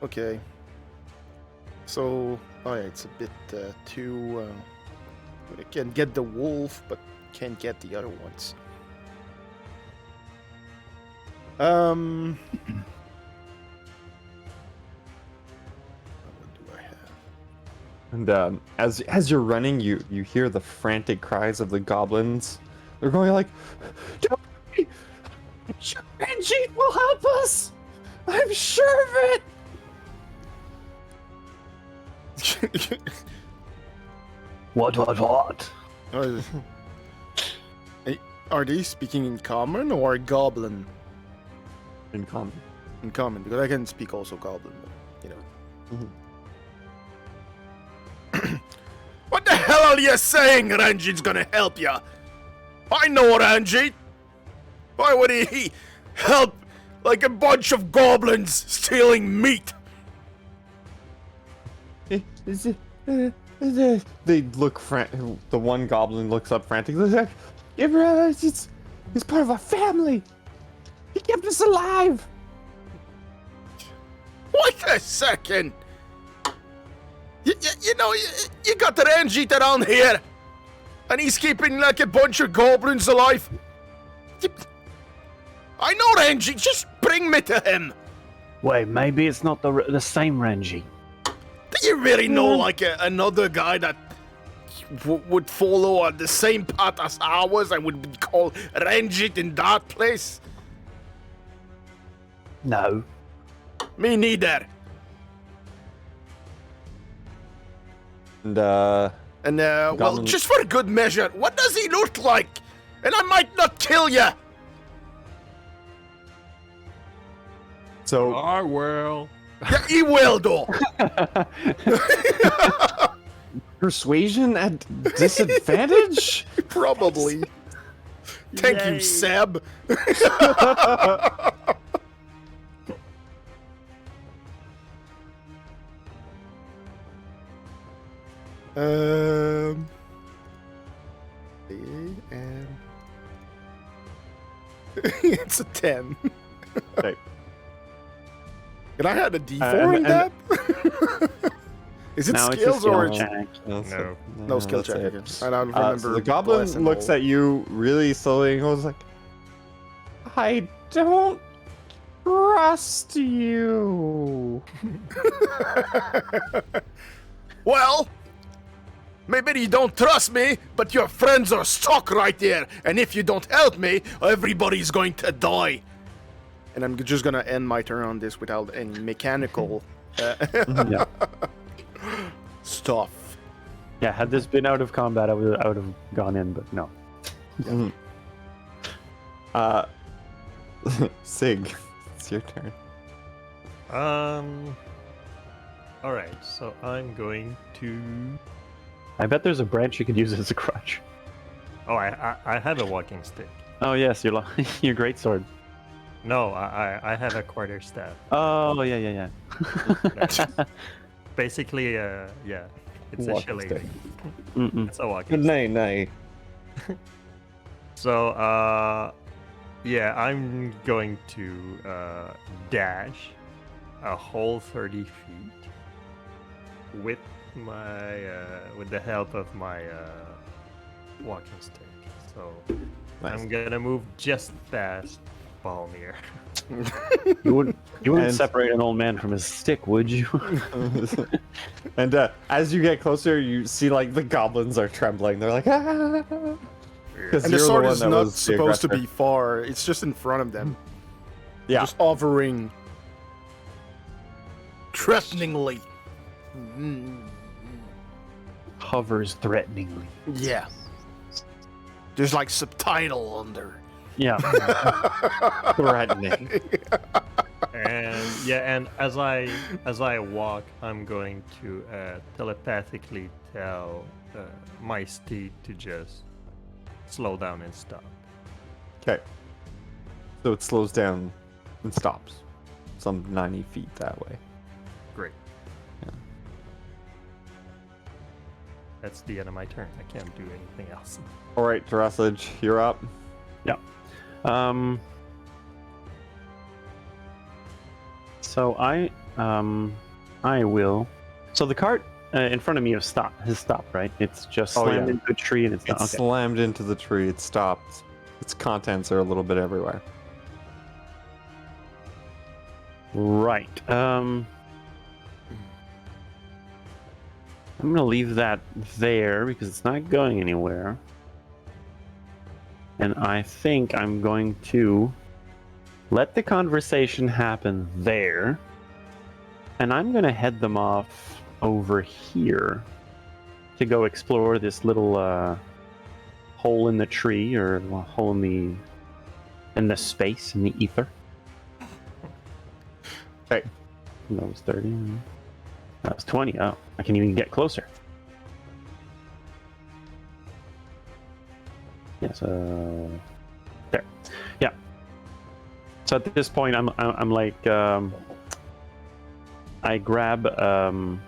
Okay. So, oh yeah, it's a bit too. I can get the wolf, but can't get the other ones. What do I have? And as you're running, you hear the frantic cries of the goblins. They're going like, "Don't worry, Ranjit will help us. I'm sure of it." What? Are they speaking in common or goblin? In common. In common, because I can speak also goblin, but, you know. What the hell are you saying? Ranjit's gonna help ya. I know Ranjit. Why would he help like a bunch of goblins stealing meat? They look the one goblin looks up frantically. Like, he's part of our family. He kept us alive. Wait a second. You know, you got the Ranjit around here, and he's keeping like a bunch of goblins alive. I know Ranjit. Just bring me to him. Wait, maybe it's not the same Ranjit. Do you really know like another guy that would follow on the same path as ours and would be called Ranjit in that place? No. Me neither. And well, just for good measure, what does he look like? And I might not kill you. so I will. Yeah, he will though. persuasion at disadvantage? Probably. Thank you, Seb. It's a 10. Okay. Can I add a D4 in that? Is it Now it's a skills or skill check. No. no skill that's check? it. Okay. I don't remember. So the goblin Bless and looks roll. at you really slowly and goes like, I don't trust you. Well, maybe you don't trust me, but your friends are stuck right there. And if you don't help me, everybody's going to die. And I'm just gonna end my turn on this without any mechanical Yeah. stuff. Yeah, had this been out of combat, I would have gone in, but no. Mhm. Sig, it's your turn. All right, so I'm going to. I bet there's a branch you could use as a crutch. Oh, I have a walking stick. Oh yes, your your great sword. No, I have a quarterstaff. Oh yeah. Basically, yeah, it's a Walking shilling. stick. Mm-mm. It's a walking. Good night. So, yeah, I'm going to dash a whole 30 feet with my with the help of my walking stick. So Nice. I'm gonna move just past Balmir. You wouldn't And- separate an old man from his stick, would you? And as you get closer, you see like the goblins are trembling. They're like, ah. Because And the sword is not supposed to be far. It's just in front of them. Yeah. Just hovering. Threateningly. Hovers threateningly. Yeah. There's like subtitle under. Yeah. threatening. And yeah, and as I walk, I'm going to telepathically tell my steed to just slow down and stop. Okay. So it slows down and stops. Some 90 feet that way. Great. Yeah. That's the end of my turn. I can't do anything else. All right, Dressage, you're up. So I will. So the cart in front of me has stopped, right? It's just Oh, slammed yeah. into a tree and it's not. It's Okay. slammed into the tree. It stopped. Its contents are a little bit everywhere. Right. I'm gonna leave that there because it's not going anywhere. And I think I'm going to let the conversation happen there. And I'm gonna head them off over here to go explore this little hole in the tree, or hole in the space, in the ether. Okay. That was 30. That was 20. Oh, I can even get closer. Yeah, so there. Yeah. So at this point, I'm like, I grab, I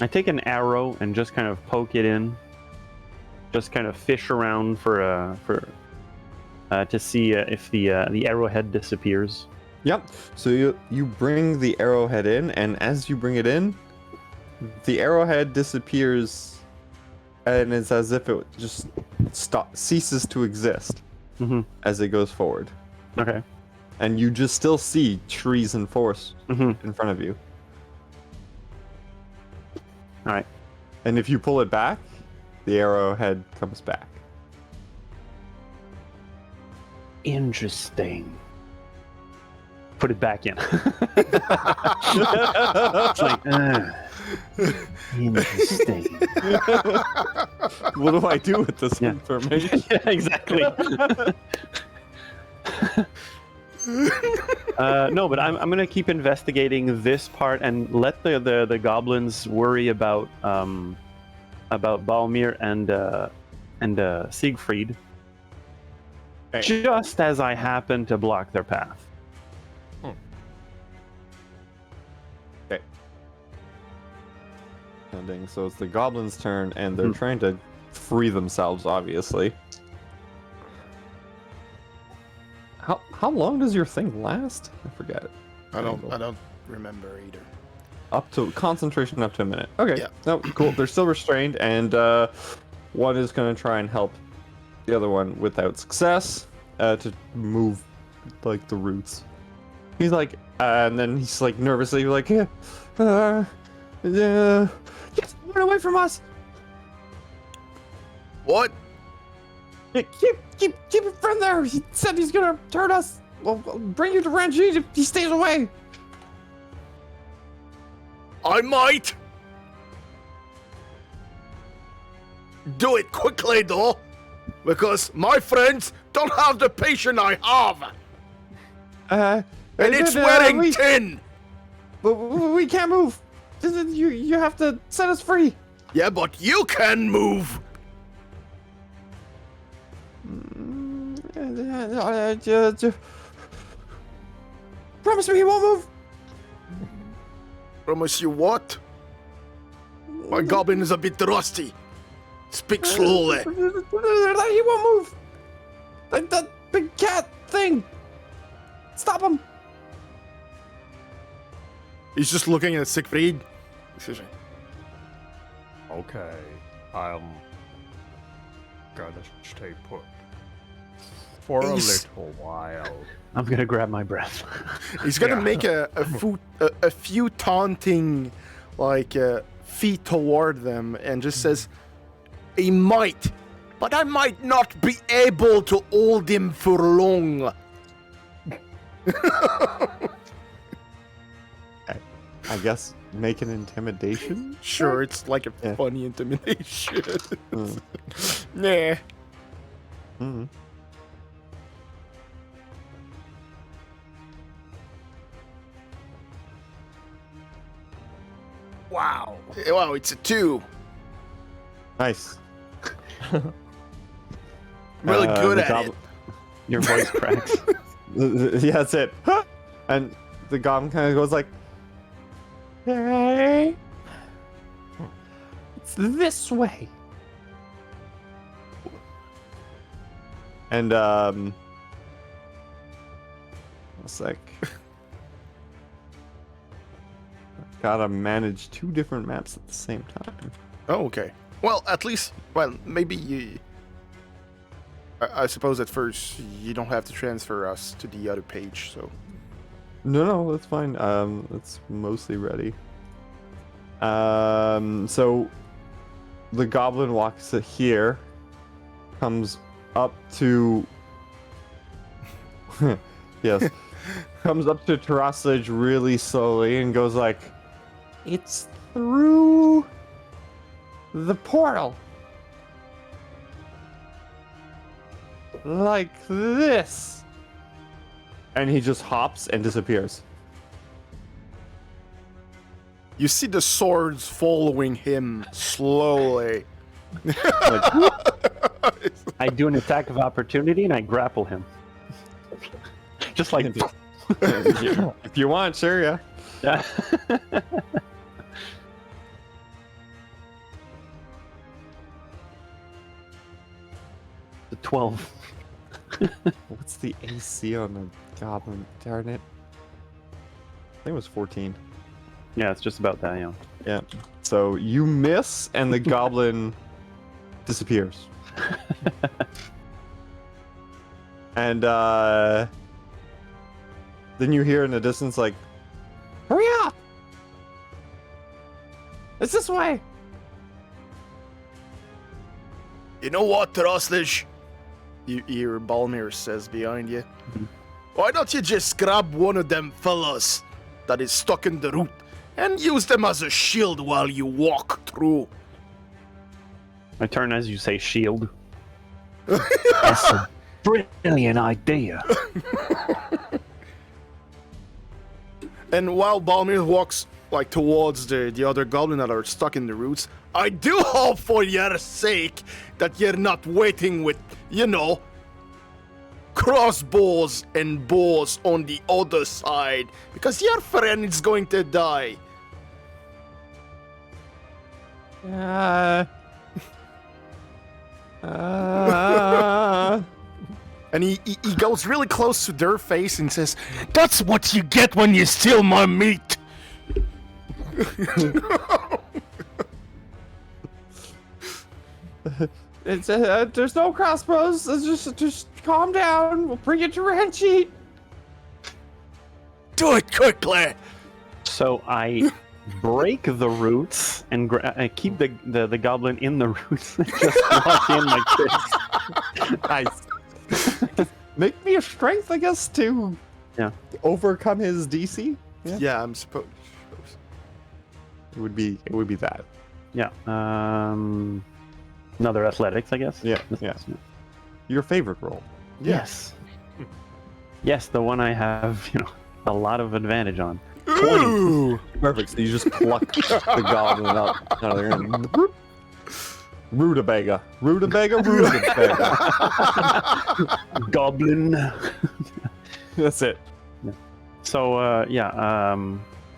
take an arrow and just kind of poke it in. Just kind of fish around to see if the arrowhead disappears. Yep. So you bring the arrowhead in, and as you bring it in, the arrowhead disappears, and it's as if it just ceases to exist as it goes forward. Okay. And you just still see trees and forest in front of you. All right. And if you pull it back, the arrowhead comes back. Interesting. Put it back in. It's like, interesting. What do I do with this Yeah. information? Yeah, exactly. No, but I'm gonna keep investigating this part and let the goblins worry about Balmir and Siegfried. Okay. Just as I happen to block their path. Okay. ending. So it's the goblins' turn, and they're trying to free themselves, obviously. How long does your thing last? I forget it. I don't remember either. Up to concentration up to a minute. Okay. Yeah. No, cool. They're still restrained, and one is gonna try and help the other one without success to move like the roots. He's like, and then he's like nervously like, get run away from us. What? Yeah, keep it from there. He said he's gonna turn us. Well, bring you to Ranji if he stays away. I might. Do it quickly, though, because my friends don't have the patience I have. And it's wearing tin. We can't move. You have to set us free. Yeah, but you can move. Promise me he won't move. Promise you what? My goblin is a bit rusty. Speak slowly. He won't move. That big cat thing. Stop him. He's just looking at Siegfried. Excuse me. Okay, I'm gonna stay put for a little while. I'm gonna grab my breath. He's gonna make a few taunting, feet toward them, and just says, "He might, but I might not be able to hold him for long." I guess make an intimidation. Sure, it's like a funny intimidation. Nah. Mm-hmm. Wow, it's a 2. Nice. Really good at it. Your voice cracks. Yeah, that's it. And the goblin kind of goes like, "Hey, it's this way." And a sec. Gotta manage 2 different maps at the same time. Oh, okay. Well, at least, maybe you... I suppose at first you don't have to transfer us to the other page, so... No, that's fine. It's mostly ready. So the goblin walks here, comes up to... yes. Comes up to Terrassage really slowly and goes like, "It's through the portal. Like this." And he just hops and disappears. You see the swords following him slowly. I do an attack of opportunity and I grapple him. Just like this. If you want, sure, yeah. Yeah. The 12. What's the AC on the goblin? Darn it. I think it was 14. Yeah, it's just about that, yeah. Yeah. So you miss, and the goblin disappears. And then you hear in the distance, like, "Hurry up! It's this way!" You know what, Terrassage? You hear Balmir says behind you. Why don't you just grab one of them fellas that is stuck in the root and use them as a shield while you walk through? I turn as you say shield. That's a brilliant idea. And while Balmir walks towards the other goblin that are stuck in the roots, I do hope for your sake that you're not waiting with, crossbows and bows on the other side, because your friend is going to die. And he goes really close to their face and says, "That's what you get when you steal my meat." It's there's no crossbows. It's just calm down. We'll bring it to Ranchi. Do it quickly. So I break the roots and I keep the goblin in the roots and just walk in like this. Nice. Make me a strength, I guess, to overcome his DC. Yeah, I'm supposed. It would be that. Yeah. Another athletics, I guess. Yeah. Your favorite role. Yes. Yes, the one I have, a lot of advantage on. Ooh. Perfect. So you just pluck the goblin out of there and Rutabaga. Goblin. That's it. So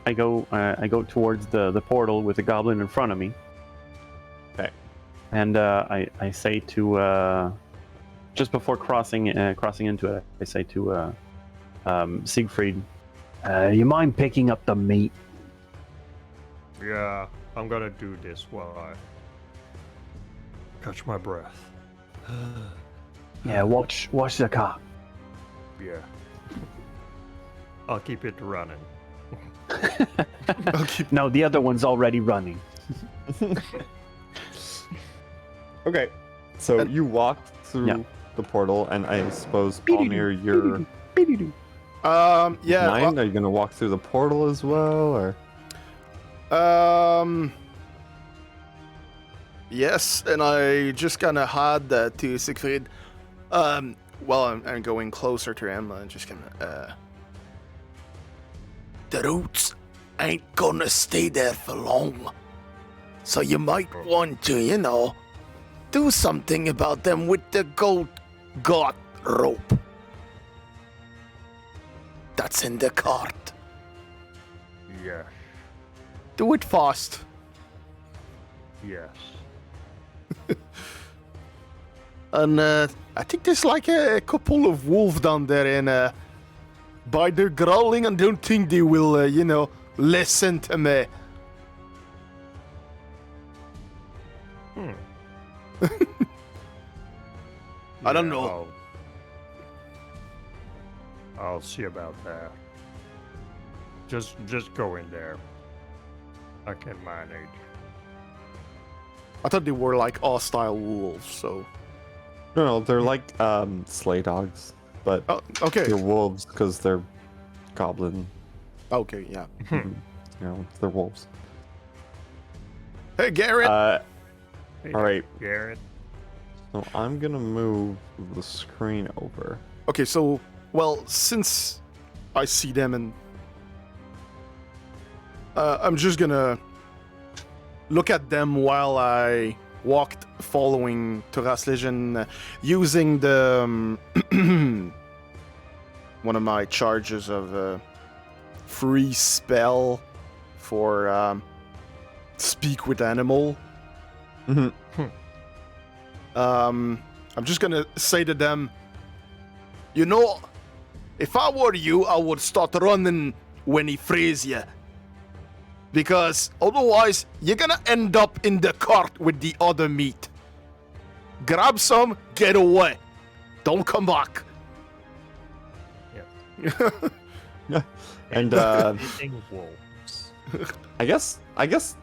I go towards the portal with the goblin in front of me. Okay. And I say to just before crossing into it, I say to Siegfried, you mind picking up the meat? Yeah, I'm gonna do this while I catch my breath. Yeah, watch the car. Yeah. I'll keep it running. No, the other one's already running. Okay. So you walk through the portal, and I suppose, Palmir, you're... Yeah. Mind? Are you gonna walk through the portal as well, or? Yes, and I just gonna had to Siegfried. I'm going closer to him and just gonna. The roots ain't gonna stay there for long, so you might want to, do something about them with the gold god rope. That's in the cart. Yes. Do it fast. Yes. And I think there's like a couple of wolves down there, and by their growling, I don't think they will, listen to me. I don't know. I'll see about that. Just go in there. I can manage. I thought they were like hostile wolves, so. No, they're like sleigh dogs, but okay. They're wolves because they're goblin. Okay, yeah. They're wolves. Hey, Garrett. Hey, all right, Garrett. So I'm gonna move the screen over. Okay, so since I see them, and I'm just gonna look at them while I walked following Turas Legion, using the one of my charges of free spell for speak with animal. I'm just gonna say to them, if I were you, I would start running when he frees you. Because otherwise, you're gonna end up in the cart with the other meat. Grab some, get away. Don't come back. Yeah. And Eating wolves. I guess I don't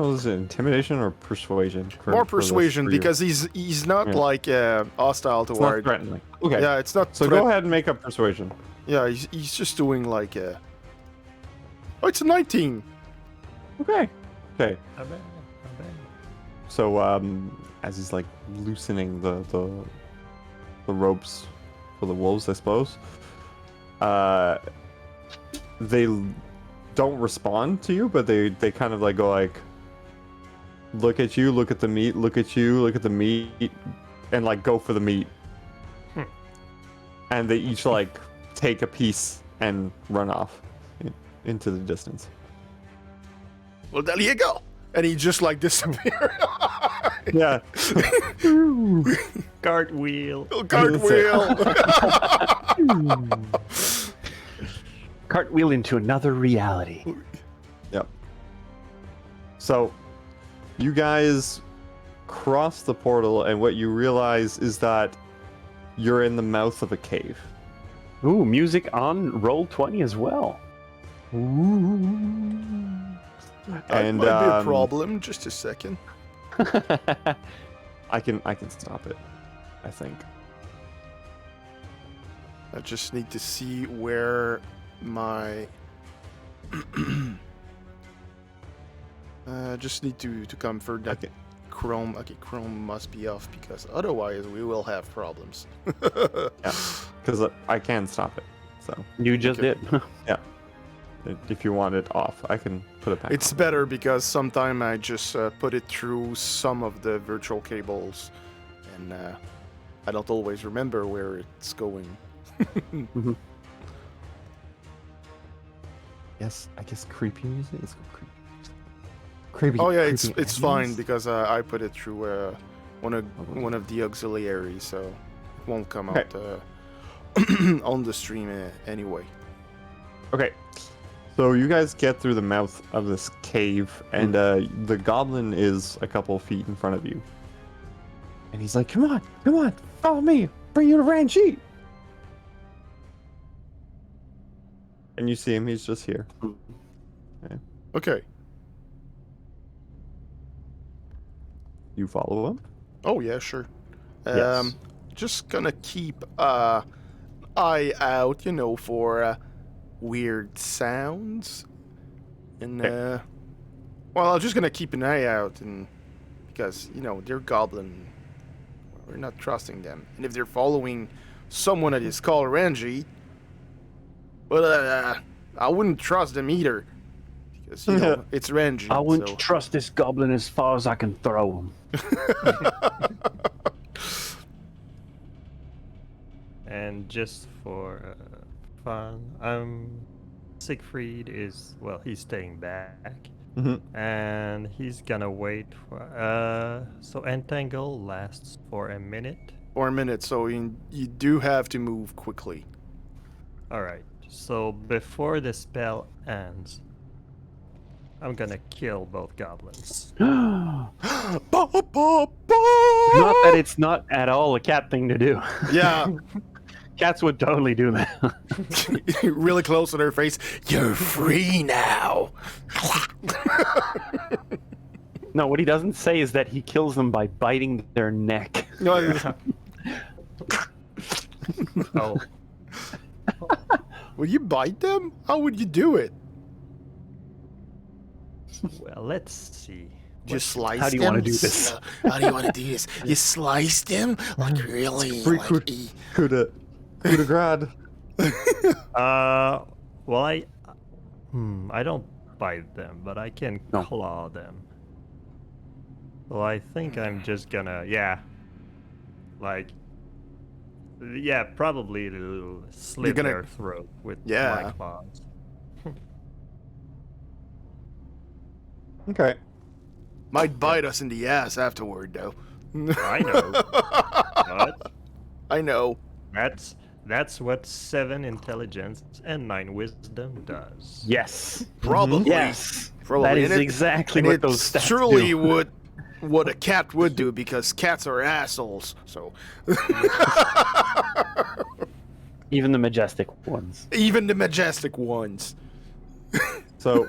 know, is it intimidation or persuasion? More persuasion, because he's not like hostile it's toward. not threatening. Okay. Yeah, it's not. So go ahead and make up persuasion. Yeah, he's just doing like a. Oh, it's a 19. Okay. Okay. I bet. So as he's like loosening the ropes for the wolves, I suppose, they don't respond to you, but they kind of like go like, look at you, look at the meat, look at you, look at the meat, and like go for the meat. And they each like take a piece and run off into the distance. Well, there you go. And he just like disappeared. Yeah. Cartwheel. Cartwheel. Cartwheel into another reality. Yep. So, you guys cross the portal, and what you realize is that you're in the mouth of a cave. Ooh, music on roll 20 as well. That might be a problem. Just a second. I can stop it, I think. I just need to see where my... just need to comfort that Chrome. Okay, Chrome must be off because otherwise we will have problems. Yeah, because I can stop it. So You just did. yeah, if you want it off, I can put it back. It's on. better because sometimes I just put it through some of the virtual cables, and I don't always remember where it's going. Mhm. Yes, I guess creepy music. Let's go creepy. Creepy. Oh yeah, creepy it's fine enemies? because I put it through one of the auxiliaries, so it won't come Okay. out on the stream anyway. Okay, so you guys get through the mouth of this cave, and the goblin is a couple feet in front of you. And he's like, come on, follow me, bring you to Ranjit. And you see him, he's just here. Okay. You follow him? Oh yeah, sure. Yes. Just gonna keep eye out, for weird sounds, and Okay. well, I'm just gonna keep an eye out, and because they're goblin, we're not trusting them, and if they're following someone that is called Ranji, well, I wouldn't trust them either, because it's Ranji. I wouldn't so. trust this goblin as far as I can throw him. And just for fun, Siegfried is, he's staying back. Mm-hmm. And he's gonna wait for, so Entangle lasts for a minute. Or a minute, so you do have to move quickly. Alright, so before the spell ends, I'm gonna kill both goblins. Not that it's not at all a cat thing to do. Yeah. Cats would totally do that. Really close to their face. You're free now. No, what he doesn't say is that he kills them by biting their neck. No, Oh, will you bite them? How would you do it? well, let's see. Just slice How do you them? wanna do this? How do you want to do this? You slice them? Like really? Free Like, coup de grade. Well, I don't bite them, but I can No. claw them. Well, I think I'm just gonna, probably slit gonna- their throat with Yeah. my claws. Okay. might bite us in the ass afterward, though. I know. But I know. that's what 7 intelligence and 9 wisdom does. Yes. Probably. Yes. Probably. That is And exactly and what it's those stats truly do. what a cat would do, because cats are assholes. So Even the majestic ones. even the majestic ones. So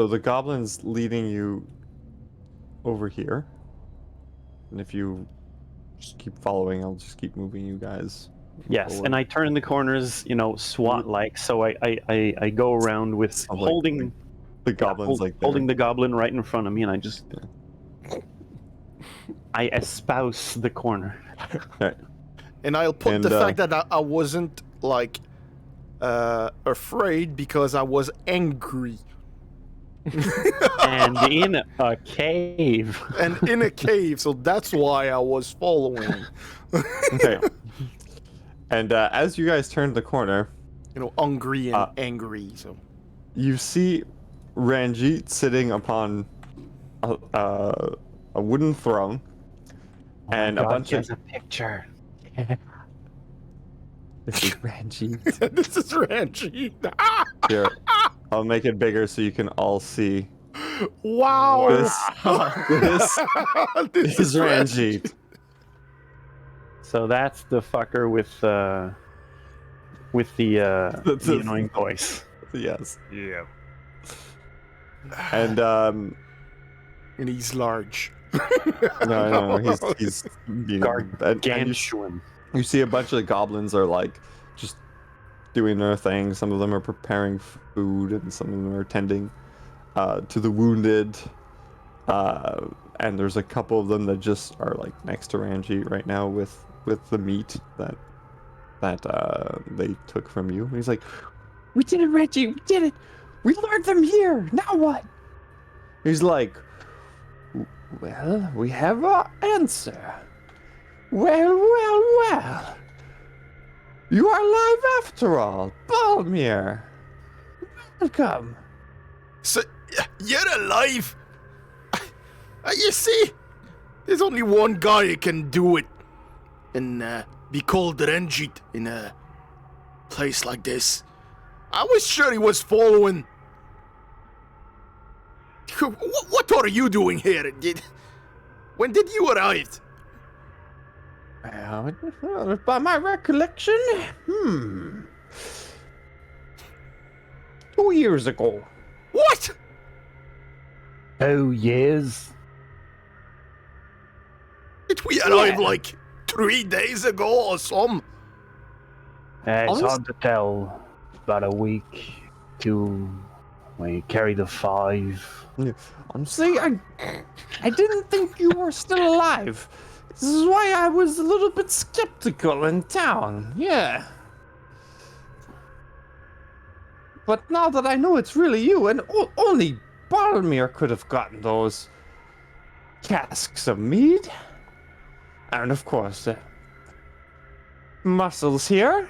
the goblin's leading you over here. And if you just keep following, I'll just keep moving you guys. Yes, forward. and I turn the corners, SWAT-like, so I go around with Sounds like holding The goblin's like there. holding the goblin right in front of me, and I just I espouse the corner. Okay. And I'll put And, the fact that I wasn't afraid because I was angry. And in a cave. And in a cave, so that's why I was following. Okay. And as you guys turn the corner, Hungry and angry. So you see Ranjit sitting upon a wooden throne, and a bunch of a picture. This is Ranji. This is Ranji. Here, I'll make it bigger so you can all see. Wow. This is Ranji. So that's the fucker with the annoying voice. Yes. Yeah. And And he's large. no, he's being Gargantuan. You see a bunch of goblins are like just doing their thing. Some of them are preparing food, and some of them are tending to the wounded. And there's a couple of them that just are like next to Ranji right now with the meat that they took from you. And he's like, "We did it, Ranji. We did it. We lured them here. Now what?" He's like, "Well, we have our answer. Well. You are alive after all. Balmir. Welcome." So, you're alive? You see, there's only one guy who can do it. And be called Ranjit in a place like this. I was sure he was following. What are you doing here? When did you arrive? Well, by my recollection, 2 years ago. What? 2 years? Did we arrive like 3 days ago or some? It's hard to tell. About a week to we carry the 5. Honestly, I didn't think you were still alive. This is why I was a little bit skeptical in town. Yeah. But now that I know it's really you, and only Balmir could have gotten those casks of mead, and of course, Muscles here.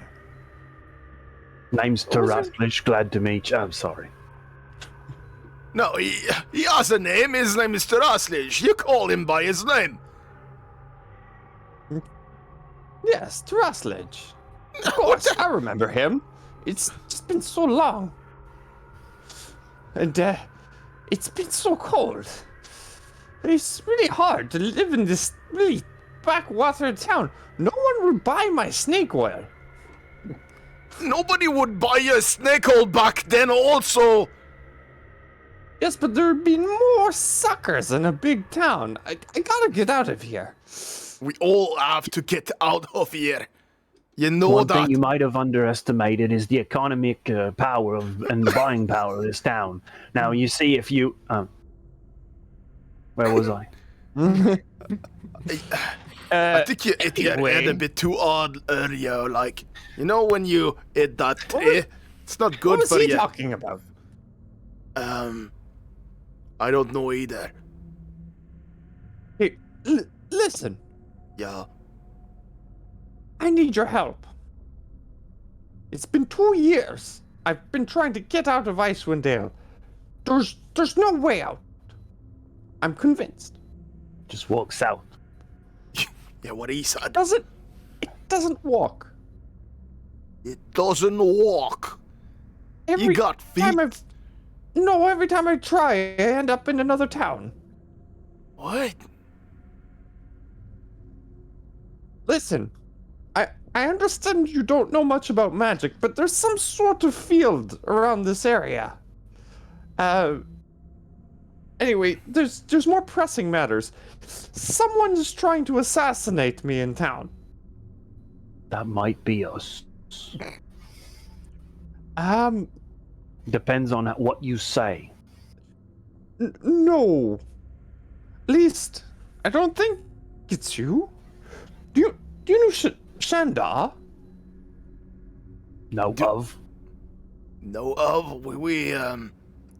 Name's Taraslish, glad to meet you. I'm sorry. No, he has a name. His name is Taraslish. You call him by his name. Yes, Taraslish. Of course, I remember him. It's just been so long. And, it's been so cold. It's really hard to live in this really backwater town. No one would buy my snake oil. Nobody would buy a snake oil back then also. Yes, but there would be more suckers in a big town. I gotta get out of here. We all have to get out of here. You know One that. thing you might have underestimated is the economic power and buying power of this town. Now, you see, if you... where was I? I think you hit your head a bit too hard earlier. Like, you know when you hit that tree? It's not good for you. What was he talking about? I don't know either. Hey, listen. Yeah. I need your help. It's been 2 years. I've been trying to get out of Icewind Dale. There's no way out. I'm convinced. Just walk south. Yeah, what he said. It doesn't walk. It doesn't walk. You got feet. Every time I try, I end up in another town. What? Listen, I understand you don't know much about magic, but there's some sort of field around this area. Anyway, there's more pressing matters. Someone's trying to assassinate me in town. That might be us. Depends on what you say. No. At least, I don't think it's you. Do you know Shanda? Know of? Know of? We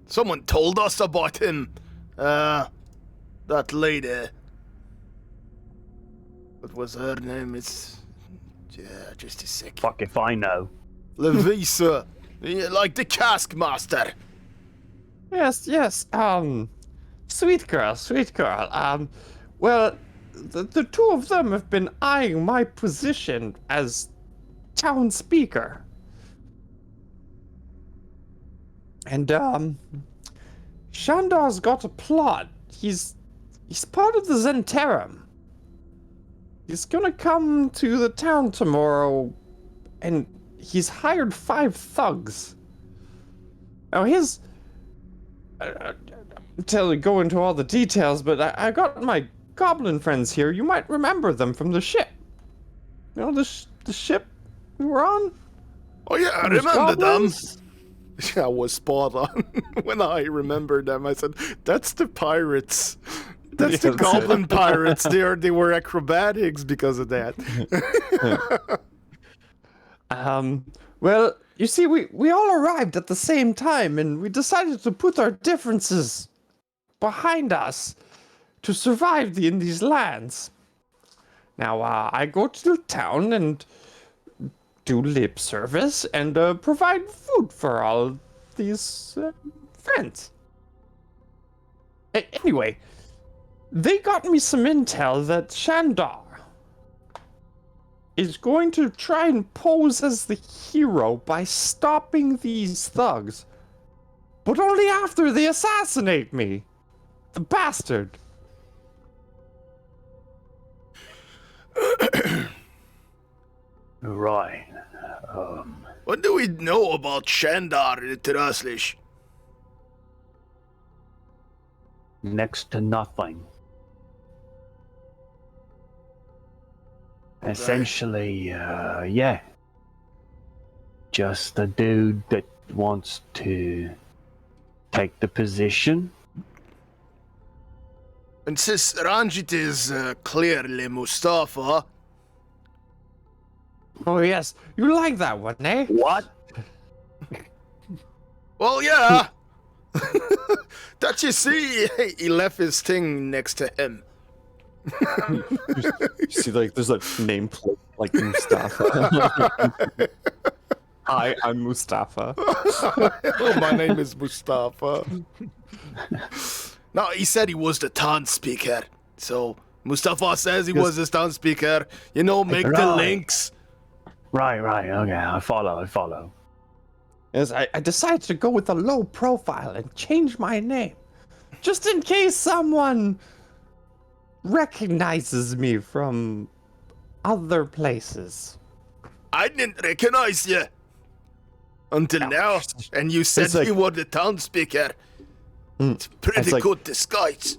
someone told us about him. That lady. What was her name? It's... Yeah, just a sec. Fuck if I know. Levisa. Like the cask master. Yes. Sweet girl, sweet girl. Well, the two of them have been eyeing my position as town speaker. And, Shandar's got a plot. He's part of the Zentarum. He's gonna come to the town tomorrow, and he's hired 5 thugs. Now go into all the details, but I got my goblin friends here. You might remember them from the ship. You know, the ship we were on? Oh yeah, I Those remember goblins? them. I was spot on. When I remembered them, I said, that's the pirates. That's the Yeah, that's goblin it. pirates. They were acrobatics because of that. Well, you see, we all arrived at the same time, and we decided to put our differences behind us to survive in these lands. Now, I go to the town and do lip service and provide food for all these friends. Anyway, they got me some intel that Shandar is going to try and pose as the hero by stopping these thugs, but only after they assassinate me. The bastard. Right. What do we know about Shandar Teraslish? Next to nothing. Essentially, yeah. Just a dude that wants to take the position. And since Ranjit is clearly Mustafa. Oh yes, you like that one, eh? What? Well, yeah. That you see, he left his thing next to him. You see, like, there's a nameplate like Mustafa. Hi, I'm Mustafa. Oh, my name is Mustafa. No, he said he was the town speaker. So Mustafa says he was the town speaker. You know, make the Right. links. Right, okay, I follow. Yes, I decided to go with a low profile and change my name, just in case someone recognizes me from other places. I didn't recognize you until now, and you said It's like- you were the town speaker. It's pretty It's like- good disguise.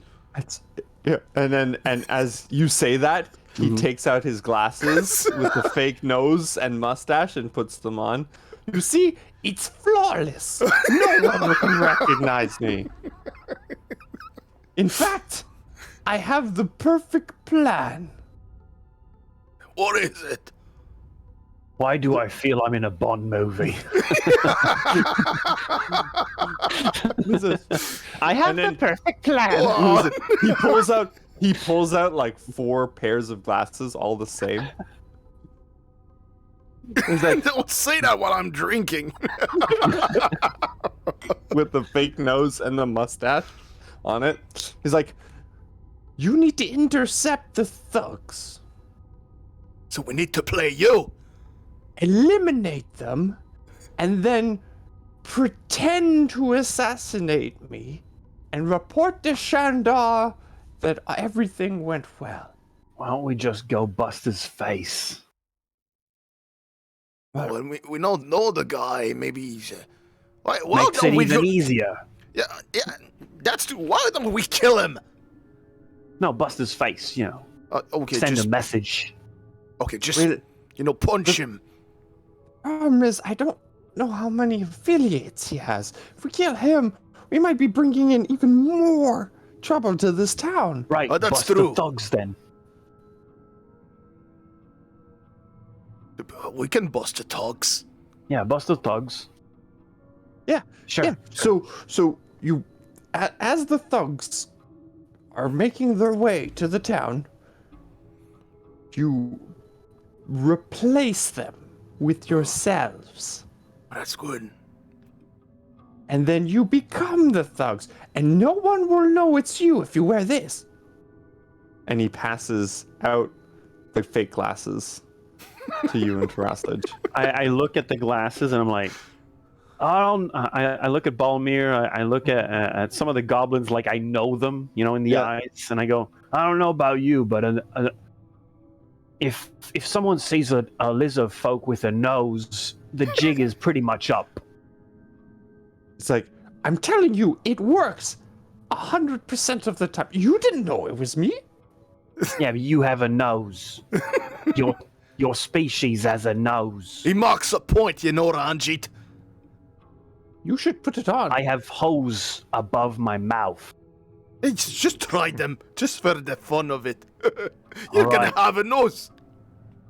Yeah, and as you say that, he takes out his glasses with the fake nose and mustache and puts them on. You see, it's flawless. No one can recognize me. In fact, I have the perfect plan. What is it? Why do I feel I'm in a Bond movie? I have the perfect plan. He pulls out like 4 pairs of glasses, all the same. He's like, Don't say that while I'm drinking. with the fake nose and the mustache on it. He's like, you need to intercept the thugs, So we need to play you. eliminate them, and then pretend to assassinate me and report to Shandar that everything went well. Why don't we just go bust his face? Oh, and we don't know the guy. Maybe he's. Why Makes don't it we even do- easier. Yeah, that's too. Why don't we kill him? No, bust his face, you know. Okay, Send just a message. okay, just Wait. punch him. Problem is, I don't know how many affiliates he has. If we kill him, we might be bringing in even more trouble to this town. Right, Oh, that's bust true. the thugs then. We can bust the thugs. Yeah, bust the thugs. Yeah, Sure. yeah. So you, as the thugs are making their way to the town, you replace them with yourselves. That's good. and then you become the thugs, and no one will know it's you if you wear this. And he passes out the fake glasses to you and Terastage. I look at the glasses and I'm like, I look at Balmir. I look at some of the goblins like I know them, in the eyes, and I go, I don't know about you, but if someone sees a lizard folk with a nose, the jig is pretty much up. It's like, I'm telling you, it works 100% of the time. You didn't know it was me. Yeah, but you have a nose. Your species has a nose. He marks a point, Ranjit. You should put it on. I have holes above my mouth. Hey, just try them, just for the fun of it. You're gonna have a nose.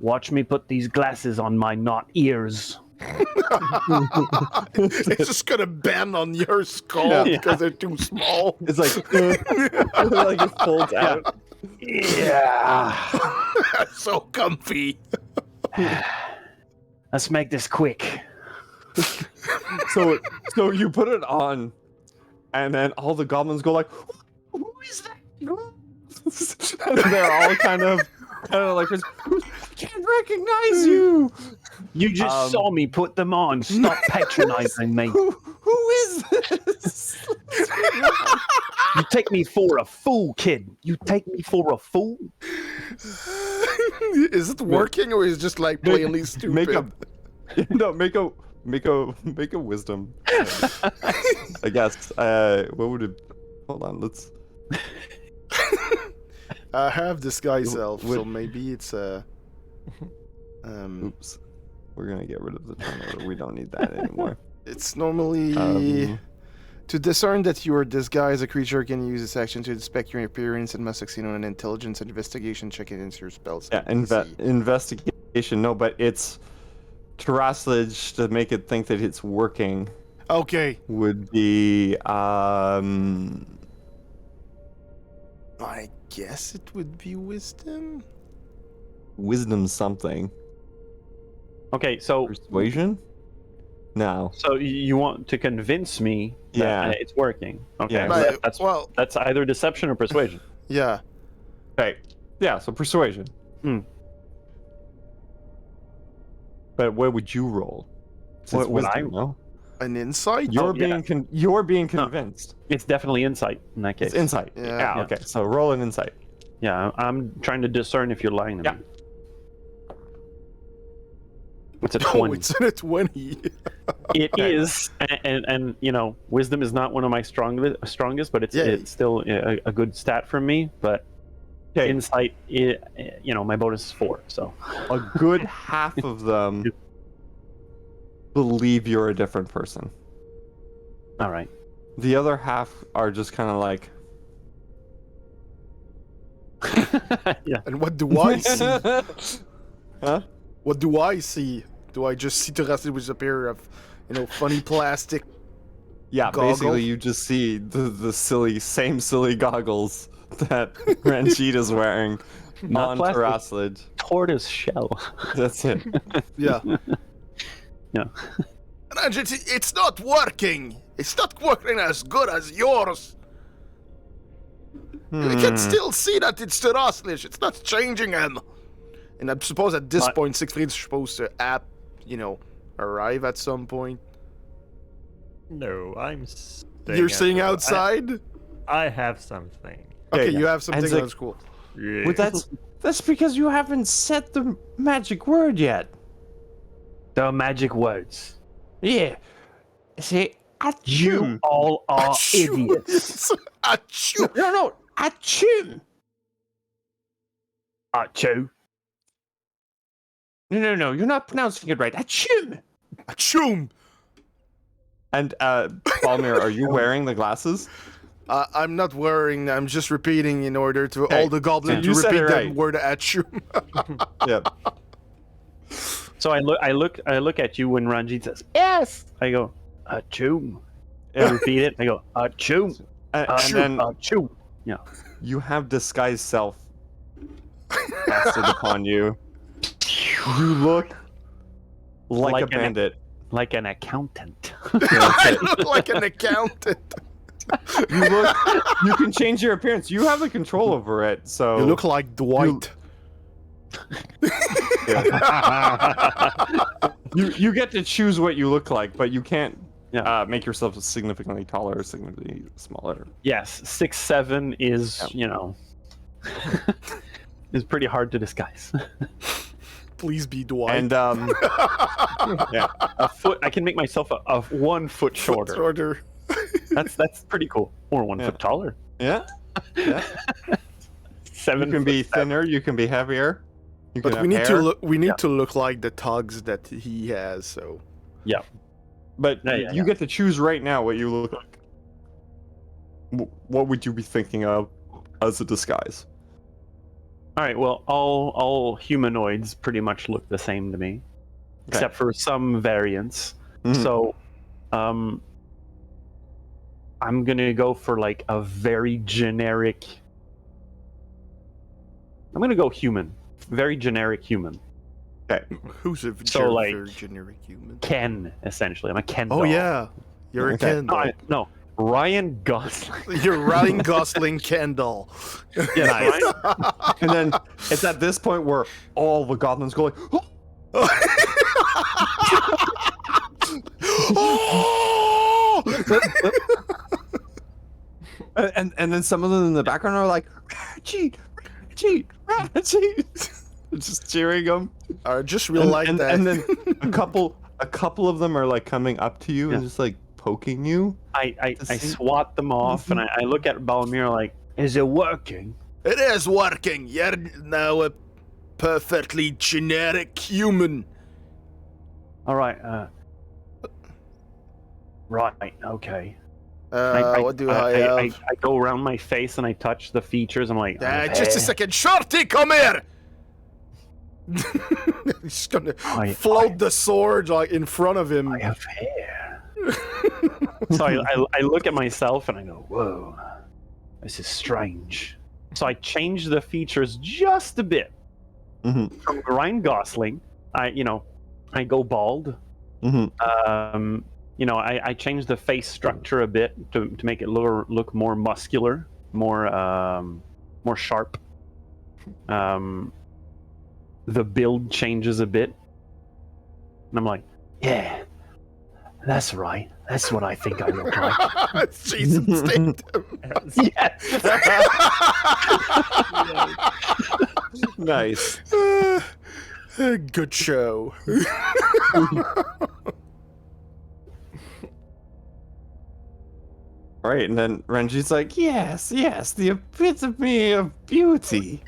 Watch me put these glasses on my not ears. It's just gonna bend on your skull because they're too small. It's like, like it folds out. Yeah. So comfy. Let's make this quick. So you put it on, and then all the goblins go like, "Who is that?" And they're all kind of like, "I can't recognize you." You just saw me put them on. Stop patronizing me. Who is this? You take me for a fool, kid. You take me for a fool. Is it working or is it just like plainly stupid? Make a wisdom. I guess. What would it? Hold on. Let's. I have disguise self, so maybe it's a. Oops. We're gonna get rid of the turnover. We don't need that anymore. It's normally to discern that you are disguised. A creature can use this action to inspect your appearance and must succeed on an intelligence investigation check against your spells. Yeah, investigation. No, but it's terraslage to make it think that it's working. Okay. Would be I guess it would be wisdom. Wisdom something. Okay, so persuasion. No. So you want to convince me that it's working? Okay, yeah. That's either deception or persuasion. Yeah. Right. Yeah. So persuasion. But what would you roll? What would I roll? An insight? You're being convinced. No, it's definitely insight in that case. It's insight. Yeah. Okay. So roll an insight. Yeah, I'm trying to discern if you're lying to me. It's a 20. Oh, it's a 20. It is, and wisdom is not one of my strongest, but it's still a good stat for me. But insight, my bonus is 4. So a good half of them believe you're a different person. All right. The other half are just kind of like. Yeah. And what do I see? Huh? What do I see? Do I just see Terraslage with a pair of, funny plastic goggles? Basically you just see the same silly goggles that Ranjit is wearing on Terraslage. Tortoise shell. That's it. Yeah. Yeah. Ranjit, it's not working. It's not working as good as yours. We can still see that it's Terraslage. It's not changing him. And I suppose at this point, Siegfried's supposed to arrive at some point. No, I'm staying. You're staying outside? I have something. Okay, you have something. That's cool. Yeah. Well, that's because you haven't said the magic word yet. The magic words. Yeah. See, you all are idiots. Achoo. No, achoo. Achoo. No, you're not pronouncing it right. Achoo. Achoo. And Balmir, are you wearing the glasses? I'm not wearing. I'm just repeating in order to all the goblins to repeat the word achoo. Yep. So I look at you when Ranjit says yes. I go achoo. I repeat it. I go achoo. And then achoo. Yeah. You have disguise self casted upon you. You look like a bandit. like an accountant. I look like an accountant. You can change your appearance. You have the control over it. So You look like Dwight. You get to choose what you look like, but you can't Yeah. make yourself significantly taller or significantly smaller. Yes, 6'7" is is pretty hard to disguise. Please be Dwight. And A foot. I can make myself a 1 foot shorter. Shorter. That's pretty cool. Or 1 foot taller. yeah. 7 You can be foot seven. thinner. You can be heavier. You can But have we need hair. to look. We need to look like the tugs that he has. So Yeah. But Yeah, you get to choose right now what you look like. What would you be thinking of as a disguise? All right. Well, all humanoids pretty much look the same to me, except for some variants. Mhm. So, I'm gonna go for like a very generic. I'm gonna go human. Very generic human. who's a So, like- very generic human? Ken, essentially. I'm a Ken Oh doll. yeah, you're a Okay. Ken. No, Ryan Gosling. You're Ryan Gosling Kendall. Yeah, Nice. And then it's at this point where all the goblins go like, "Oh!" and then some of them in the background are like, Reggie, just cheering them. I just realized that. And then a couple of them are like coming up to you and just like poking you. I To see- swat them off and I look at Balmir like, is it working? It is working. You're now a perfectly generic human. All right. Right. Okay. What do I have? I go around my face and I touch the features. I'm like, Just a second. Shorty, come here! He's gonna float the sword like in front of him. I have hair. So I look at myself and I go, whoa, this is strange. So I change the features just a bit. Mm-hmm. From Ryan Gosling, I go bald. Mm-hmm. I changed the face structure a bit to make it look more muscular, more sharp. The build changes a bit, and I'm like, yeah, that's right. That's what I think I look like. It's Jason Statham. Yes. Nice. Good show. Right, and then Renji's like, yes, the epitome of beauty.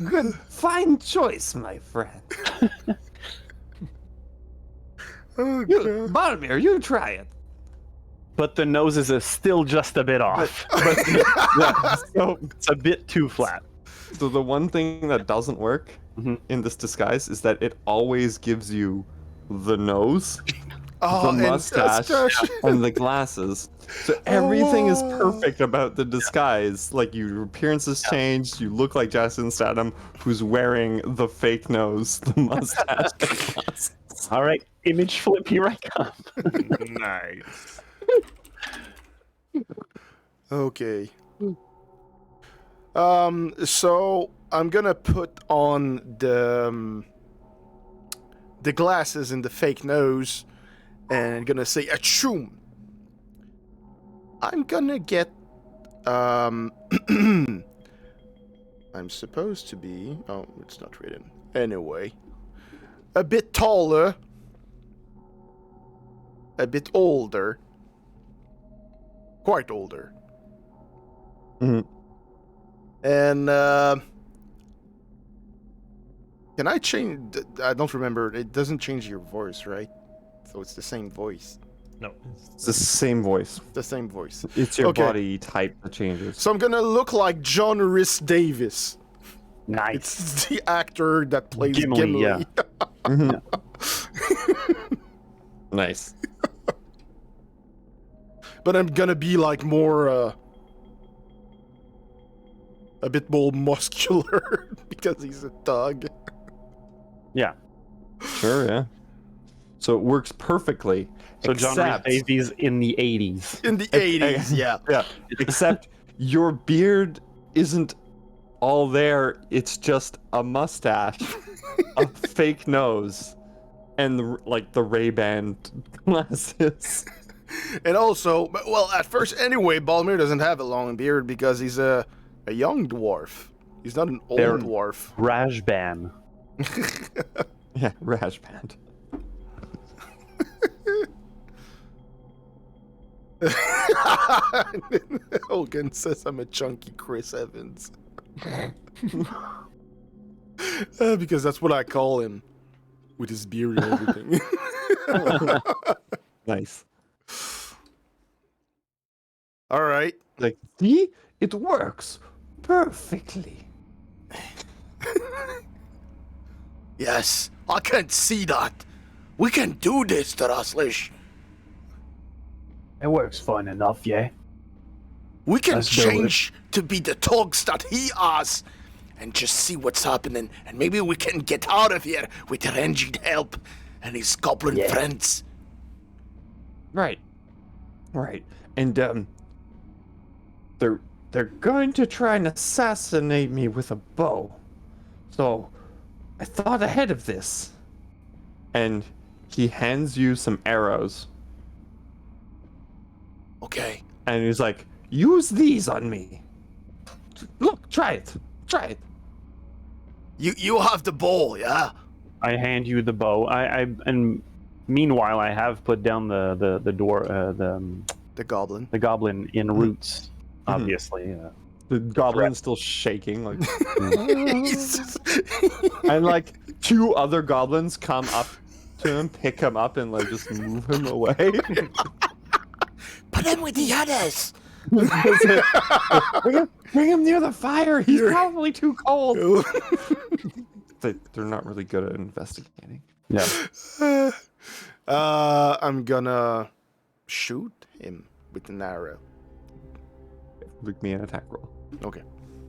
Good, fine choice, my friend. Oh, Balmir, you try it. But the noses is still just a bit off. So It's a bit too flat. So the one thing that doesn't work in this disguise is that it always gives you the nose, the mustache, and the glasses. So everything is perfect about the disguise. Like your appearance has changed. You look like Jason Statham, who's wearing the fake nose, the mustache, the glasses. All right, image flip, here I come. Nice. Okay. So I'm gonna put on the glasses and the fake nose, and gonna say achoo. I'm gonna get I'm supposed to be. Oh, it's not written. Anyway, a bit taller, a bit older, quite older. Mm-hmm. And can I change? I don't remember. It doesn't change your voice, right? So it's the same voice. No. It's the same voice. The same voice. It's your Okay. body type that changes. So I'm gonna look like John Rhys Davis. Nice. It's the actor that plays Gimli, Gimli. yeah. Mhm. Nice. But I'm gonna be like more, a bit more muscular because he's a thug. Yeah. Sure, yeah. So it works perfectly. So John except, says he's in the 80s. In the 80s, yeah. Yeah. Except your beard isn't all there. It's just a mustache, a fake nose, and the Ray-Ban glasses. And also, well, at first anyway, Balmir doesn't have a long beard because he's a young dwarf. He's not an old dwarf. Rajban. Yeah, Rajban. Hogan says I'm a chunky Chris Evans. Because that's what I call him. With his beard and everything. Nice. Alright. Like, see? It works perfectly. Yes, I can see that. We can do this, Taraslish. It works fine enough, yeah. We can Let's do change to be the thugs that he has and just see what's happening. And maybe we can get out of here with Renji's help and his goblin friends. Right. Right. And they're going to try and assassinate me with a bow. So I thought ahead of this. And he hands you some arrows. Okay. And he's like, use these on me. Look, try it. Try it. You have the bow, yeah? I hand you the bow. And meanwhile, I have put down the goblin. The goblin in roots, obviously. The goblin's still shaking, like. And like 2 other goblins come up to him, pick him up, and like just move him away. Put him with the others. Bring him near the fire. He's probably too cold. They're not really good at investigating. Yeah. I'm gonna shoot him with an arrow. Make me an attack roll. Okay.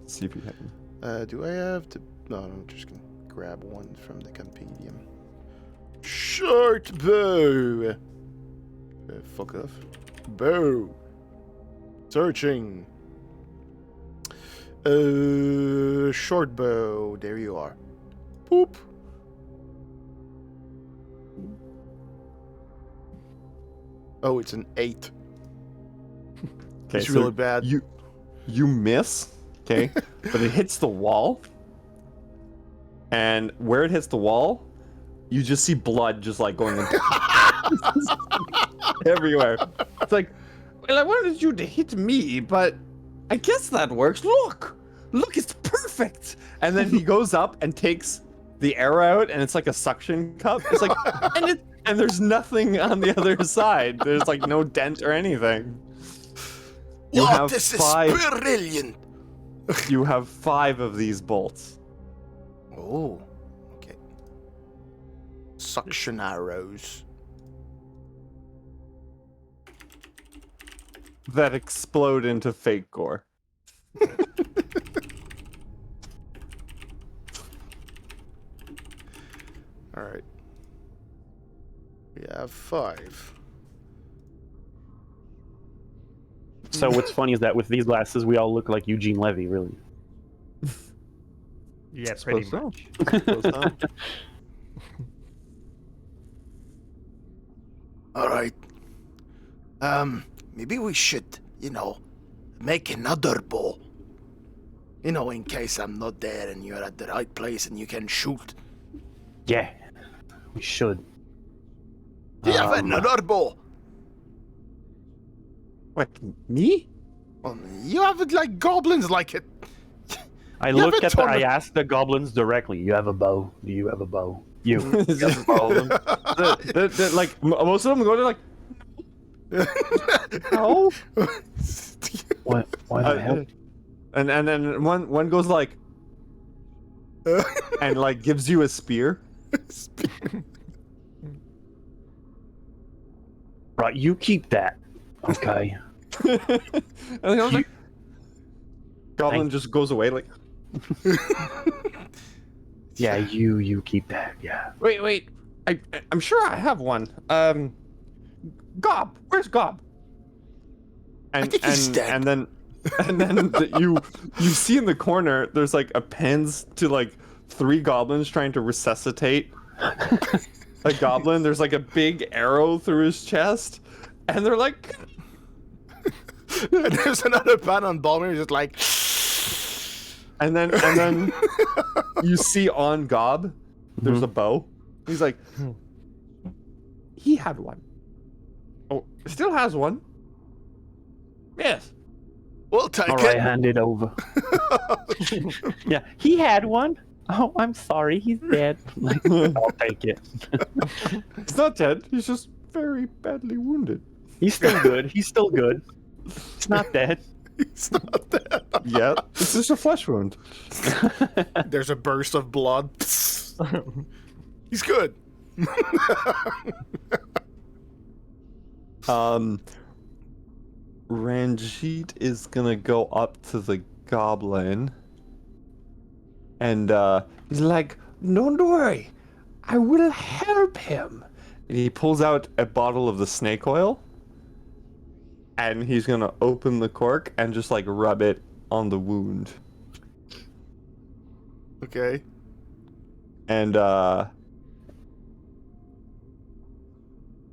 See if you hit him. Do I have to? No, I'm just gonna grab one from the compendium. Short bow. Fuck off. Bow. Searching. Short bow. There you are. Poop. Oh, it's an 8. Okay, it's so really bad. You miss, okay, but it hits the wall, and where it hits the wall, you just see blood just like going everywhere. It's like, well, I wanted you to hit me, but I guess that works. Look, it's perfect. And then he goes up and takes the arrow out, and it's like a suction cup. It's like, and there's nothing on the other side. There's like no dent or anything. You have this 5. is brilliant. You have 5 of these bolts. Oh, okay. Suction arrows. That explode into fake gore. Alright. We have 5. So what's funny is that with these glasses, we all look like Eugene Levy, really. Yeah, pretty much. Alright. Maybe we should, make another bow. In case I'm not there and you're at the right place and you can shoot. Yeah, we should. Do you have another bow? What, me? You have it like goblins like it. I asked the goblins directly. You have a bow? Do you have a bow? You. Just follow them. Like most of them go to like. No. What? Why the hell? And then one goes like. And like gives you a spear. Right, you keep that. Okay. And like, Goblin just goes away like. Yeah, you keep that. Yeah. Wait. I'm sure I have one. Gob, where's Gob? And think he's dead. and then you see in the corner there's like appends to like 3 goblins trying to resuscitate a goblin. There's like a big arrow through his chest, and they're like. And there's another pan on Balmer just like. And then you see on Gob, there's a bow. He's like, he had one. Oh, still has one. Yes. Well, take All right, it. hand it over. Yeah, he had one. Oh, I'm sorry, he's dead. Like, I'll take it. He's not dead. He's just very badly wounded. He's still good. He's still good. He's not dead. It's not that. Yeah, it's just a flesh wound. There's a burst of blood. He's good. Ranjit is gonna go up to the goblin, and he's like, "Don't worry, I will help him." And he pulls out a bottle of the snake oil, and he's gonna open the cork and just like rub it on the wound. Okay. And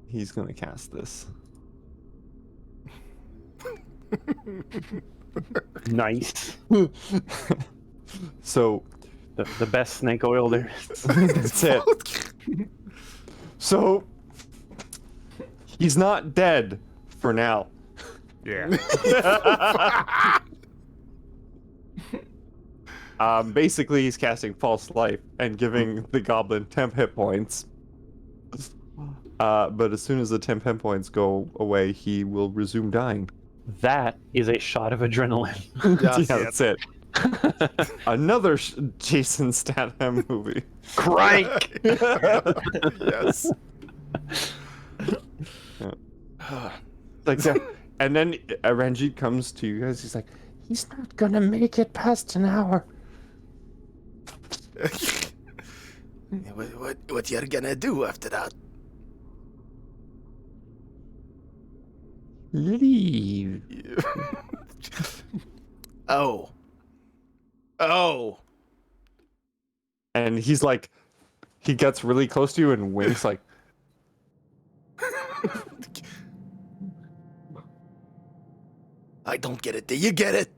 he's gonna cast this. Nice. So The best snake oil there is. that's it. So he's not dead for now. Yeah. Basically, he's casting False Life and giving the goblin temp hit points. But as soon as the temp hit points go away, he will resume dying. That is a shot of adrenaline. Yes. Yeah, that's it. Another Jason Statham movie. Crank! Yes. Like that. And then Ranjit comes to you guys. He's like, he's not gonna make it past an hour. What you're gonna do after that? Leave. Oh. And he's like, he gets really close to you and winks like, I don't get it. Do you get it?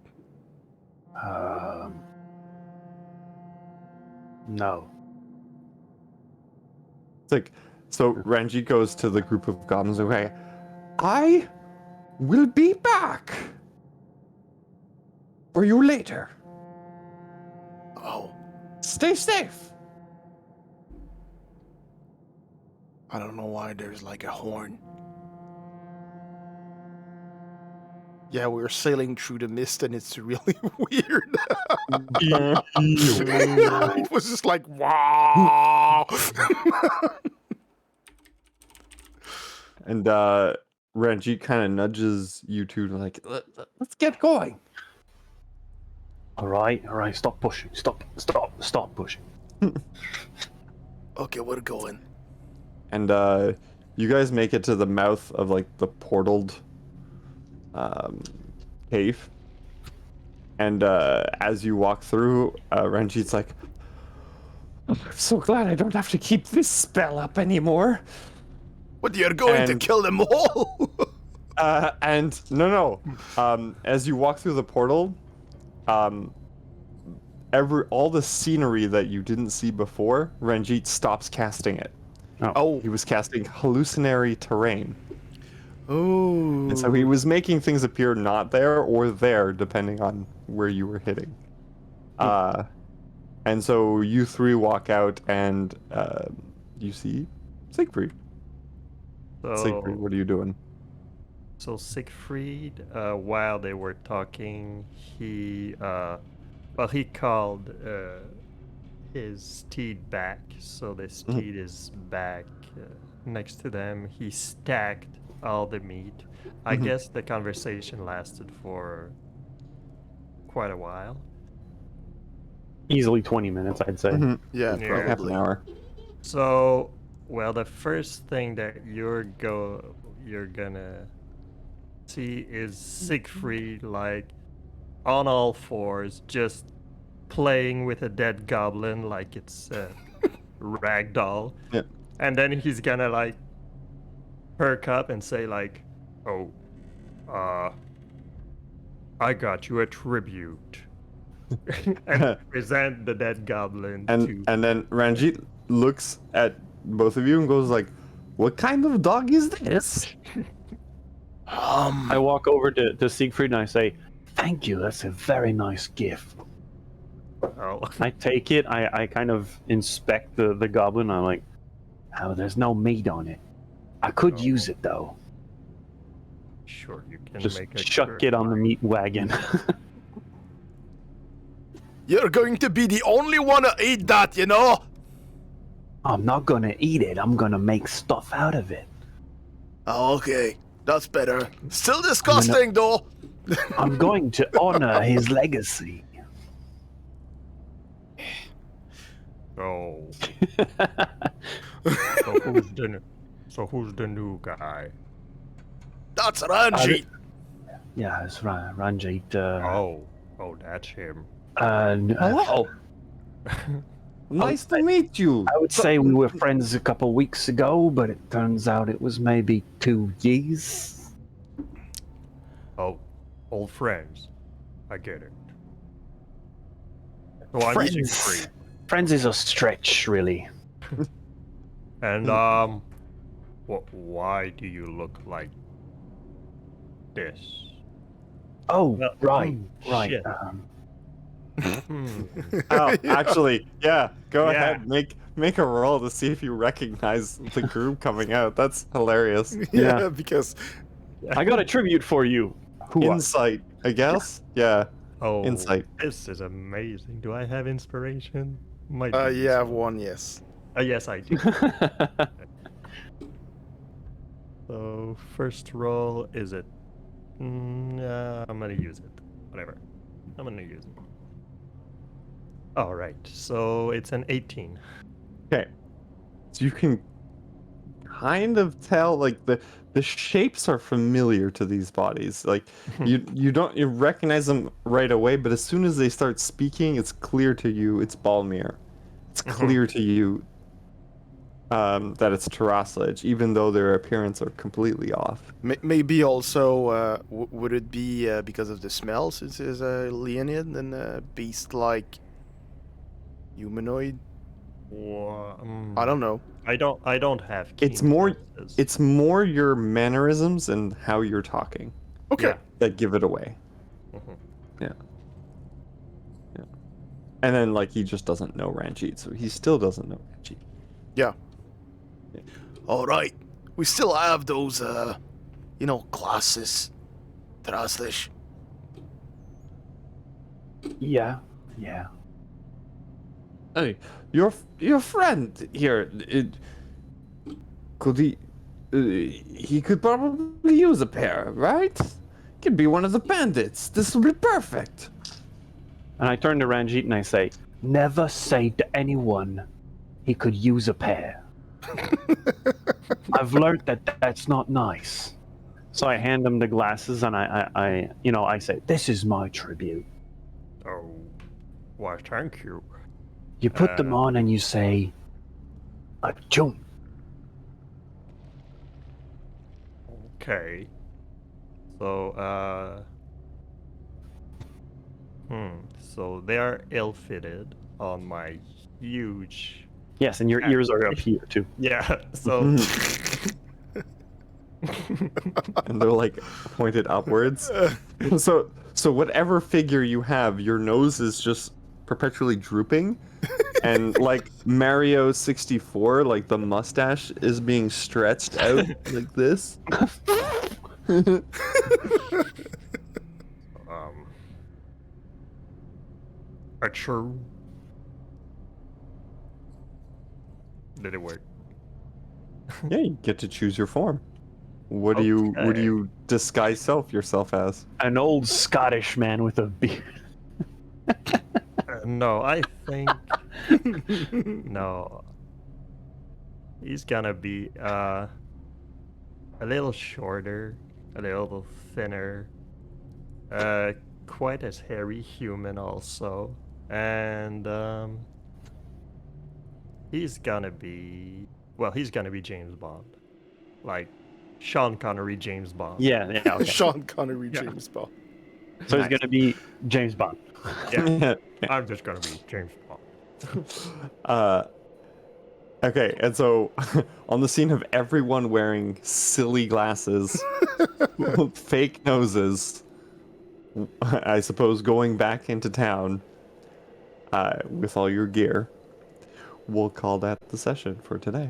No. it's like, so Ranjit goes to the group of goblins. Okay, I will be back for you later. Oh. Stay safe. I don't know why there's like a horn. Yeah, we're sailing through the mist and it's really weird. It was just like, wow. And Ranjit kind of nudges you two to like, let's get going. All right. Stop pushing. Stop pushing. Okay, we're going. And you guys make it to the mouth of like the portaled cave. And as you walk through, Ranjit's like, I'm so glad I don't have to keep this spell up anymore. What, you're going to kill them all? And no. As you walk through the portal, all the scenery that you didn't see before, Ranjit stops casting it. Oh. He was casting hallucinatory terrain. Oh. And so he was making things appear not there or there, depending on where you were hitting. And so you three walk out and you see Siegfried. Siegfried, what are you doing? So Siegfried, while they were talking, he called his steed back. So the steed is back next to them. He stacked all the meat. I guess the conversation lasted for quite a while. Easily 20 minutes, I'd say. Mhm. Yeah, Yeah. probably. Half an hour. So, well, the first thing that you're gonna see is Siegfried, like, on all fours, just playing with a dead goblin like it's a ragdoll. Yeah. And then he's gonna, like, perk up and say, like, oh, I got you a tribute. And present the dead goblin to... And then Ranjit looks at both of you and goes like, "What kind of dog is this?" I walk over to Siegfried and I say, "Thank you, that's a very nice gift." Oh. I take it, I kind of inspect the goblin, I'm like, "Oh, there's no meat on it. I could use it though." Sure, you can Just make a... chuck it on the meat wagon. You're going to be the only one to eat that, you know? I'm not gonna eat it, I'm gonna make stuff out of it. Okay, that's better. Still disgusting, though. I'm going to honor his legacy. Oh. So who's the new guy? That's Ranjit. Yeah, it's Ranjit. Oh, that's him. Hello. Nice to meet you. I would say we were friends a couple weeks ago, but it turns out it was maybe 2 years. Oh, old friends. I get it. So I'm Friends. Siegfried. Friends is a stretch, really. And why do you look like this? Oh, right. Shit. Oh, actually, yeah. Go Yeah. ahead, make a roll to see if you recognize the group coming out. That's hilarious. Yeah, because I got a tribute for you. Insight, I guess. Yeah. Oh, Insight. This is amazing. Do I have inspiration? Might be you have useful. one, yes. Yes, I do. So first roll is it? I'm gonna use it. Whatever. I'm gonna use it. All right. So it's an 18. Okay. So you can kind of tell, like, the shapes are familiar to these bodies. Like you recognize them right away, but as soon as they start speaking, it's clear to you it's Balmir. It's clear to you that it's Terraslage, even though their appearance are completely off. Maybe also, would it be because of the smell, since it's a Leonid and a beast-like humanoid? I don't know. I don't have. It's keen more senses. it's more your mannerisms and how you're talking Okay. Yeah. that give it away. Mhm. Yeah. And then, like, he just doesn't know Ranjit, so he still doesn't know Ranjit. Yeah. All right. We still have those, classes. Terraslage. Yeah. Hey, your friend here, could he could probably use a pair, right? Could be one of the bandits. This will be perfect. And I turn to Ranjit and I say, Never say to anyone he could use a pair. I've learned that that's not nice. so I hand him the glasses and I say, This is my tribute. Oh, why? Thank you. You put them on and you say, Achoo. Okay. So, so they are ill-fitted on my huge... yes, and your ears are up here too. Yeah, so... And they're, like, pointed upwards. So whatever figure you have, your nose is just perpetually drooping. And, like, Mario 64, like, the mustache is being stretched out like this. Achoo. Did it work? Yeah, you get to choose your form. What do you disguise yourself as? An old Scottish man with a beard. No, I think no. He's gonna be a little shorter, a little thinner, quite as hairy human also, and he's gonna be James Bond, like Sean Connery James Bond. Yeah, yeah. Okay. Sean Connery, James Bond. So he's gonna be James Bond. Yeah, I'm just gonna be James Bond. Okay, and so on the scene of everyone wearing silly glasses, fake noses, I suppose going back into town with all your gear, we'll call that the session for today.